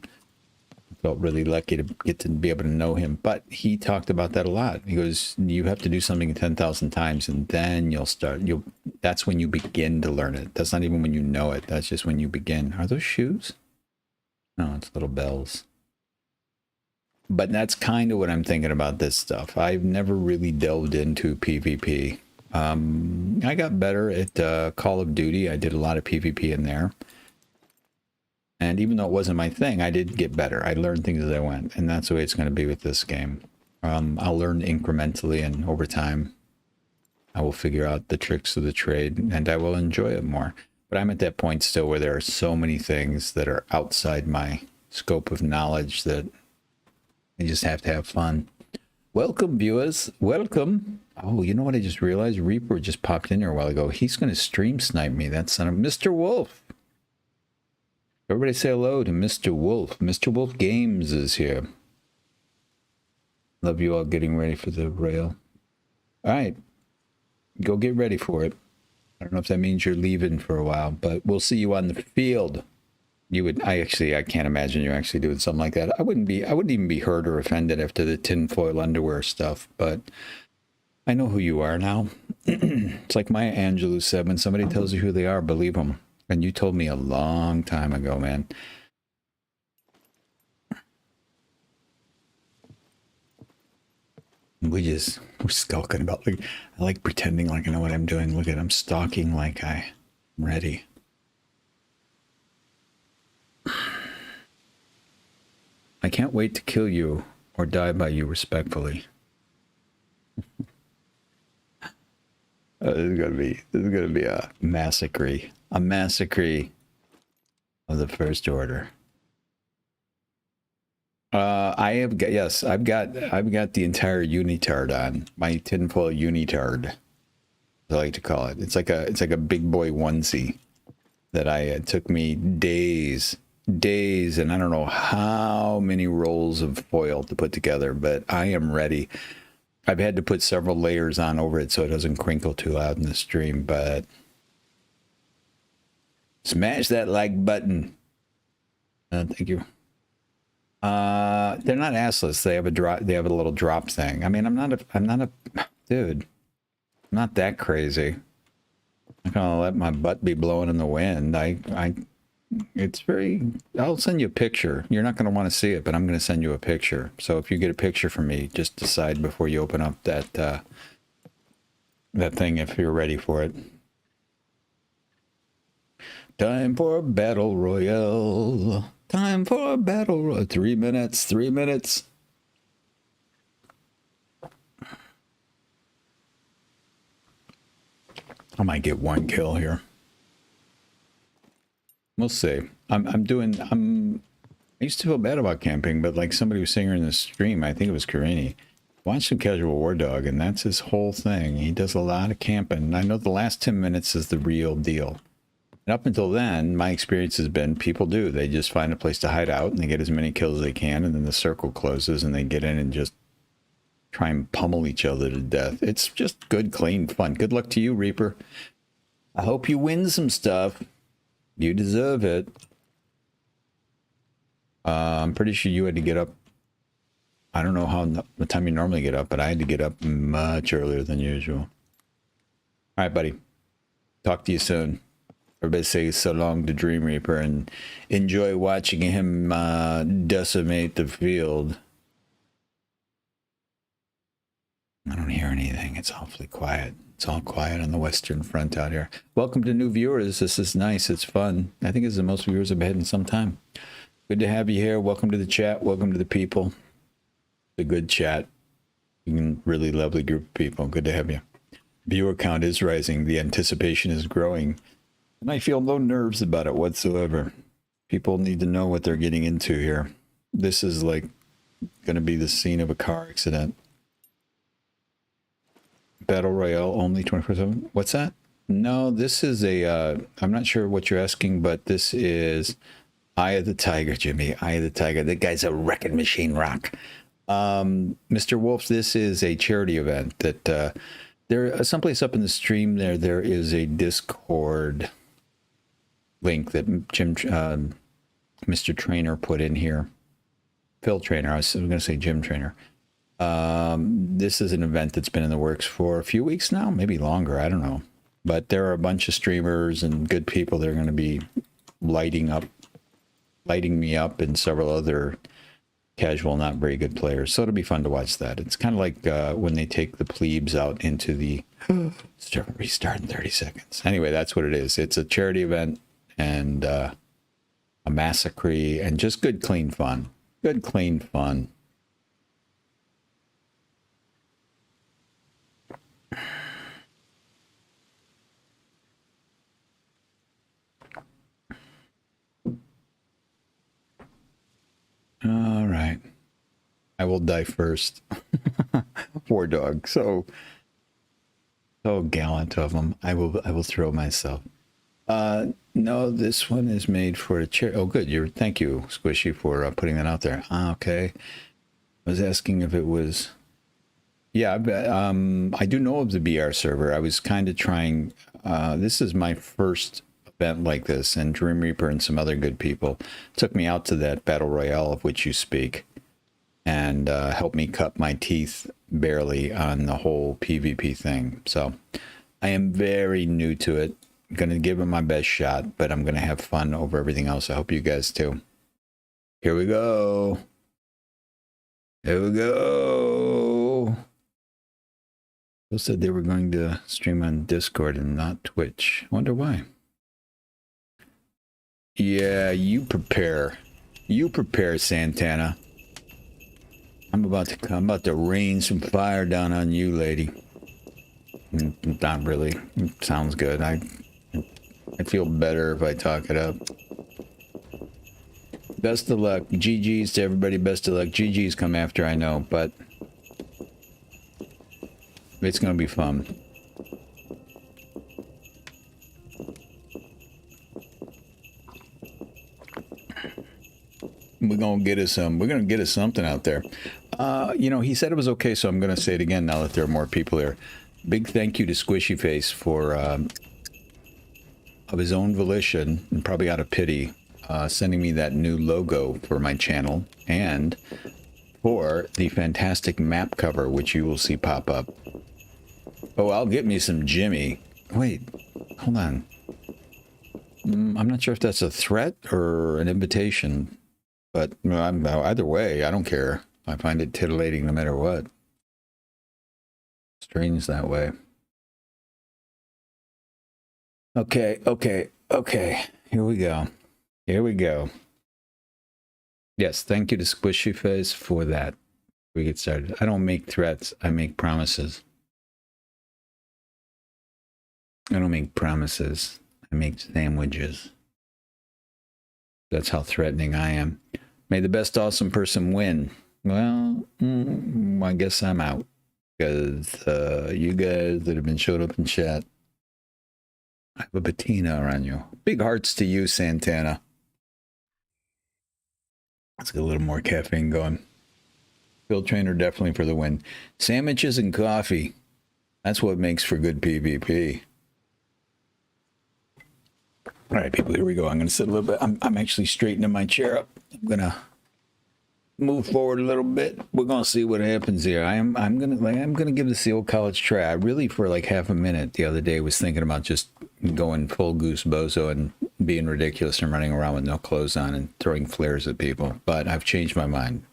I felt really lucky to get to be able to know him, but he talked about that a lot. He goes, you have to do something 10,000 times and then that's when you begin to learn it. That's not even when you know it. That's just when you begin. Are those shoes? No, it's little bells. But that's kind of what I'm thinking about this stuff. I've never really delved into PvP. I got better at Call of Duty. I did a lot of PvP in there. And even though it wasn't my thing, I did get better. I learned things as I went, and that's the way it's going to be with this game. I'll learn incrementally, and over time, I will figure out the tricks of the trade, and I will enjoy it more. But I'm at that point still where there are so many things that are outside my scope of knowledge that I just have to have fun. Welcome, viewers. Welcome. Oh, you know what I just realized? Reaper just popped in here a while ago. He's going to stream snipe me. That son of Mr. Wolf. Everybody say hello to Mr. Wolf. Mr. Wolf Games is here. Love you all getting ready for the Royale. All right. Go get ready for it. I don't know if that means you're leaving for a while, but we'll see you on the field. I can't imagine you actually doing something like that. I wouldn't even be hurt or offended after the tinfoil underwear stuff, but I know who you are now. It's like Maya Angelou said, when somebody tells you who they are, believe them. And you told me a long time ago, man. We're skulking about, I like pretending like I know what I'm doing. Look at, I'm stalking like I'm ready. I can't wait to kill you or die by you respectfully. This is gonna be a massacre. A massacre of the First Order. I've got the entire unitard on, my tinfoil unitard, as I like to call it. It's like a big boy onesie that it took me days, and I don't know how many rolls of foil to put together, but I am ready. I've had to put several layers on over it so it doesn't crinkle too loud in the stream, but smash that like button. Thank you. They're not assless. They have a drop. They have a little drop thing. I mean, I'm not a dude. I'm not that crazy. I'm gonna let my butt be blowing in the wind. It's very. I'll send you a picture. You're not gonna want to see it, but I'm gonna send you a picture. So if you get a picture from me, just decide before you open up that that thing if you're ready for it. Time for a battle royale. Time for a battle royale. 3 minutes. 3 minutes. I might get one kill here. We'll see. I used to feel bad about camping, but like somebody was saying in the stream, I think it was Karini, watch some Casual War Dog, and that's his whole thing. He does a lot of camping. I know the last 10 minutes is the real deal. And up until then, my experience has been people do. They just find a place to hide out, and they get as many kills as they can, and then the circle closes, and they get in and just try and pummel each other to death. It's just good, clean fun. Good luck to you, Reaper. I hope you win some stuff. You deserve it. I'm pretty sure you had to get up. I don't know what time you normally get up, but I had to get up much earlier than usual. All right, buddy. Talk to you soon. Everybody say so long to Dream Reaper and enjoy watching him decimate the field. I don't hear anything. It's awfully quiet. It's all quiet on the Western Front out here. Welcome to new viewers. This is nice. It's fun. I think this is the most viewers I've had in some time. Good to have you here. Welcome to the chat. Welcome to the people. The good chat. Really lovely group of people. Good to have you. Viewer count is rising. The anticipation is growing. And I feel no nerves about it whatsoever. People need to know what they're getting into here. This is like going to be the scene of a car accident. Battle Royale only 24/7. What's that? No, this is a, I'm not sure what you're asking, but this is Eye of the Tiger, Jimmy. Eye of the Tiger. That guy's a wrecking machine rock. Mr. Wolf, this is a charity event that there someplace up in the stream there is a Discord link that Mr. Trainer put in here. Phil Trainer. I was going to say Jim Trainer. This is an event that's been in the works for a few weeks now, maybe longer, I don't know. But there are a bunch of streamers and good people that are going to be lighting me up and several other casual, not very good players. So it'll be fun to watch that. It's kind of like when they take the plebes out into the restart in 30 seconds. Anyway, that's what it is. It's a charity event and a massacre and just good, clean fun. Good, clean fun. All right. I will die first. War Dog. So gallant of him. I will throw myself. No, this one is made for a chair. Oh, good. Thank you, Squishy, for putting that out there. Okay. I was asking if it was. Yeah, I do know of the BR server. I was kind of trying. This is my first event like this, and Dream Reaper and some other good people took me out to that Battle Royale of which you speak and helped me cut my teeth barely on the whole PvP thing. So I am very new to it. I'm going to give it my best shot, but I'm going to have fun over everything else. I hope you guys too. Here we go. Here we go. People said they were going to stream on Discord and not Twitch. I wonder why. Yeah, you prepare. You prepare, Santana. I'm about to rain some fire down on you, lady. Not really. It sounds good. I feel better if I talk it up. Best of luck. GG's to everybody. Best of luck. GG's come after, I know, but it's gonna be fun. We're gonna get us something out there. You know, he said it was okay, so I'm gonna say it again now that there are more people here. Big thank you to Squishy Face for of his own volition and probably out of pity sending me that new logo for my channel and for the fantastic map cover, which you will see pop up. Oh, I'll get me some Jimmy. Wait, hold on. I'm not sure if that's a threat or an invitation, but either way, I don't care. I find it titillating no matter what. Strange that way. Okay. Here we go. Yes, thank you to Squishy Face for that. We get started. I don't make threats. I make promises. I don't make promises. I make sandwiches. That's how threatening I am. May the best awesome person win. Well, I guess I'm out. Because you guys that have been showed up in chat, I have a patina around you. Big hearts to you, Santana. Let's get a little more caffeine going. Field trainer definitely for the win. Sandwiches and coffee. That's what makes for good PvP. All right, people, here we go. I'm going to sit a little bit. I'm actually straightening my chair up. I'm going to move forward a little bit. We're going to see what happens here. I'm going to give this the old college try. I really, for like half a minute the other day, was thinking about just going full goose bozo and being ridiculous and running around with no clothes on and throwing flares at people. But I've changed my mind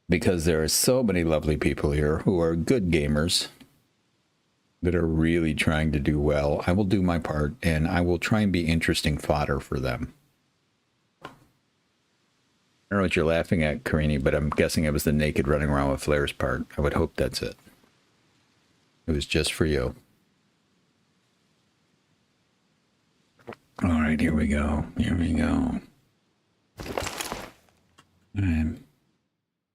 because there are so many lovely people here who are good gamers that are really trying to do well. I will do my part, and I will try and be interesting fodder for them. I don't know what you're laughing at, Karini, but I'm guessing it was the naked running around with flares part. I would hope that's it. It was just for you. All right, here we go. All right.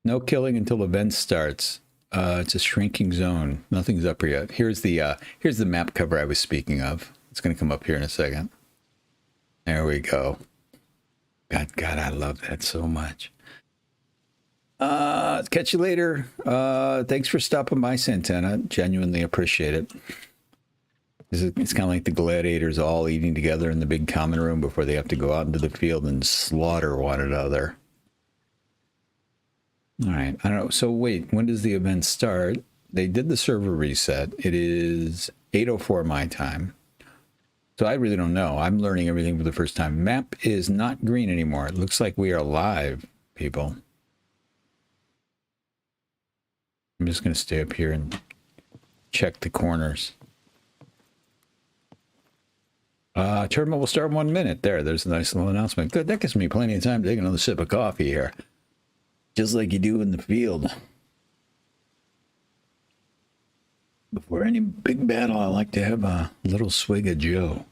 No killing until event starts. It's a shrinking zone. Nothing's up here yet. Here's the map cover I was speaking of. It's going to come up here in a second. There we go. God, I love that so much. Catch you later. Thanks for stopping by, Santana. Genuinely appreciate it. It's kind of like the gladiators all eating together in the big common room before they have to go out into the field and slaughter one another. All right, I don't know. So wait, when does the event start? They did the server reset. It is 8:04 my time. So I really don't know. I'm learning everything for the first time. Map is not green anymore. It looks like we are live, people. I'm just going to stay up here and check the corners. Tournament will start in 1 minute. There's a nice little announcement. Good, that gives me plenty of time to take another sip of coffee here. Just like you do in the field. Before any big battle, I like to have a little swig of Joe.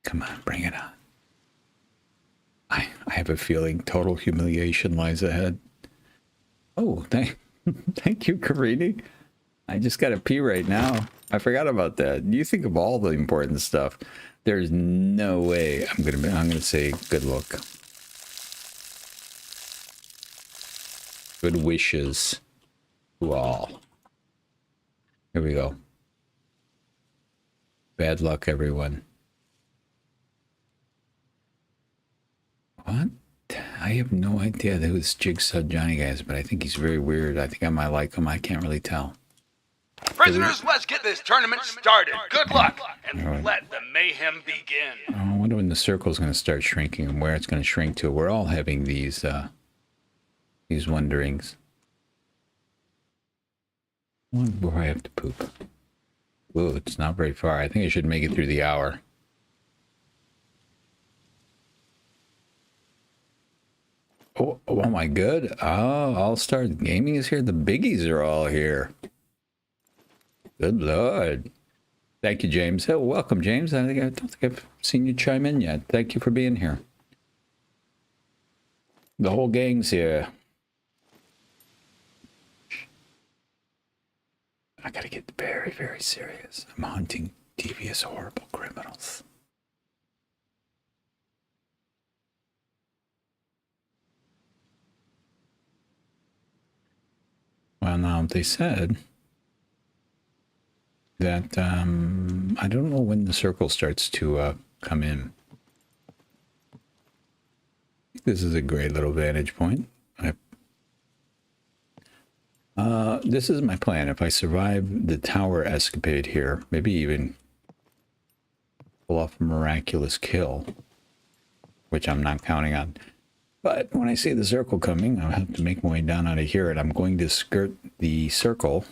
Come on, bring it on. I have a feeling total humiliation lies ahead. Oh, thank you, Karini. I just got to pee right now. I forgot about that. You think of all the important stuff. There's no way I'm gonna say good luck. Good wishes to all. Here we go. Bad luck, everyone. What? I have no idea who this Jigsaw Johnny guy is, but I think he's very weird. I think I might like him. I can't really tell.
Prisoners, let's get this tournament started. Good luck, and let the mayhem begin.
I wonder when the circle's going to start shrinking and where it's going to shrink to. We're all having these wonderings. I wonder where I have to poop. Ooh, it's not very far. I think I should make it through the hour. Oh, my good. Oh, All-Star Gaming is here. The biggies are all here. Good Lord. Thank you, James. Oh, welcome, James. I don't think I've seen you chime in yet. Thank you for being here. The whole gang's here. I gotta get very, very serious. I'm hunting devious, horrible criminals. Well, now they said that I don't know when the circle starts to come in. This is a great little vantage point. This is my plan. If I survive the tower escapade here, maybe even pull off a miraculous kill, which I'm not counting on. But when I see the circle coming, I'll have to make my way down out of here, and I'm going to skirt the circle.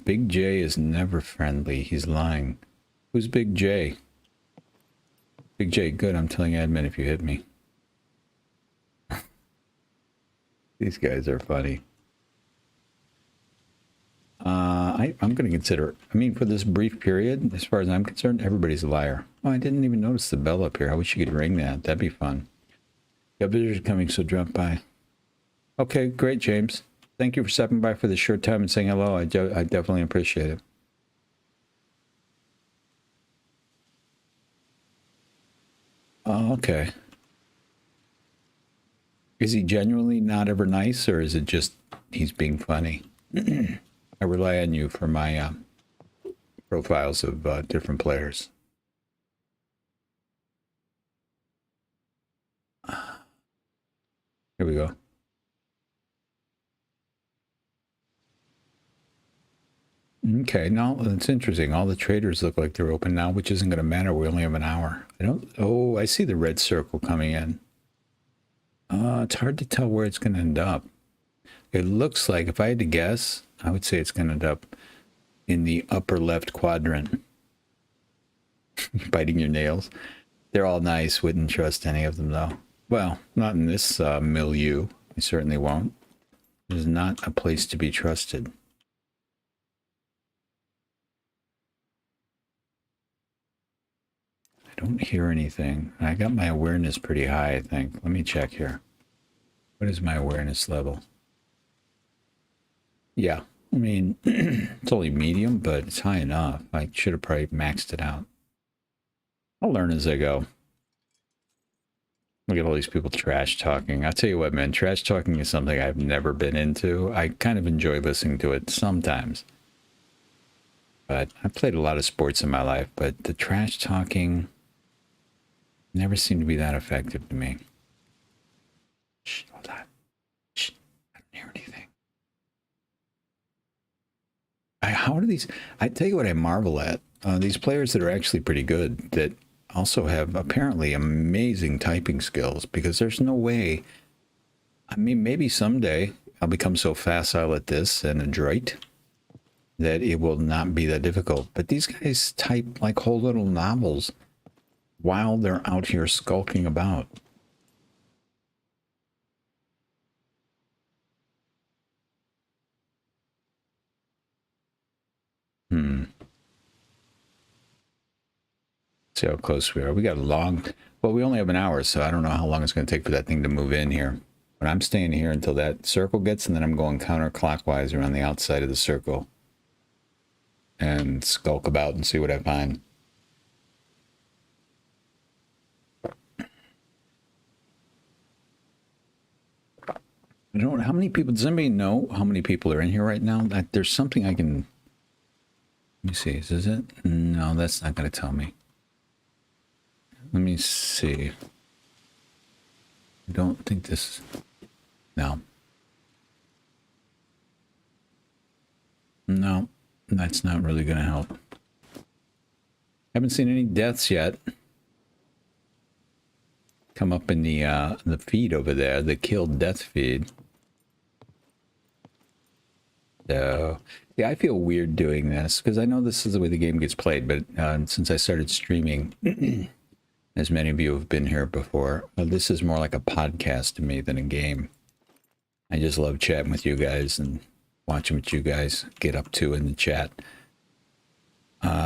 Big J is never friendly. He's lying. Who's Big J? Big J, good. I'm telling admin if you hit me. These guys are funny. I'm going to consider it. I mean, for this brief period, as far as I'm concerned, everybody's a liar. Oh, I didn't even notice the bell up here. I wish you could ring that. That'd be fun. Got visitors coming, so drop by. Okay, great, James. Thank you for stopping by for the short time and saying hello. I definitely appreciate it. Oh, okay. Is he genuinely not ever nice, or is it just he's being funny? I rely on you for my profiles of different players. Here we go. Okay, now it's interesting. All the traders look like they're open now, which isn't going to matter. We only have an hour. Oh, I see the red circle coming in. It's hard to tell where it's going to end up. It looks like, if I had to guess, I would say it's going to end up in the upper left quadrant. Biting your nails. They're all nice. Wouldn't trust any of them, though. Well, not in this milieu. I certainly won't. It is not a place to be trusted. I don't hear anything. I got my awareness pretty high, I think. Let me check here. What is my awareness level? Yeah, I mean, it's only medium, but it's high enough. I should have probably maxed it out. I'll learn as I go. Look at all these people trash talking. I'll tell you what, man, trash talking is something I've never been into. I kind of enjoy listening to it sometimes. But I've played a lot of sports in my life, but the trash talking never seemed to be that effective to me. Shh, hold on. Shh, I don't hear anything. How do these... I tell you what I marvel at. These players that are actually pretty good, that also have apparently amazing typing skills, because there's no way... I mean, maybe someday I'll become so facile at this and adroit that it will not be that difficult. But these guys type like whole little novels while they're out here skulking about. See how close we are. We got a long... Well, we only have an hour, so I don't know how long it's going to take for that thing to move in here. But I'm staying here until that circle gets, and then I'm going counterclockwise around the outside of the circle and skulk about and see what I find. I don't know how many people... Does anybody know how many people are in here right now? There's something I can... Let me see. Is it? No, that's not going to tell me. Let me see. I don't think this... No. No, that's not really going to help. Haven't seen any deaths yet. Come up in the feed over there, the killed death feed. So, yeah, I feel weird doing this because I know this is the way the game gets played, but since I started streaming, as many of you have been here before, this is more like a podcast to me than a game. I just love chatting with you guys and watching what you guys get up to in the chat.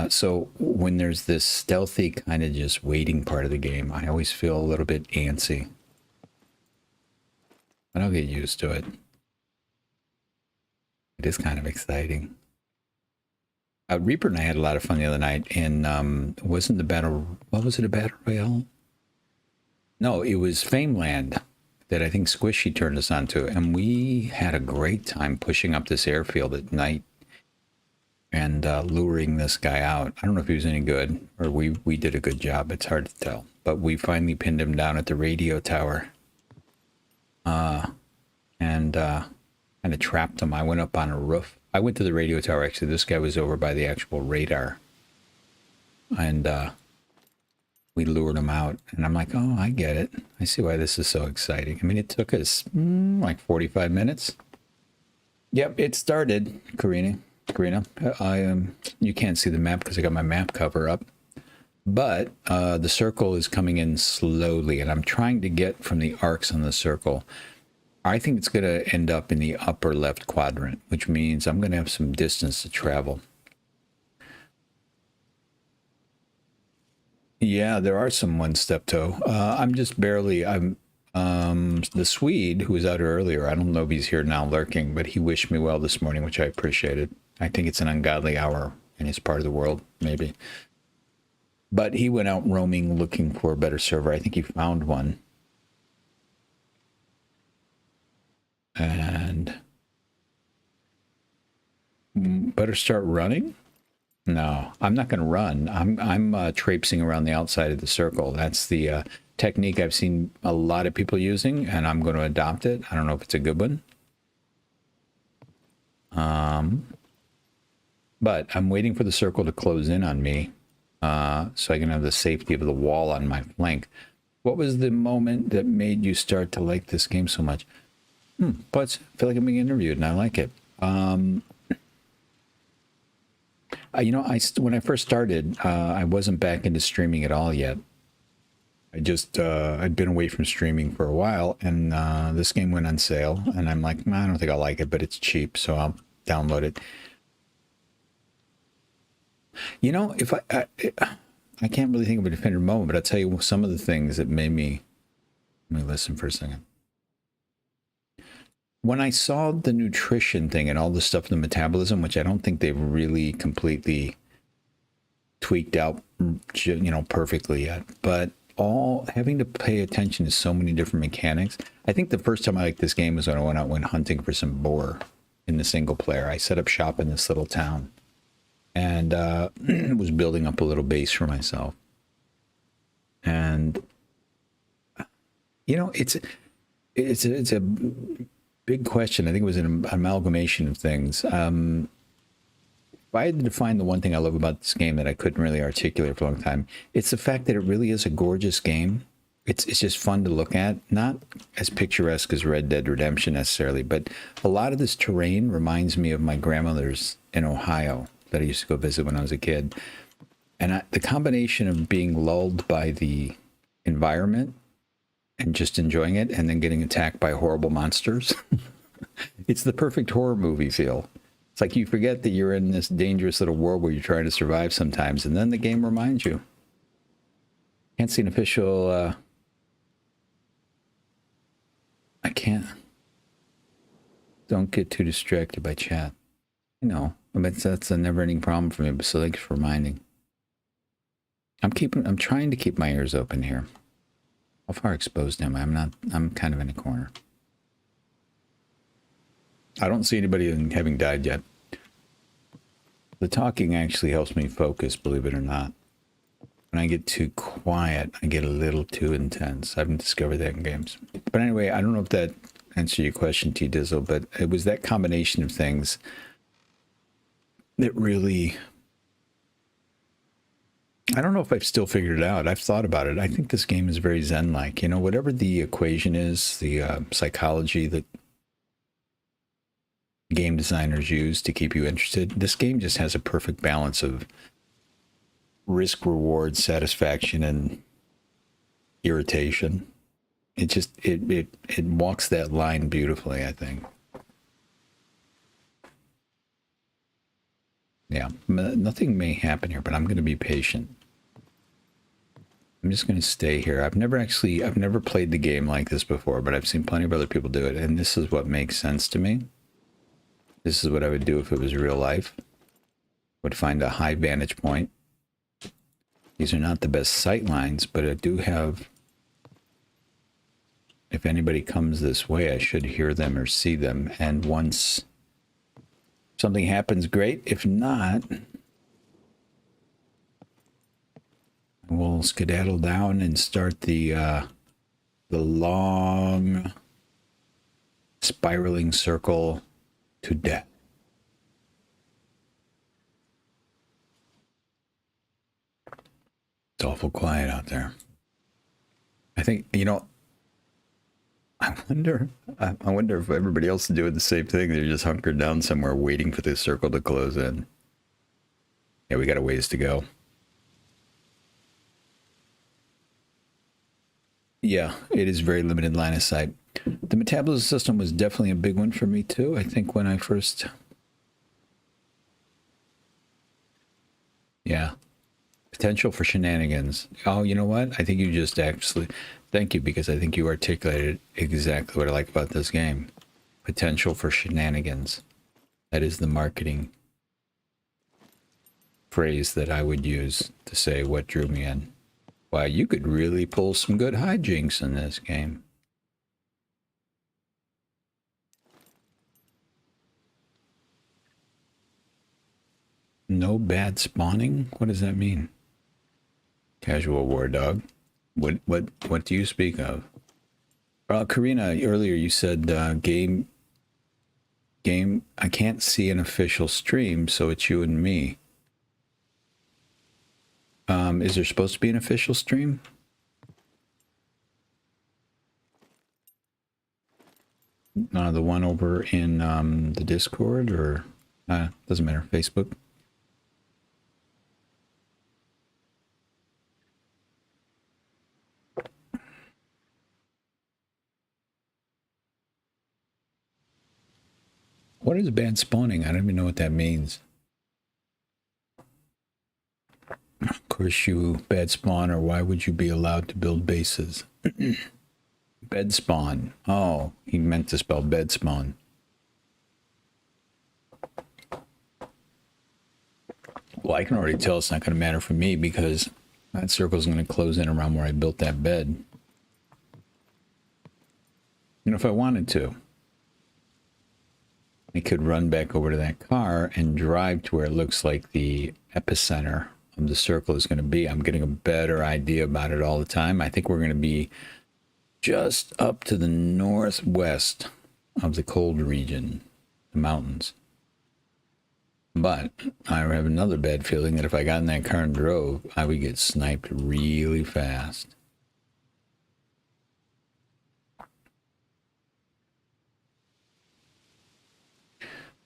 So when there's this stealthy kind of just waiting part of the game, I always feel a little bit antsy. But I'll get used to it. It is kind of exciting. Reaper and I had a lot of fun the other night, and wasn't the battle... What was it, a battle royale? No, it was Fameland that I think Squishy turned us onto, and we had a great time pushing up this airfield at night. and luring this guy out. I don't know if he was any good or we did a good job. It's hard to tell. But we finally pinned him down at the radio tower and kind of trapped him. I went up on a roof. I went to the radio tower, actually. This guy was over by the actual radar. And we lured him out. And I'm like, oh, I get it. I see why this is so exciting. I mean, it took us like 45 minutes. Yep, it started, Karina. You can't see the map because I got my map cover up. But the circle is coming in slowly, and I'm trying to get from the arcs on the circle. I think it's going to end up in the upper left quadrant, which means I'm going to have some distance to travel. Yeah, there are some one-step toe. I'm just barely... the Swede who was out earlier, I don't know if he's here now lurking, but he wished me well this morning, which I appreciated. I think it's an ungodly hour in his part of the world, maybe. But he went out roaming looking for a better server. I think he found one. And better start running? No, I'm not going to run. I'm traipsing around the outside of the circle. That's the technique I've seen a lot of people using, and I'm going to adopt it. I don't know if it's a good one. But I'm waiting for the circle to close in on me so I can have the safety of the wall on my flank. What was the moment that made you start to like this game so much? But I feel like I'm being interviewed, and I like it. You know, when I first started, I wasn't back into streaming at all yet. I just, I'd been away from streaming for a while, and this game went on sale, and I'm like, I don't think I'll like it, but it's cheap, so I'll download it. You know, if I can't really think of a definitive moment, but I'll tell you some of the things that made me, let me listen for a second. When I saw the nutrition thing and all the stuff in the metabolism, which I don't think they've really completely tweaked out, you know, perfectly yet, but all having to pay attention to so many different mechanics. I think the first time I liked this game was when I went hunting for some boar in the single player. I set up shop in this little town and was building up a little base for myself. And you know, it's a big question. I think it was an amalgamation of things. If I had to define the one thing I love about this game that I couldn't really articulate for a long time, it's the fact that it really is a gorgeous game. It's just fun to look at. Not as picturesque as Red Dead Redemption necessarily, but a lot of this terrain reminds me of my grandmother's in Ohio that I used to go visit when I was a kid. And the combination of being lulled by the environment and just enjoying it and then getting attacked by horrible monsters. It's the perfect horror movie feel. It's like you forget that you're in this dangerous little world where you're trying to survive sometimes, and then the game reminds you. Can't see an official... I can't... Don't get too distracted by chat. You know, but that's a never-ending problem for me, but so thanks for reminding. I'm trying to keep my ears open here. How far exposed am I? I'm kind of in a corner. I don't see anybody having died yet. The talking actually helps me focus, believe it or not. When I get too quiet, I get a little too intense. I haven't discovered that in games. But anyway, I don't know if that answered your question, T Dizzle, but it was that combination of things that really... I don't know if I've still figured it out. I've thought about it. I think this game is very Zen-like. You know, whatever the equation is, the psychology that game designers use to keep you interested, this game just has a perfect balance of risk, reward, satisfaction, and irritation. It just, it walks that line beautifully, I think. Yeah, nothing may happen here, but I'm going to be patient. I'm just going to stay here. I've never played the game like this before, but I've seen plenty of other people do it, and this is what makes sense to me. This is what I would do if it was real life. Would find a high vantage point. These are not the best sight lines, but I do have... If anybody comes this way, I should hear them or see them, and once something happens, great. If not, we'll skedaddle down and start the long spiraling circle to death. It's awful quiet out there. I think, you know, I wonder if everybody else is doing the same thing. They're just hunkered down somewhere waiting for this circle to close in. Yeah, we got a ways to go. Yeah, it is very limited line of sight. The metabolism system was definitely a big one for me too. I think when I first... Yeah. Potential for shenanigans. Oh, you know what? I think you just actually... Thank you, because I think you articulated exactly what I like about this game. Potential for shenanigans. That is the marketing phrase that I would use to say what drew me in. Wow, you could really pull some good hijinks in this game. No bad spawning? What does that mean? Casual war dog. What do you speak of? Karina, earlier you said game. I can't see an official stream, so it's you and me. Is there supposed to be an official stream? The one over in the Discord, or doesn't matter, Facebook. What is bad spawning? I don't even know what that means. Of course, you bad spawn, or why would you be allowed to build bases? Bed spawn. Oh, he meant to spell bed spawn. Well, I can already tell it's not going to matter for me because that circle's going to close in around where I built that bed. You know, if I wanted to, I could run back over to that car and drive to where it looks like the epicenter of the circle is going to be. I'm getting a better idea about it all the time. I think we're going to be just up to the northwest of the cold region, the mountains. But I have another bad feeling that if I got in that car and drove, I would get sniped really fast.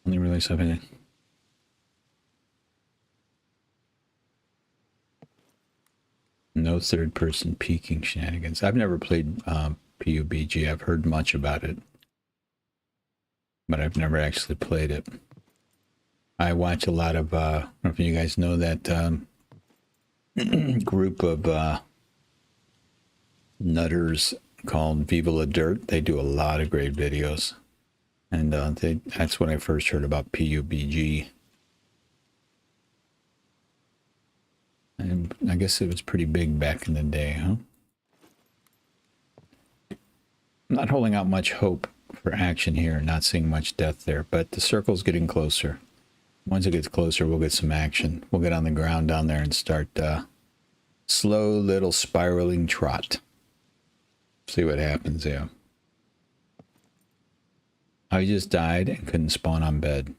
Only really something. No third-person peeking shenanigans. I've never played PUBG. I've heard much about it, but I've never actually played it. I watch a lot of, I don't know if you guys know that group of nutters called Viva La Dirt. They do a lot of great videos, and that's when I first heard about PUBG. And I guess it was pretty big back in the day, huh? I'm not holding out much hope for action here, not seeing much death there, but the circle's getting closer. Once it gets closer, we'll get some action. We'll get on the ground down there and start slow little spiraling trot. See what happens, yeah. I just died and couldn't spawn on bed.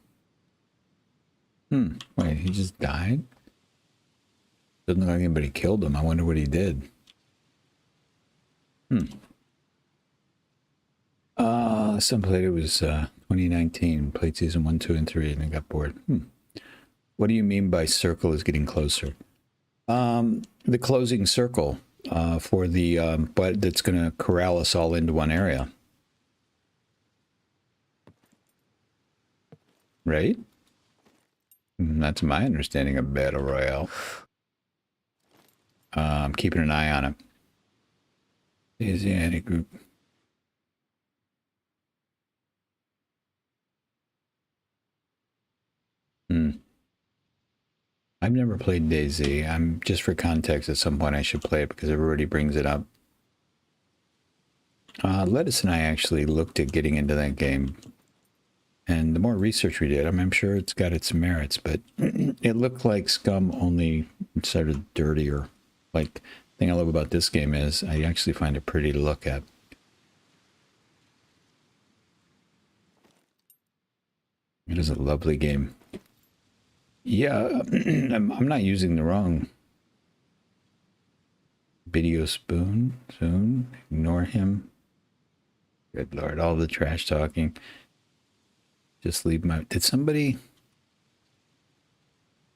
Wait, he just died? Doesn't look like anybody killed him. I wonder what he did. Some played it was 2019. Played season 1, 2, and 3, and I got bored. What do you mean by circle is getting closer? The closing circle for the but that's going to corral us all into one area, right? That's my understanding of Battle Royale. I'm keeping an eye on it. Asiatic group. I've never played DayZ. I'm just for context. At some point, I should play it because everybody brings it up. Lettuce and I actually looked at getting into that game And the more research we did, I'm sure it's got its merits, but it looked like Scum only started dirtier. Like, the thing I love about this game is I actually find it pretty to look at. It is a lovely game. Yeah, I'm not using the wrong video spoon. Soon. Ignore him. Good Lord, all the trash talking. Just leave my... Did somebody... I'm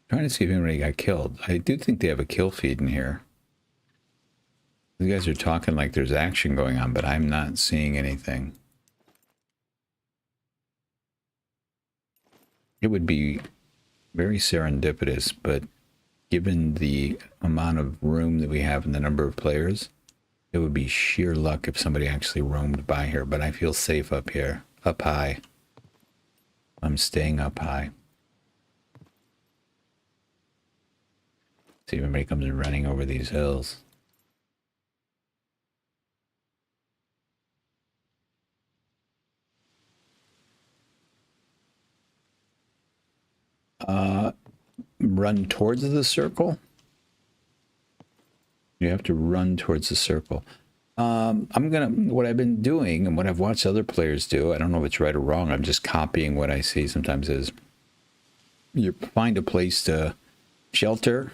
trying to see if anybody got killed. I do think they have a kill feed in here. You guys are talking like there's action going on, but I'm not seeing anything. It would be very serendipitous, but given the amount of room that we have and the number of players, it would be sheer luck if somebody actually roamed by here. But I feel safe up here, up high. I'm staying up high. See if anybody comes running over these hills. Run towards the circle. You have to run towards the circle. What I've been doing and what I've watched other players do, I don't know if it's right or wrong, I'm just copying what I see sometimes, is you find a place to shelter.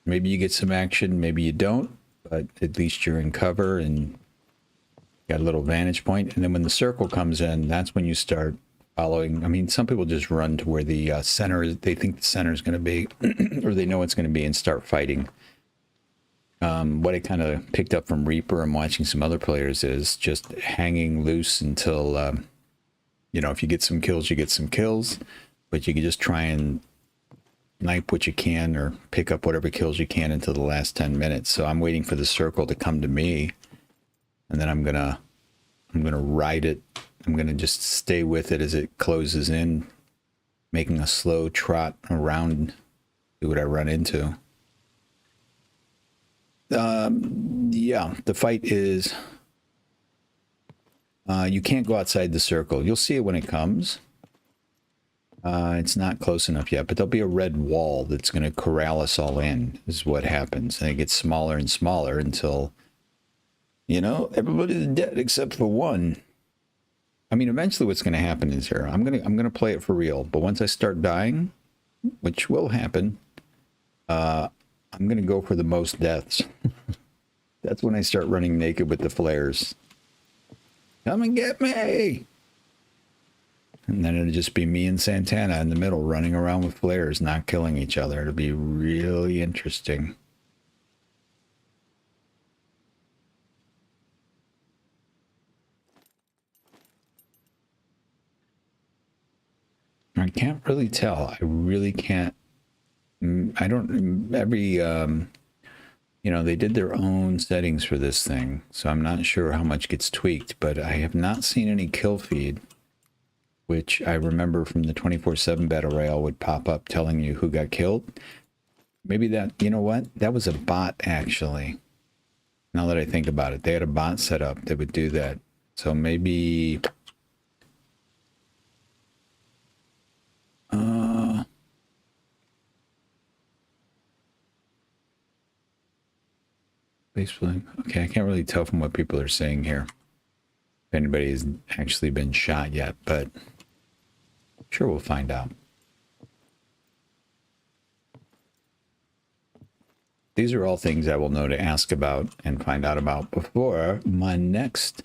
Maybe you get some action, maybe you don't, but at least you're in cover and got a little vantage point. And then when the circle comes in, that's when you start following. I mean, some people just run to where the center is, they think the center is going to be, or they know it's going to be, and start fighting. What I kind of picked up from Reaper and watching some other players is just hanging loose until, you know, if you get some kills, you get some kills, but you can just try and snipe what you can or pick up whatever kills you can until the last 10 minutes. So I'm waiting for the circle to come to me, and then I'm gonna ride it. I'm gonna just stay with it as it closes in, making a slow trot around, see what I run into. Yeah, the fight is, you can't go outside the circle. You'll see it when it comes. It's not close enough yet, but there'll be a red wall that's going to corral us all in, is what happens. And it gets smaller and smaller until, you know, everybody's dead except for one. I mean, eventually what's going to happen is here, I'm going to play it for real, but once I start dying, which will happen, I'm going to go for the most deaths. That's when I start running naked with the flares. Come and get me! And then it'll just be me and Santana in the middle running around with flares, not killing each other. It'll be really interesting. I can't really tell. I really can't. I don't, you know, they did their own settings for this thing, so I'm not sure how much gets tweaked, but I have not seen any kill feed, which I remember from the 24/7 Battle Royale would pop up telling you who got killed. Maybe that, you know what? That was a bot, actually. Now that I think about it, they had a bot set up that would do that. So maybe... Basically, okay, I can't really tell from what people are saying here if anybody has actually been shot yet, but I'm sure we'll find out. These are all things I will know to ask about and find out about before my next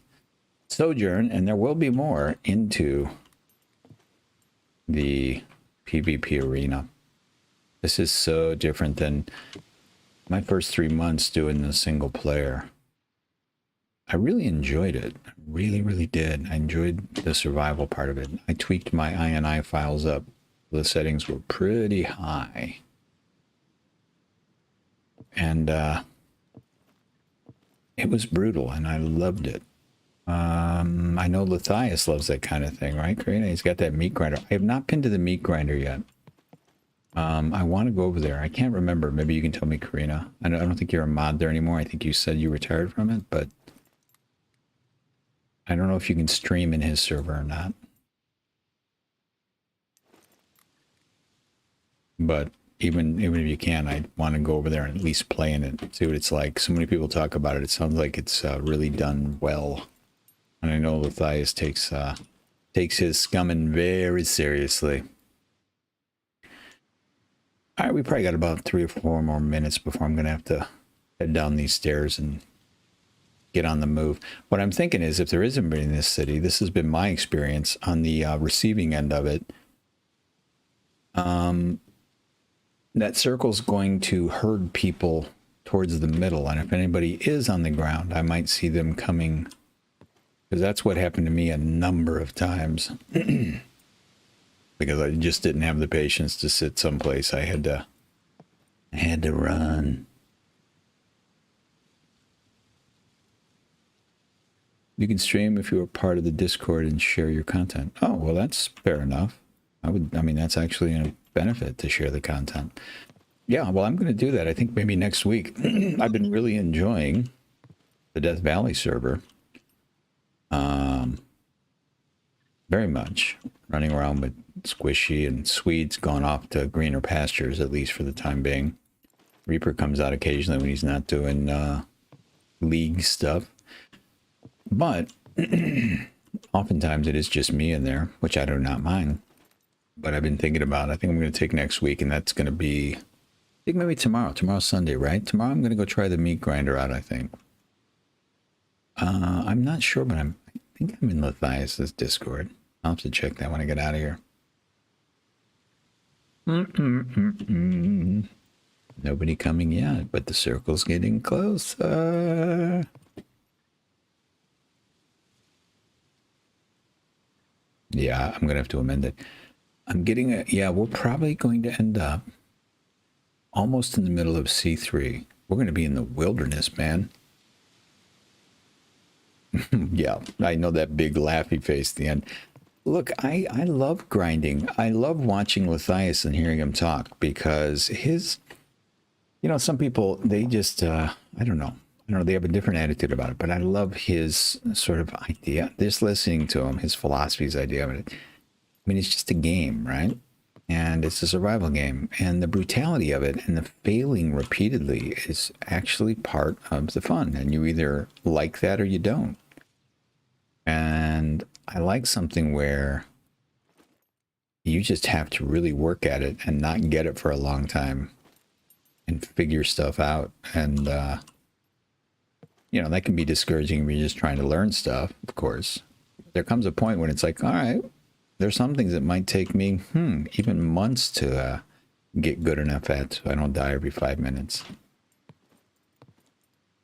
sojourn, and there will be more, into the PvP arena. This is so different than my first 3 months doing the single player. I really enjoyed it. I really, really did. I enjoyed the survival part of it. I tweaked my INI files up. The settings were pretty high. And it was brutal, and I loved it. I know Lithias loves that kind of thing, right, Karina? He's got that meat grinder. I have not been to the meat grinder yet. I want to go over there. I can't remember. Maybe you can tell me, Karina. I don't think you're a mod there anymore. I think you said you retired from it, but I don't know if you can stream in his server or not. but even if you can, I want to go over there and at least play in it, see what it's like. So many people talk about it. It sounds like it's really done well, and I know Matthias takes his scumming very seriously. All right, we probably got about 3 or 4 more minutes before I'm gonna have to head down these stairs and get on the move. What I'm thinking is, if there is anybody in this city, this has been my experience on the receiving end of it. That circle's going to herd people towards the middle, and if anybody is on the ground, I might see them coming, because that's what happened to me a number of times. Because I just didn't have the patience to sit someplace. I had to run. You can stream if you are part of the Discord and share your content. Oh, well, that's fair enough. I mean, that's actually a benefit to share the content. Yeah, well, I'm going to do that. I think maybe next week. I've been really enjoying the Death Valley server. Very much. Running around with Squishy, and Swede's gone off to greener pastures, at least for the time being. Reaper comes out occasionally when he's not doing league stuff. But oftentimes it is just me in there, which I do not mind. But I've been thinking about, I think I'm going to take next week, and that's going to be, I think maybe tomorrow. Tomorrow's Sunday, right? Tomorrow I'm going to go try the meat grinder out, I think. I'm not sure, but I think I'm in Matthias's Discord. I'll have to check that when I get out of here. Nobody coming yet, but the circle's getting closer. Yeah, I'm going to have to amend it. I'm getting a, yeah, we're probably going to end up almost in the middle of C3. We're going to be in the wilderness, man. Yeah, I know that big laughy face at the end. Look, I love grinding. I love watching Matthias and hearing him talk, because his, you know, some people, they just, I don't know, they have a different attitude about it, but I love his sort of idea. Just listening to him, his philosophy, his idea of it. I mean, it's just a game, right? And it's a survival game. And the brutality of it and the failing repeatedly is actually part of the fun. And you either like that or you don't. And I like something where you just have to really work at it and not get it for a long time and figure stuff out. And, you know, that can be discouraging when you're just trying to learn stuff, of course. There comes a point when it's like, all right, there's some things that might take me, even months to get good enough at, so I don't die every 5 minutes.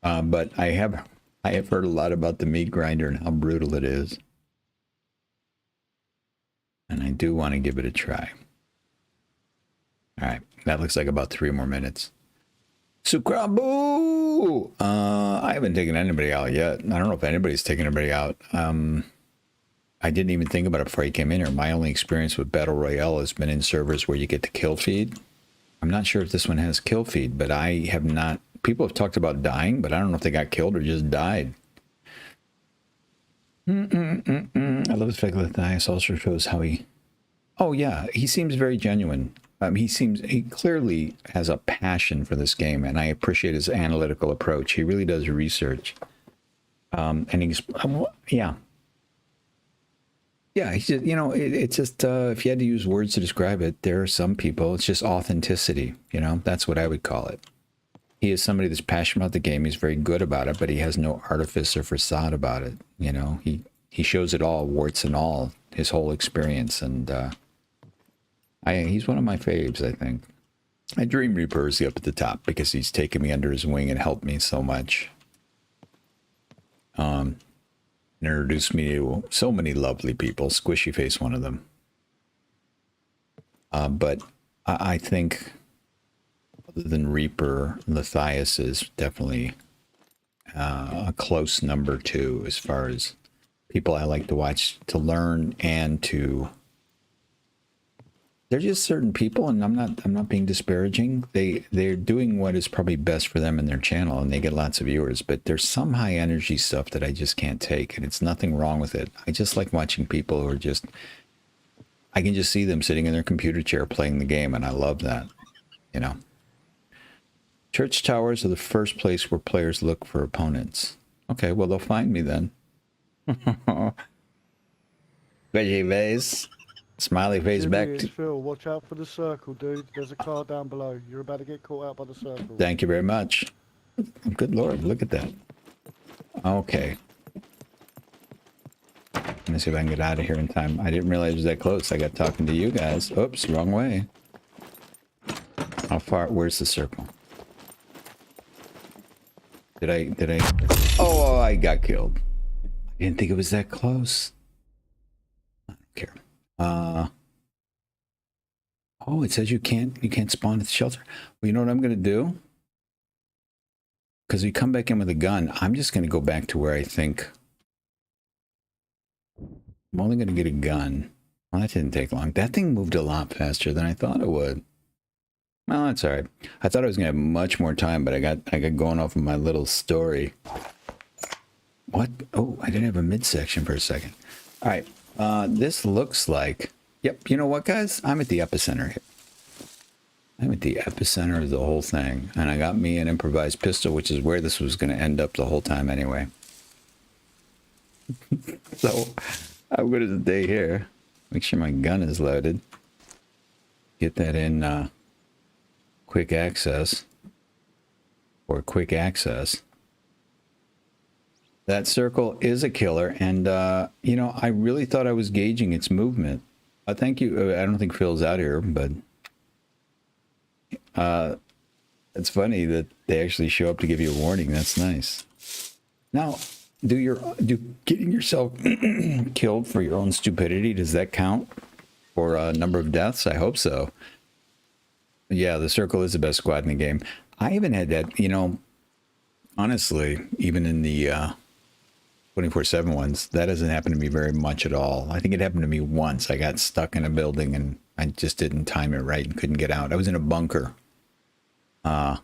But I have heard a lot about the meat grinder and how brutal it is. And I do want to give it a try. All right, that looks like about 3 more minutes. Sukrabu! I haven't taken anybody out yet. I don't know if anybody's taken anybody out. I didn't even think about it before you came in here. My only experience with Battle Royale has been in servers where you get to kill feed. I'm not sure if this one has kill feed, but I have not. People have talked about dying, but I don't know if they got killed or just died. I love the fact that Matthias also shows how he... Oh, yeah, he seems very genuine. He clearly has a passion for this game, and I appreciate his analytical approach. He really does research. And he's... yeah. Yeah, he's just, you know, it's just, if you had to use words to describe it, there are some people, it's just authenticity, you know? That's what I would call it. He is somebody that's passionate about the game. He's very good about it, but he has no artifice or facade about it. You know, he shows it all, warts and all, his whole experience. And he's one of my faves, I think. I Dream Reaper is up at the top because he's taken me under his wing and helped me so much. And introduced me to so many lovely people. Squishy Face, one of them. But I think... other than Reaper, Matthias is definitely a close number 2 as far as people I like to watch, to learn, and to... They're just certain people, and I'm not being disparaging. They're doing what is probably best for them and their channel, and they get lots of viewers. But there's some high energy stuff that I just can't take, and it's nothing wrong with it. I just like watching people who are just... I can just see them sitting in their computer chair playing the game, and I love that. you know. Church towers are the first place where players look for opponents. Okay, well, they'll find me then. Veggie face. Smiley face
Jimmy,
back
it's
to...
Phil. Watch out for the circle, dude. There's a car down below. You're about to get caught out by the circle.
Thank you very much. Good Lord, look at that. Okay. Let me see if I can get out of here in time. I didn't realize it was that close. I got talking to you guys. Oops, wrong way. How far? Where's the circle? Did I? Oh, I got killed. I didn't think it was that close. I don't care. Oh, it says you can't spawn at the shelter. Well, you know what I'm gonna do? Because we come back in with a gun, I'm just gonna go back to where I think. I'm only gonna get a gun. Well, that didn't take long. That thing moved a lot faster than I thought it would. Well, that's all right. I thought I was gonna have much more time, but I got going off of my little story. What? Oh, I didn't have a midsection for a second. All right. This looks like. Yep. You know what, guys? I'm at the epicenter here. I'm at the epicenter of the whole thing, and I got me an improvised pistol, which is where this was going to end up the whole time anyway. So I'm going to stay here. Make sure my gun is loaded. Get that in quick access. Or quick access. That circle is a killer, and you know, I really thought I was gauging its movement. Thank you. I don't think Phil's out here, but it's funny that they actually show up to give you a warning. That's nice. Now, do getting yourself killed for your own stupidity, does that count for a number of deaths? I hope so. Yeah, the circle is the best squad in the game. I even had that, you know, honestly, even in the 24/7 ones, that doesn't happen to me very much at all. I think it happened to me once. I got stuck in a building and I just didn't time it right and couldn't get out. I was in a bunker. But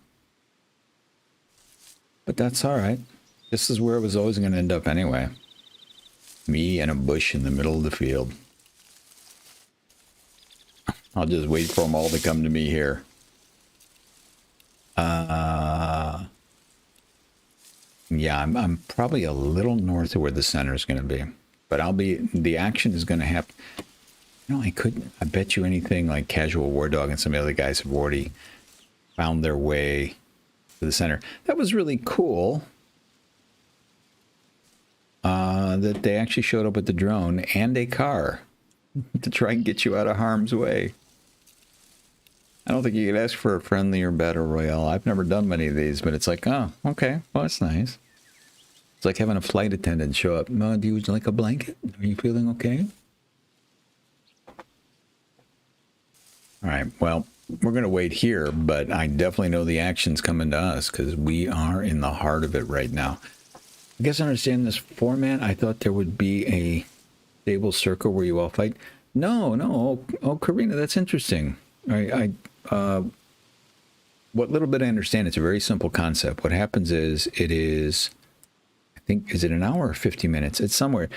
that's all right. This is where it was always going to end up anyway. Me and a bush in the middle of the field. I'll just wait for them all to come to me here. Yeah, I'm probably a little north of where the center is going to be. But the action is going to happen. You know, I bet you anything like Casual War Dog and some of the other guys have already found their way to the center. That was really cool. That they actually showed up with the drone and a car to try and get you out of harm's way. I don't think you could ask for a friendlier battle royale. I've never done many of these, but it's like, oh, okay, well, that's nice. It's like having a flight attendant show up. Do you like a blanket? Are you feeling okay? All right, well, we're going to wait here, but I definitely know the action's coming to us because we are in the heart of it right now. I guess I understand this format. I thought there would be a stable circle where you all fight. No. Oh, Karina, that's interesting. What little bit I understand, it's a very simple concept. What happens is I think, is it an hour or 50 minutes? It's somewhere.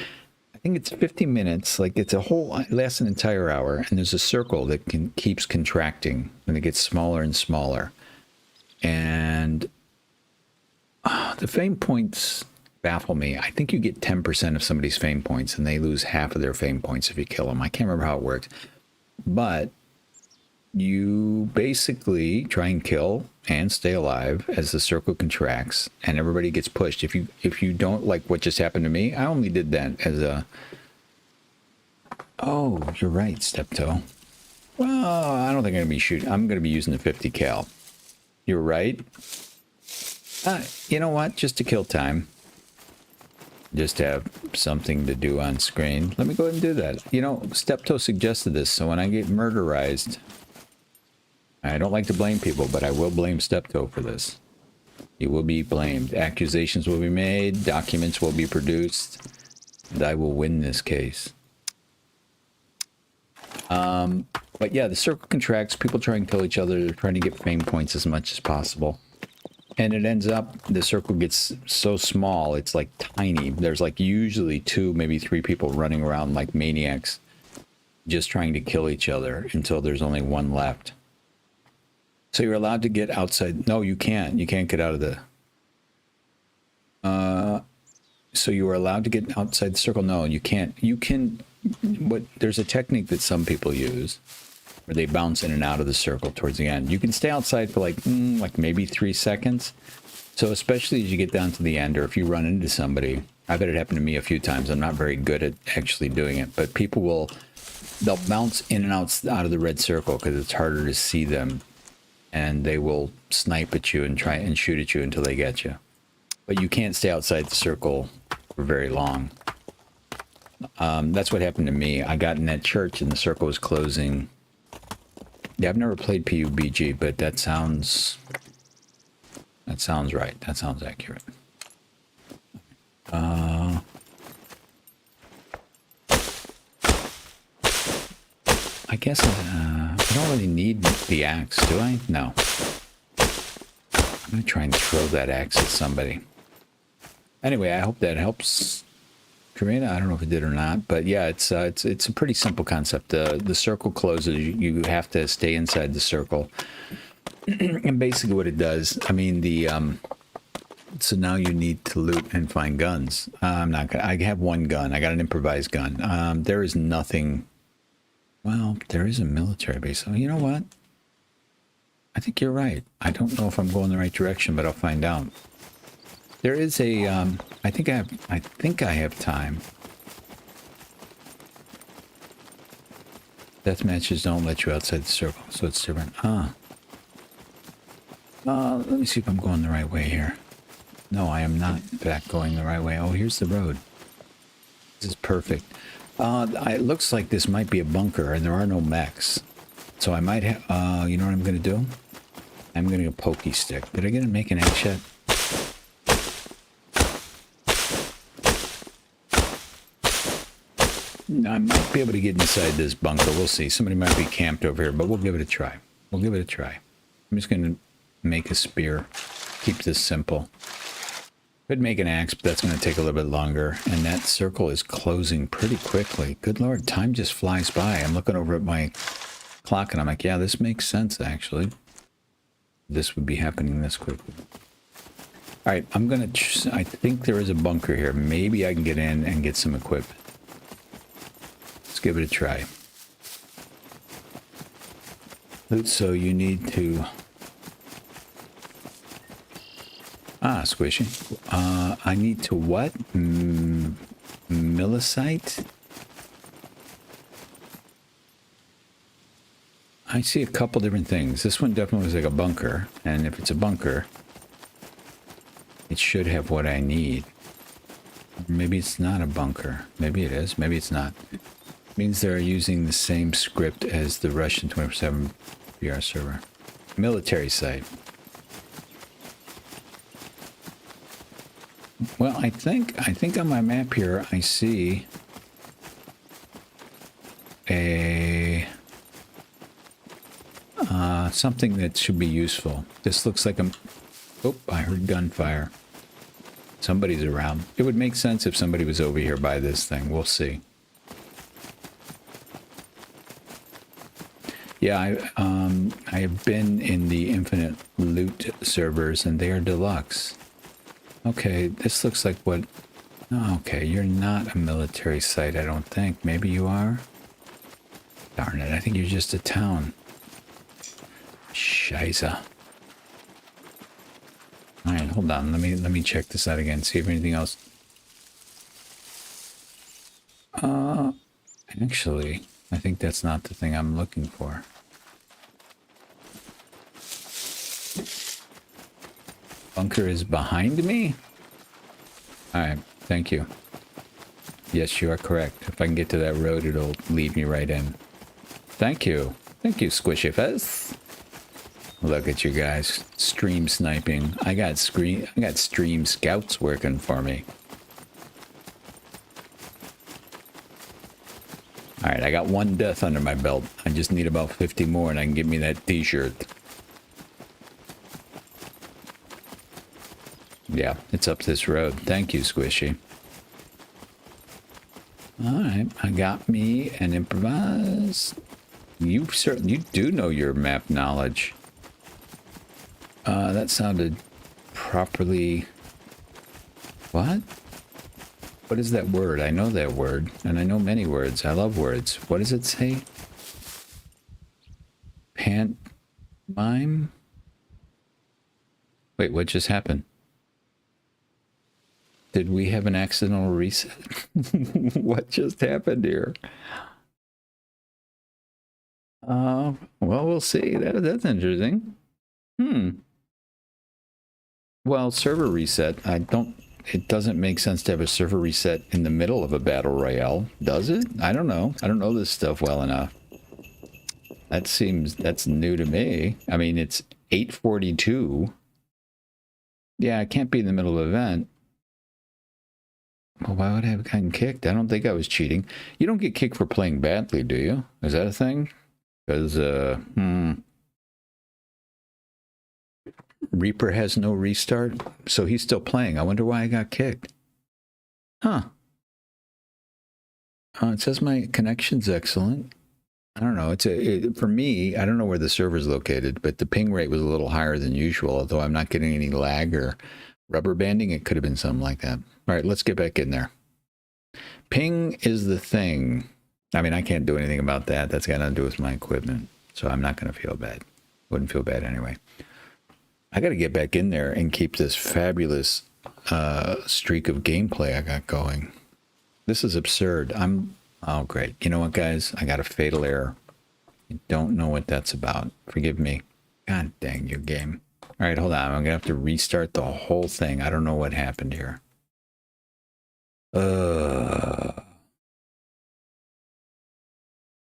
I think it's 50 minutes. Like it's lasts an entire hour, and there's a circle that keeps contracting, and it gets smaller and smaller. And the fame points baffle me. I think you get 10% of somebody's fame points, and they lose half of their fame points if you kill them. I can't remember how it works, but you basically try and kill and stay alive as the circle contracts and everybody gets pushed. If you don't like what just happened to me, I only did that as a... Oh, you're right, Steptoe. Well, I don't think I'm going to be shooting. I'm going to be using the 50 cal. You're right. You know what? Just to kill time. Just have something to do on screen. Let me go ahead and do that. You know, Steptoe suggested this, so when I get murderized, I don't like to blame people, but I will blame Steptoe for this. You will be blamed. Accusations will be made, documents will be produced, and I will win this case. But yeah, the circle contracts, people try and kill each other, they're trying to get fame points as much as possible. And it ends up, the circle gets so small, it's like tiny. There's like usually 2, maybe 3 people running around like maniacs, just trying to kill each other until there's only one left. So you're allowed to get outside. No, you can't. You can't get out of the... So you are allowed to get outside the circle? No, you can't. You can... There's a technique that some people use where they bounce in and out of the circle towards the end. You can stay outside for like maybe 3 seconds. So especially as you get down to the end, or if you run into somebody, I've had it happen to me a few times. I'm not very good at actually doing it, but they'll bounce in and out of the red circle because it's harder to see them, and they will snipe at you and try and shoot at you until they get you. But you can't stay outside the circle for very long. That's what happened to me. I got in that church and the circle was closing. Yeah, I've never played PUBG, but that sounds right. That sounds accurate. I guess I don't really need the axe, do I? No. I'm going to try and throw that axe at somebody. Anyway, I hope that helps, Karina. I don't know if it did or not, but yeah, it's a pretty simple concept. The circle closes. You have to stay inside the circle. And basically what it does, I mean, so now you need to loot and find guns. I have one gun. I got an improvised gun. There is nothing. Well, there is a military base. Oh, you know what? I think you're right. I don't know if I'm going the right direction, but I'll find out. There is a, I think I have time. Death matches don't let you outside the circle, so it's different. Let me see if I'm going the right way here. No, I am not, in fact, going the right way. Oh, here's the road. This is perfect. It looks like this might be a bunker, and there are no mechs. So I might have, you know what I'm going to do? I'm going to go pokey stick. Did I get to make an axe yet? I might be able to get inside this bunker. We'll see. Somebody might be camped over here, but we'll give it a try. We'll give it a try. I'm just going to make a spear. Keep this simple. Could make an axe, but that's going to take a little bit longer. And that circle is closing pretty quickly. Good Lord, time just flies by. I'm looking over at my clock and I'm like, yeah, this makes sense, actually. This would be happening this quickly. All right, I'm going to... I think there is a bunker here. Maybe I can get in and get some equipment. Let's give it a try. So you need to... Squishy. I need to what? Millicite? I see a couple different things. This one definitely looks like a bunker. And if it's a bunker, it should have what I need. Maybe it's not a bunker. Maybe it is. Maybe it's not. It means they're using the same script as the Russian 24/7 VR server. Military site. Well, I think on my map here I see a something that should be useful. This looks like a... Oh, I heard gunfire. Somebody's around. It would make sense if somebody was over here by this thing. We'll see. Yeah, I have been in the Infinite Loot servers, and they are deluxe. Okay, this looks like what... Okay, you're not a military site, I don't think. Maybe you are? Darn it, I think you're just a town. Scheisse. Alright, hold on. Let me check this out again, see if anything else... Actually, I think that's not the thing I'm looking for. Bunker is behind me? Alright, thank you. Yes, you are correct. If I can get to that road, it'll lead me right in. Thank you. Thank you, Squishy Fez. Look at you guys. Stream sniping. I got stream scouts working for me. Alright, I got one death under my belt. I just need about 50 more and I can get me that t-shirt. Yeah, it's up this road. Thank you, Squishy. Alright, I got me an improvise. You do know your map knowledge. That sounded properly... What? What is that word? I know that word, and I know many words. I love words. What does it say? Pantomime? Wait, what just happened? Did we have an accidental reset? What just happened here? Well, we'll see. That's interesting. Well, server reset. It doesn't make sense to have a server reset in the middle of a battle royale, does it? I don't know. I don't know this stuff well enough. That's new to me. I mean, it's 8:42. Yeah, it can't be in the middle of an event. Well, why would I have gotten kicked? I don't think I was cheating. You don't get kicked for playing badly, do you? Is that a thing? Because, Reaper has no restart, so he's still playing. I wonder why I got kicked. Huh. It says my connection's excellent. I don't know. For me, I don't know where the server's located, but the ping rate was a little higher than usual, although I'm not getting any lag or rubber banding. It could have been something like that. All right, let's get back in there. Ping is the thing. I mean, I can't do anything about that. That's got nothing to do with my equipment, so I'm not going to feel bad. Wouldn't feel bad anyway. I got to get back in there and keep this fabulous streak of gameplay I got going. This is absurd. Oh, great. You know what, guys? I got a fatal error. I don't know what that's about. Forgive me. God dang your game. All right, hold on. I'm going to have to restart the whole thing. I don't know what happened here.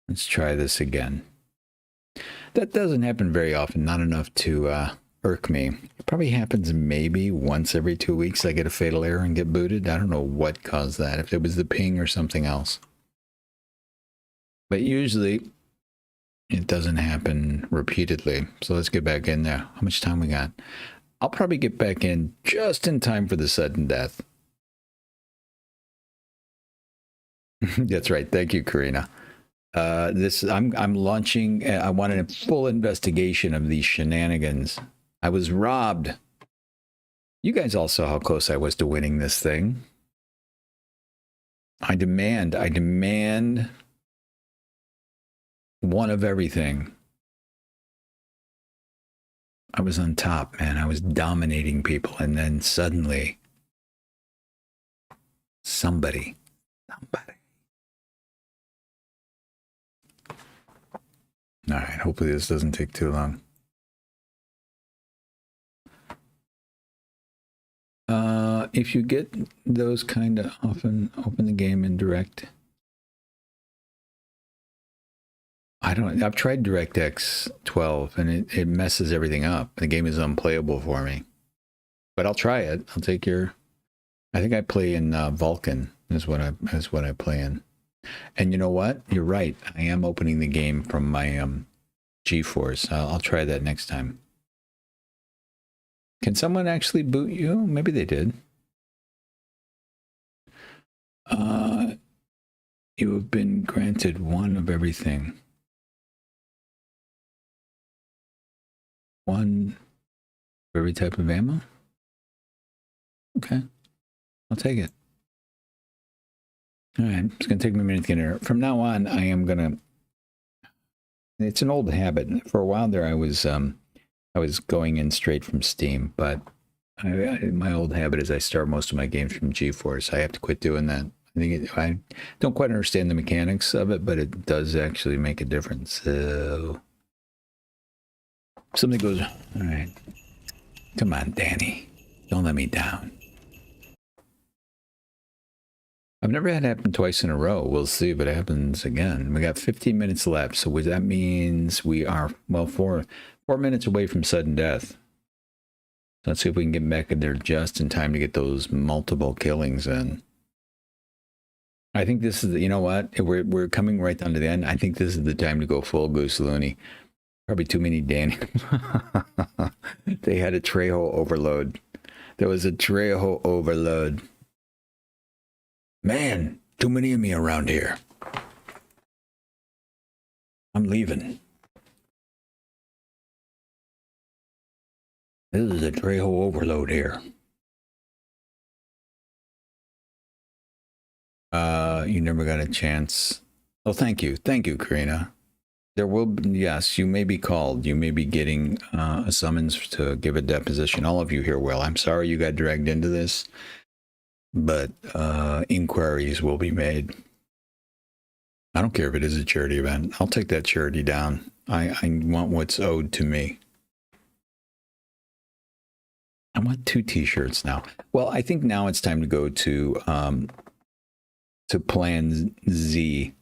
Let's try this again. That doesn't happen very often. Not enough to irk me. It probably happens maybe once every 2 weeks I get a fatal error and get booted. I don't know what caused that, if it was the ping or something else. But usually it doesn't happen repeatedly. So let's get back in there. How much time we got? I'll probably get back in just in time for the sudden death. That's right. Thank you, Karina. I'm launching. I wanted a full investigation of these shenanigans. I was robbed. You guys all saw how close I was to winning this thing. I demand one of everything. I was on top, man. I was dominating people, and then suddenly somebody. All right, hopefully this doesn't take too long. If you get those kind of often, open the game in direct. I've tried DirectX 12 and it messes everything up. The game is unplayable for me. But I'll try it. I'll take your... I think I play in Vulkan is what I play in. And you know what? You're right. I am opening the game from my GeForce. I'll try that next time. Can someone actually boot you? Maybe they did. You have been granted one of everything. One for every type of ammo? Okay. I'll take it. All right. It's going to take me a minute to get in. From now on, I am going to... It's an old habit. For a while there, I was going in straight from Steam, but my old habit is I start most of my games from GeForce. I have to quit doing that. I don't quite understand the mechanics of it, but it does actually make a difference. So something goes, all right. Come on, Danny. Don't let me down. I've never had it happen twice in a row. We'll see if it happens again. We got 15 minutes left, so that means we are, well, 4 minutes away from sudden death. So let's see if we can get back in there just in time to get those multiple killings in. I think this is, you know what? We're coming right down to the end. I think this is the time to go full goose loony. Probably too many Danny. They had a Trejo overload. There was a Trejo overload. Man, too many of me around here. I'm leaving. This is a Trejo overload here. You never got a chance. Oh, thank you. Thank you, Karina. There will be, yes, you may be called. You may be getting a summons to give a deposition. All of you here will. I'm sorry you got dragged into this, but inquiries will be made. I don't care if it is a charity event. I'll take that charity down. I want what's owed to me. I want 2 t-shirts now. Well, I think now it's time to go to Plan Z,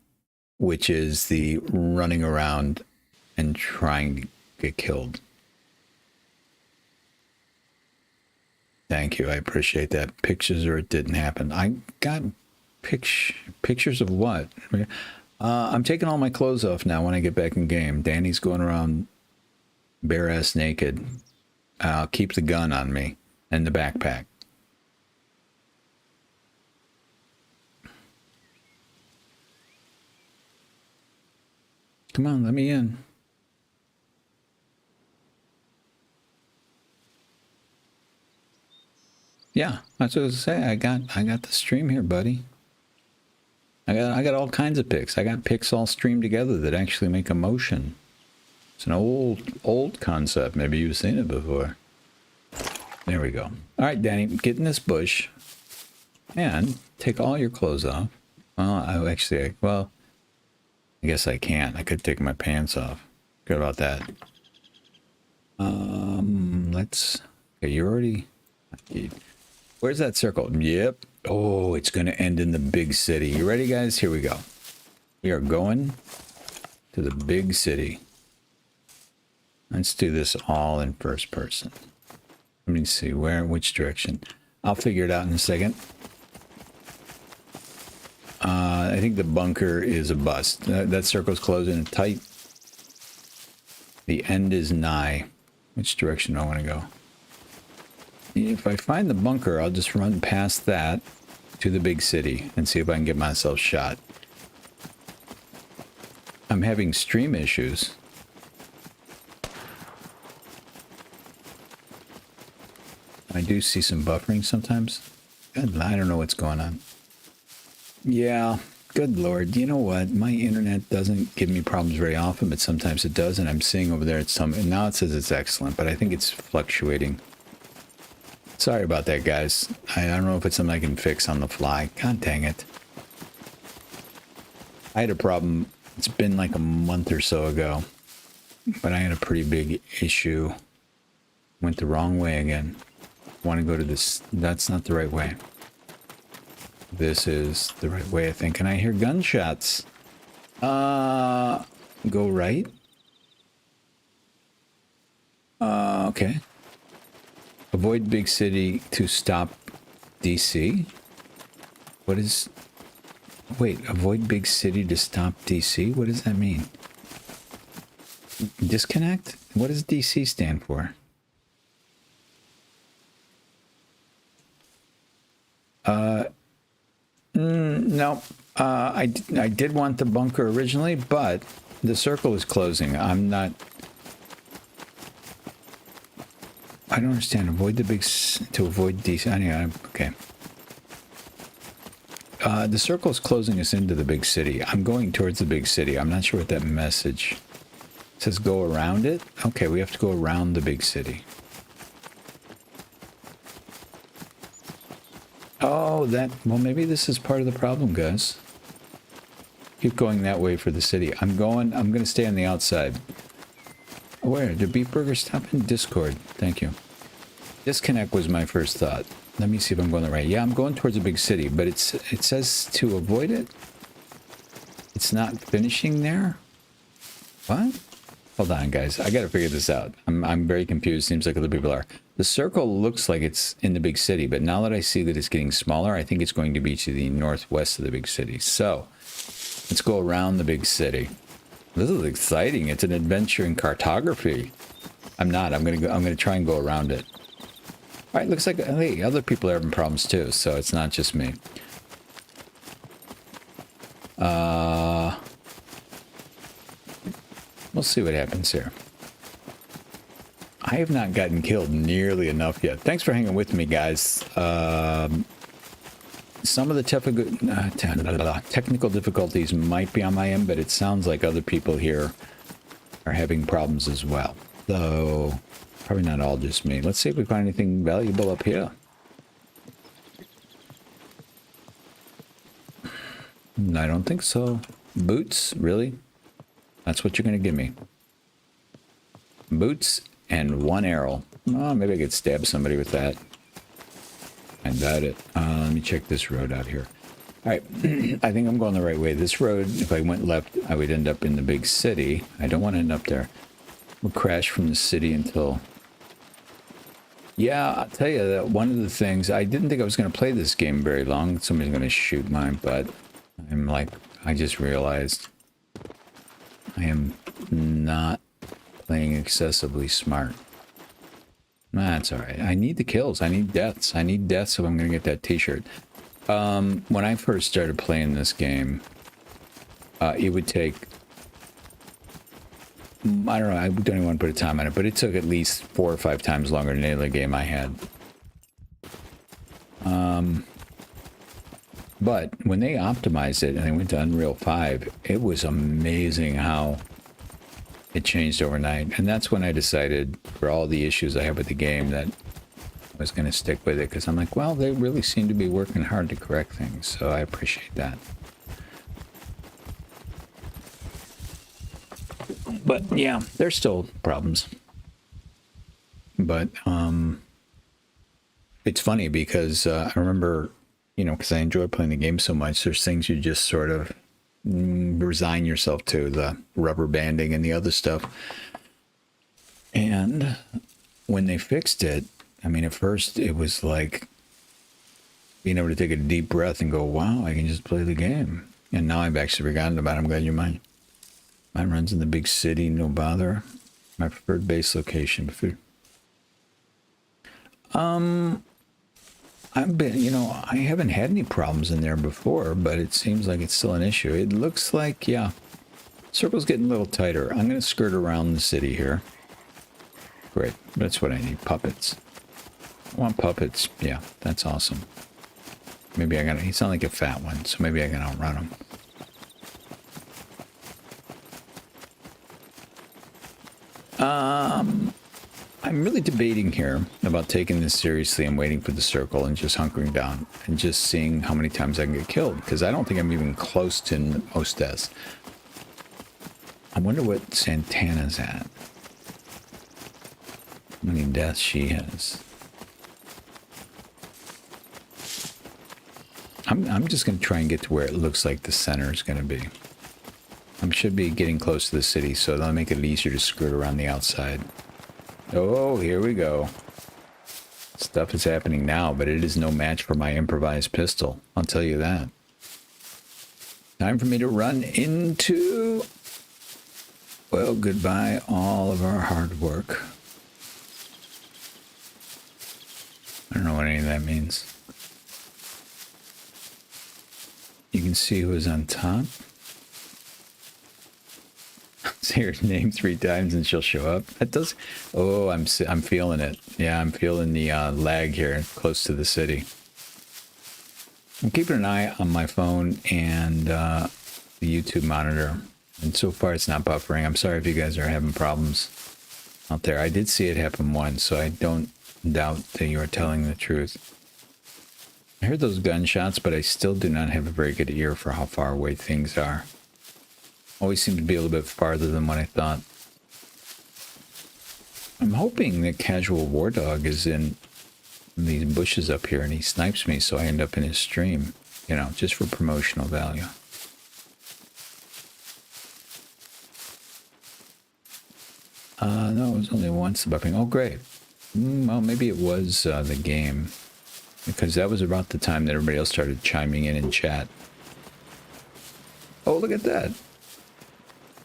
which is the running around and trying to get killed. Thank you. I appreciate that. Pictures or it didn't happen. I got pictures of what? I'm taking all my clothes off now when I get back in game. Danny's going around bare-ass naked. I'll keep the gun on me and the backpack. Come on, let me in. Yeah, that's what I was saying. I got the stream here, buddy. I got all kinds of pics. I got pics all streamed together that actually make a motion. It's an old concept. Maybe you've seen it before. There we go. All right, Danny, get in this bush and take all your clothes off. Well, I guess I can't. I could take my pants off. Good about that. Okay, you're already. Where's that circle? Yep. Oh, it's going to end in the big city. You ready, guys? Here we go. We are going to the big city. Let's do this all in first person. Let me see which direction. I'll figure it out in a second. I think the bunker is a bust. That circle's closing tight. The end is nigh. Which direction do I want to go? If I find the bunker, I'll just run past that to the big city and see if I can get myself shot. I'm having stream issues. I do see some buffering sometimes. God, I don't know what's going on. Yeah, good Lord. You know what? My internet doesn't give me problems very often, but sometimes it does, and I'm seeing over there and now it says it's excellent, but I think it's fluctuating. Sorry about that, guys. I don't know if it's something I can fix on the fly. God dang it. I had a problem. It's been like a month or so ago, but I had a pretty big issue. Went the wrong way again. Want to go to this. That's not the right way. This is the right way, I think. And I hear gunshots. Go right. Okay. Avoid big city to stop DC. What is... Wait, avoid big city to stop DC? What does that mean? Disconnect? What does DC stand for? No. I did want the bunker originally, but the circle is closing. I'm not... I don't understand. Avoid the big... To avoid DC... Anyway, okay. The circle is closing us into the big city. I'm going towards the big city. I'm not sure what that message... It says go around it? Okay, we have to go around the big city. Oh, that... Well, maybe this is part of the problem, guys. Keep going that way for the city. I'm going to stay on the outside. Where? Did Beef Burger stop in Discord? Thank you. Disconnect was my first thought. Let me see if I'm going the right. Yeah, I'm going towards a big city, but it says to avoid it. It's not finishing there? What? Hold on, guys. I got to figure this out. I'm very confused. Seems like other people are. The circle looks like it's in the big city, but now that I see that it's getting smaller, I think it's going to be to the northwest of the big city. So, let's go around the big city. This is exciting. It's an adventure in cartography. I'm not. I'm gonna try and go around it. All right. Looks like hey, other people are having problems too, so it's not just me. We'll see what happens here. I have not gotten killed nearly enough yet. Thanks for hanging with me, guys. Some of the technical difficulties might be on my end, but it sounds like other people here are having problems as well. Though, probably not all just me. Let's see if we find anything valuable up here. I don't think so. Boots? Really? That's what you're going to give me. Boots and 1 arrow. Oh, maybe I could stab somebody with that. I doubt it. Let me check this road out here. All right. I think I'm going the right way. This road, if I went left, I would end up in the big city. I don't want to end up there. We'll crash from the city until... Yeah, I'll tell you that one of the things... I didn't think I was going to play this game very long. Somebody's going to shoot mine, but I'm like... I just realized I am not playing excessively smart. That's all right. I need the kills. I need deaths. I need deaths if I'm going to get that t-shirt. When I first started playing this game, it would take... I don't know. I don't even want to put a time on it, but it took at least 4 or 5 times longer than any other game I had. But when they optimized it and they went to Unreal 5, it was amazing how it changed overnight. And that's when I decided, for all the issues I have with the game, that I was going to stick with it. Because I'm like, well, they really seem to be working hard to correct things. So I appreciate that. But yeah, there's still problems. But it's funny because I remember, you know, because I enjoy playing the game so much, there's things you just sort of resign yourself to, the rubber banding and the other stuff. And when they fixed it, I mean, at first it was like being able to take a deep breath and go, wow, I can just play the game. And now I've actually forgotten about it. I'm glad you mind. Mine runs in the big city, no bother. My preferred base location. I've been, you know, I haven't had any problems in there before, but it seems like it's still an issue. It looks like, yeah, circle's getting a little tighter. I'm going to skirt around the city here. Great. That's what I need. Puppets. I want puppets. Yeah, that's awesome. Maybe I gotta, he sounds like a fat one, so maybe I can outrun him. I'm really debating here about taking this seriously and waiting for the circle and just hunkering down and just seeing how many times I can get killed, because I don't think I'm even close to most deaths. I wonder what Santana's at. How many deaths she has. I'm just going to try and get to where it looks like the center is going to be. I should be getting close to the city, so that'll make it easier to skirt around the outside. Oh, here we go. Stuff is happening now, but it is no match for my improvised pistol. I'll tell you that. Time for me to run into... Well, goodbye, all of our hard work. I don't know what any of that means. You can see who is on top. Say her name 3 times and she'll show up. That does. Oh, I'm feeling it. Yeah, I'm feeling the lag here close to the city. I'm keeping an eye on my phone and the YouTube monitor, and so far it's not buffering. I'm sorry if you guys are having problems out there. I did see it happen once, so I don't doubt that you are telling the truth. I heard those gunshots, but I still do not have a very good ear for how far away things are. Always seem to be a little bit farther than what I thought. I'm hoping that Casual War Dog is in these bushes up here and he snipes me, so I end up in his stream, you know, just for promotional value. No, it was only once buffing. Oh, great. Well, maybe it was the game, because that was about the time that everybody else started chiming in chat. Oh, look at that.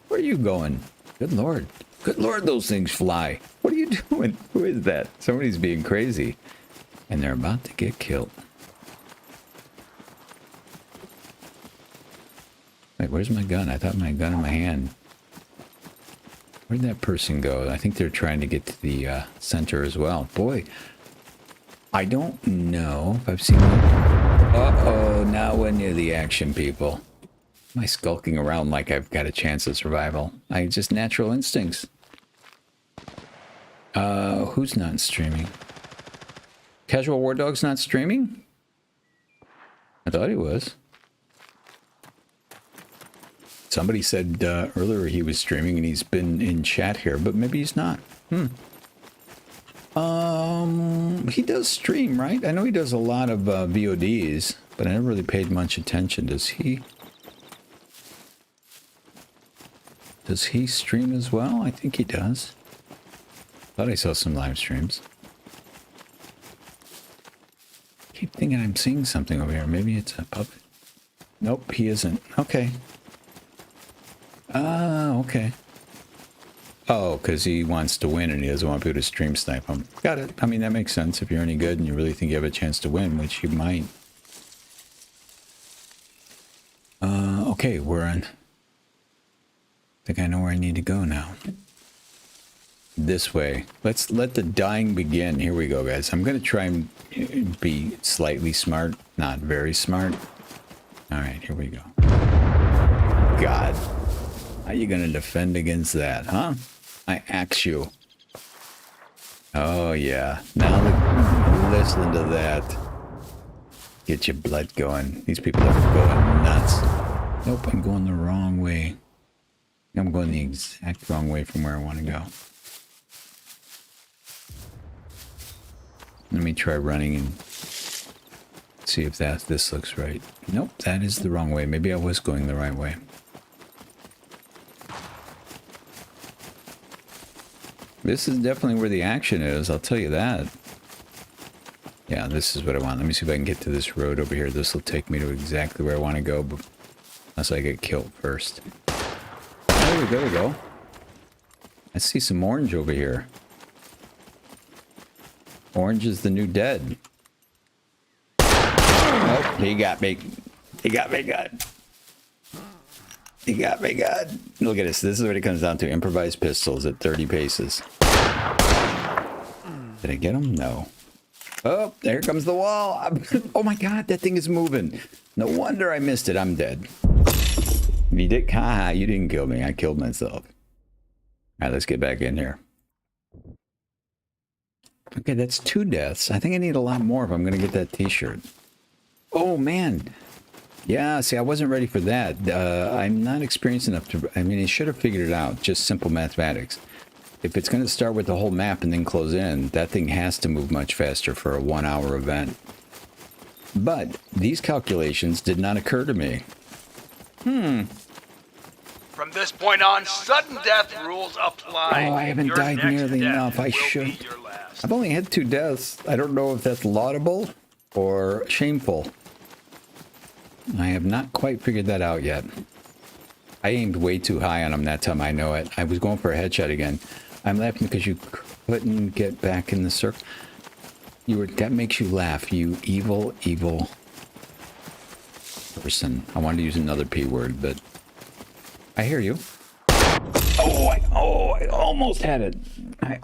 Where are you going? Good Lord. Good Lord, those things fly. What are you doing? Who is that? Somebody's being crazy. And they're about to get killed. Wait, where's my gun? I thought my gun in my hand. Where'd that person go? I think they're trying to get to the center as well. Boy, I don't know if I've seen them. Uh-oh, now we're near the action, people. Am I skulking around like I've got a chance of survival? I just natural instincts. Who's not streaming? Casual War Dog's not streaming? I thought he was. Somebody said earlier he was streaming and he's been in chat here, but maybe he's not. He does stream, right? I know he does a lot of VODs, but I never really paid much attention. Does he? Does he stream as well? I think he does. Thought I saw some live streams. Keep thinking I'm seeing something over here. Maybe it's a puppet. Nope, he isn't. Okay. Okay. Oh, because he wants to win and he doesn't want people to stream snipe him. Got it. I mean, that makes sense if you're any good and you really think you have a chance to win, which you might. Okay, we're on. I think I know where I need to go now. This way. Let's let the dying begin. Here we go, guys. I'm going to try and be slightly smart, not very smart. All right, here we go. God. How you going to defend against that, huh? I axe you. Oh, yeah. Now listen to that. Get your blood going. These people are going nuts. Nope, I'm going the wrong way. I'm going the exact wrong way from where I want to go. Let me try running and see if this looks right. Nope, that is the wrong way. Maybe I was going the right way. This is definitely where the action is, I'll tell you that. Yeah, this is what I want. Let me see if I can get to this road over here. This will take me to exactly where I want to go, unless I get killed first. There we go. I see some orange over here. Orange is the new dead. Oh, he got me. He got me good. He got me good. Look at this. This is what it comes down to. Improvised pistols at 30 paces. Did I get him? No. Oh, there comes the wall. Oh my God, that thing is moving. No wonder I missed it. I'm dead. You did? Haha, you didn't kill me. I killed myself. All right, let's get back in here. Okay, that's 2 deaths. I think I need a lot more if I'm going to get that t-shirt. Oh, man. Yeah, see, I wasn't ready for that. I'm not experienced enough to... I mean, I should have figured it out. Just simple mathematics. If it's going to start with the whole map and then close in, that thing has to move much faster for a 1-hour event. But these calculations did not occur to me.
From this point on, sudden death rules apply.
Oh, I haven't
Your
died
next
nearly
death
enough. I
will
should.
be your last.
I've only had 2 deaths. I don't know if that's laudable or shameful. I have not quite figured that out yet. I aimed way too high on him that time, I know it. I was going for a headshot again. I'm laughing because you couldn't get back in the circle. That makes you laugh, you evil, evil person. I wanted to use another P word, but I hear you. Oh, I almost had it. I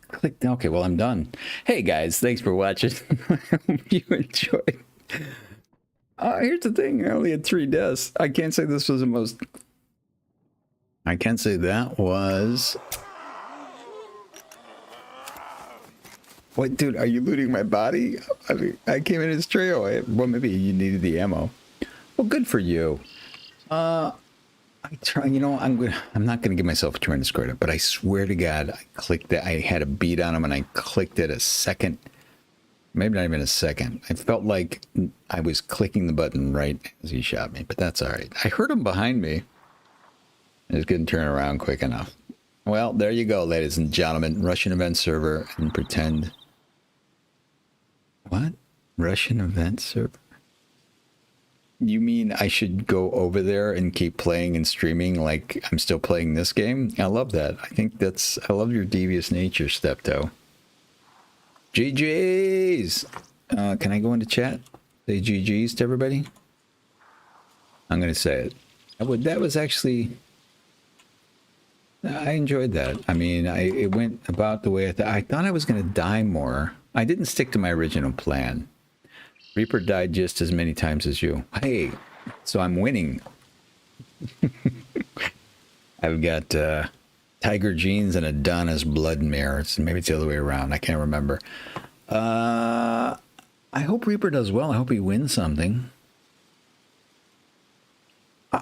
clicked. Okay, well, I'm done. Hey, guys, thanks for watching. I hope you enjoyed. Here's the thing. I only had 3 deaths. I can't say this was the most... I can't say that was... What, dude, are you looting my body? I mean, I came in as trail. Well, maybe you needed the ammo. Well, good for you. I try, you know, I'm not gonna give myself a tremendous credit, but I swear to God, I clicked it. I had a beat on him, and I clicked it a second, maybe not even a second. I felt like I was clicking the button right as he shot me, but that's all right. I heard him behind me. I just couldn't turn around quick enough. Well, there you go, ladies and gentlemen. Russian event server and pretend. What? Russian event server? You mean I should go over there and keep playing and streaming like I'm still playing this game? I love that. I love your devious nature, Stepto. GG's! Can I go into chat? Say GG's to everybody? I'm going to say it. That was actually... I enjoyed that. I mean, it went about the way I thought I was going to die more. I didn't stick to my original plan. Reaper died just as many times as you. Hey, so I'm winning. I've got Tiger Jeans and Adonis Blood Mirrors. Maybe it's the other way around. I can't remember. I hope Reaper does well. I hope he wins something.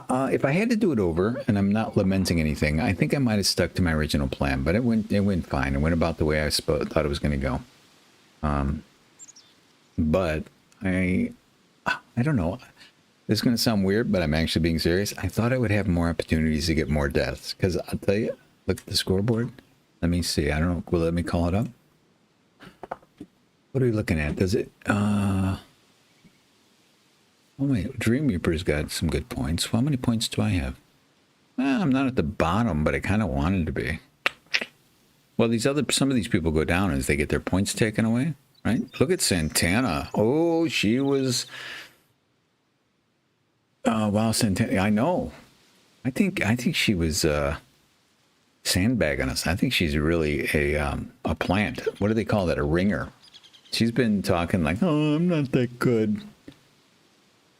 If I had to do it over, and I'm not lamenting anything, I think I might have stuck to my original plan. But it went fine. It went about the way I thought it was going to go. But I don't know. This is going to sound weird, but I'm actually being serious. I thought I would have more opportunities to get more deaths. Because I'll tell you, look at the scoreboard. Let me see. I don't know. Will let me call it up? What are we looking at? Does it... Oh, wait. Dream Reaper's got some good points. Well, how many points do I have? Well, I'm not at the bottom, but I kind of wanted to be. Well, some of these people go down as they get their points taken away, right? Look at Santana. Oh, she was... wow, Santana. I know. I think she was sandbagging us. I think she's really a plant. What do they call that? A ringer. She's been talking like, oh, I'm not that good.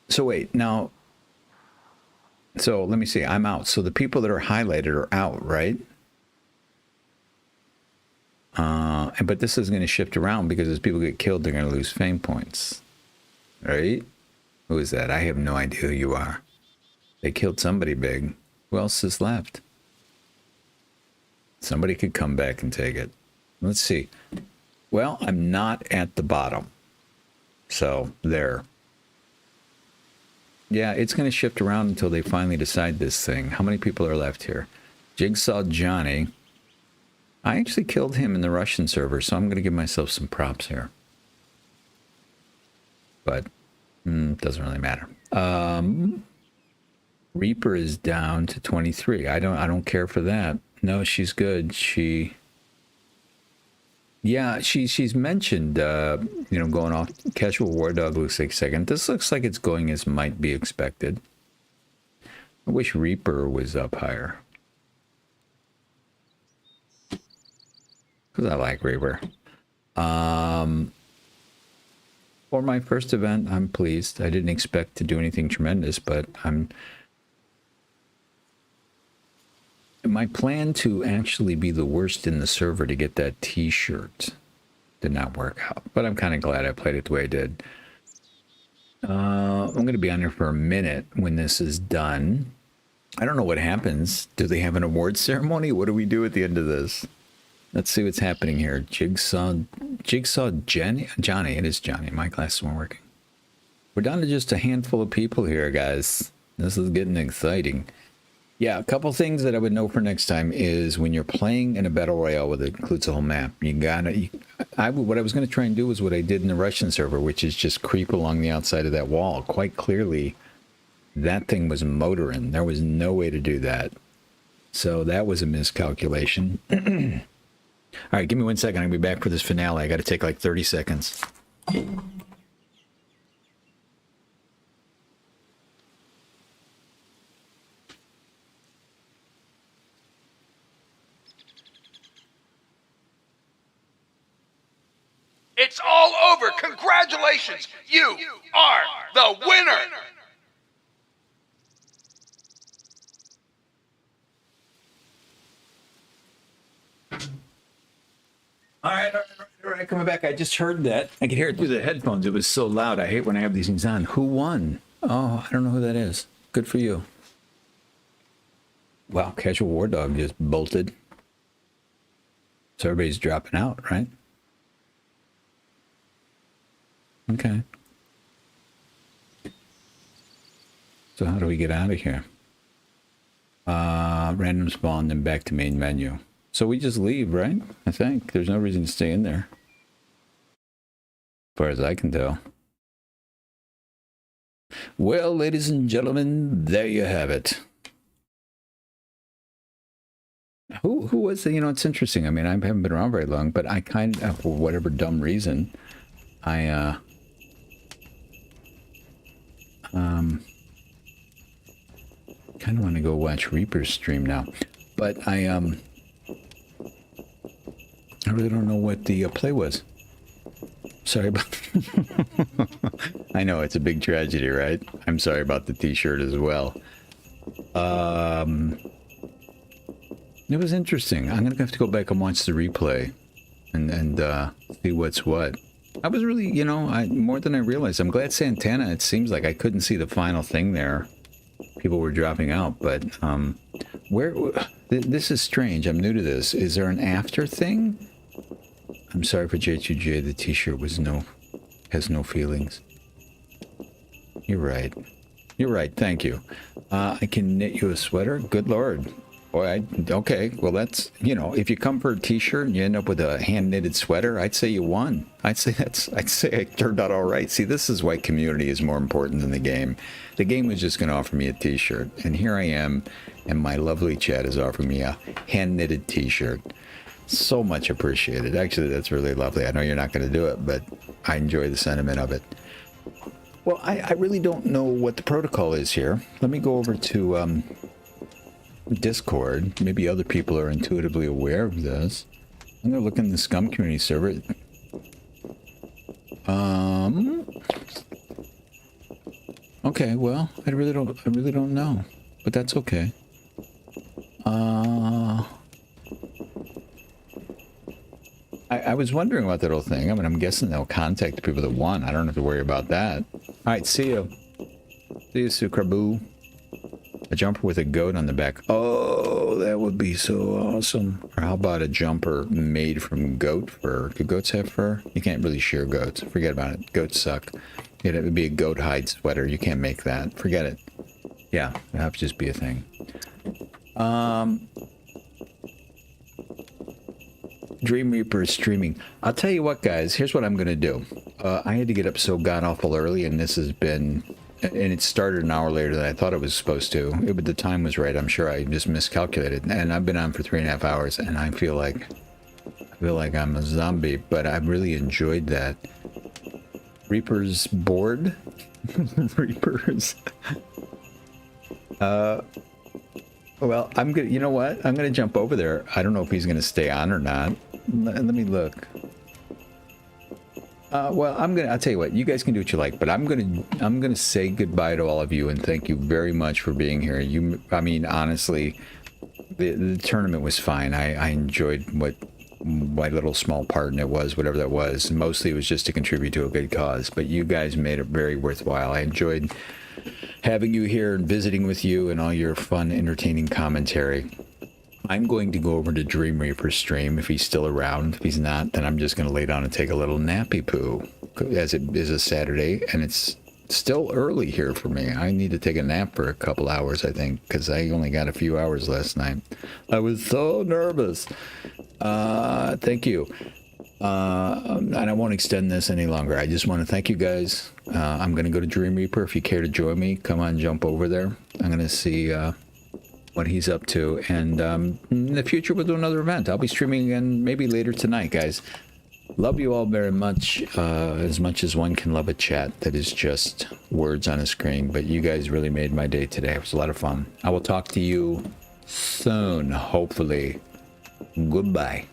So wait, now, so let me see. I'm out. So the people that are highlighted are out, right? But this is going to shift around because as people get killed, they're going to lose fame points, right? Who is that? I have no idea who you are. They killed somebody big. Who else is left? Somebody could come back and take it. Let's see. Well, I'm not at the bottom. So, there. Yeah, it's going to shift around until they finally decide this thing. How many people are left here? Jigsaw Johnny. I actually killed him in the Russian server, so I'm going to give myself some props here. But, doesn't really matter. Reaper is down to 23. I don't care for that. No, she's good. Yeah, she's mentioned, going off. Casual War Dog looks like second. This looks like it's going as might be expected. I wish Reaper was up higher. Because I like Reaper. For my first event, I'm pleased. I didn't expect to do anything tremendous, but my plan to actually be the worst in the server to get that t-shirt did not work out, but I'm kind of glad I played it the way I did. I'm going to be on here for a minute when this is done. I don't know what happens. Do they have an award ceremony? What do we do at the end of this? Let's see what's happening here. Jigsaw Johnny. It is Johnny. My glasses weren't working. We're down to just a handful of people here, guys. This is getting exciting. Yeah, a couple things that I would know for next time is when you're playing in a battle royale that includes a whole map, what I was going to try and do was what I did in the Russian server, which is just creep along the outside of that wall. Quite clearly, that thing was motoring. There was no way to do that. So that was a miscalculation. All right, give me 1 second. I'll be back for this finale. I got to take like 30 seconds.
It's all over. Congratulations. You are the winner.
All right, coming back. I just heard that. I could hear it through the headphones. It was so loud. I hate when I have these things on. Who won? Oh, I don't know who that is. Good for you. Wow, Casual War Dog just bolted. So everybody's dropping out, right? Okay. So how do we get out of here? Random spawn, then back to main menu. So we just leave, right? I think. There's no reason to stay in there. As far as I can tell. Well, ladies and gentlemen, there you have it. Who was the, it's interesting. I mean, I haven't been around very long, but I kind of, for whatever dumb reason, I kind of want to go watch Reaper's stream now. But I really don't know what the play was. Sorry about. I know it's a big tragedy, right? I'm sorry about the T-shirt as well. It was interesting. I'm gonna have to go back and watch the replay, and see what's what. I was really, you know, more than I realized. I'm glad Santana. It seems like I couldn't see the final thing there. People were dropping out, but this is strange. I'm new to this. Is there an after thing? I'm sorry for J2J. The T-shirt has no feelings. You're right. You're right. Thank you. I can knit you a sweater. Good Lord. Boy, okay. Well, that's, you know, if you come for a T-shirt and you end up with a hand knitted sweater, I'd say you won. I'd say I turned out all right. See, this is why community is more important than the game. The game was just going to offer me a T-shirt, and here I am, and my lovely chat is offering me a hand knitted T-shirt. So much appreciated. Actually, that's really lovely. I know you're not going to do it, but I enjoy the sentiment of it. Well, I really don't know what the protocol is here. Let me go over to Discord. Maybe other people are intuitively aware of this. I'm going to look in the Scum community server. Okay, well, I really don't know, but that's okay. I was wondering about that whole thing. I mean, I'm guessing they'll contact the people that won. I don't have to worry about that. All right, see you. See you, Sukrabu. A jumper with a goat on the back. Oh, that would be so awesome. Or how about a jumper made from goat fur? Do goats have fur? You can't really shear goats. Forget about it. Goats suck. It would be a goat hide sweater. You can't make that. Forget it. Yeah, it'd have to just be a thing. Dream Reaper is streaming. I'll tell you what, guys. Here's what I'm going to do. I had to get up so god-awful early, and this has been... And it started an hour later than I thought it was supposed to. But the time was right. I'm sure I just miscalculated. And I've been on for 3.5 hours, and I feel like I'm a zombie. But I really enjoyed that. Reaper's bored? Reaper's... Well, I'm gonna... You know what? I'm gonna jump over there. I don't know if he's gonna stay on or not. Let me look. Well, I'll tell you what, you guys can do what you like, but I'm gonna say goodbye to all of you and thank you very much for being here. I mean, honestly, the tournament was fine. I enjoyed what my little small part in it was, whatever that was. Mostly it was just to contribute to a good cause, but you guys made it very worthwhile. I enjoyed having you here and visiting with you and all your fun, entertaining commentary. I'm going to go over to Dream Reaper's stream if he's still around. If he's not, then I'm just going to lay down and take a little nappy poo, as it is a Saturday, and it's still early here for me. I need to take a nap for a couple hours, I think, because I only got a few hours last night. I was so nervous. Thank you. And I won't extend this any longer. I just want to thank you guys. I'm going to go to Dream Reaper. If you care to join me, come on, jump over there. I'm going to see... what he's up to, and in the future we'll do another event. I'll be streaming again maybe later tonight, guys. Love you all very much as one can love a chat that is just words on a screen, but you guys really made my day today. It was a lot of fun. I will talk to you soon, hopefully. Goodbye.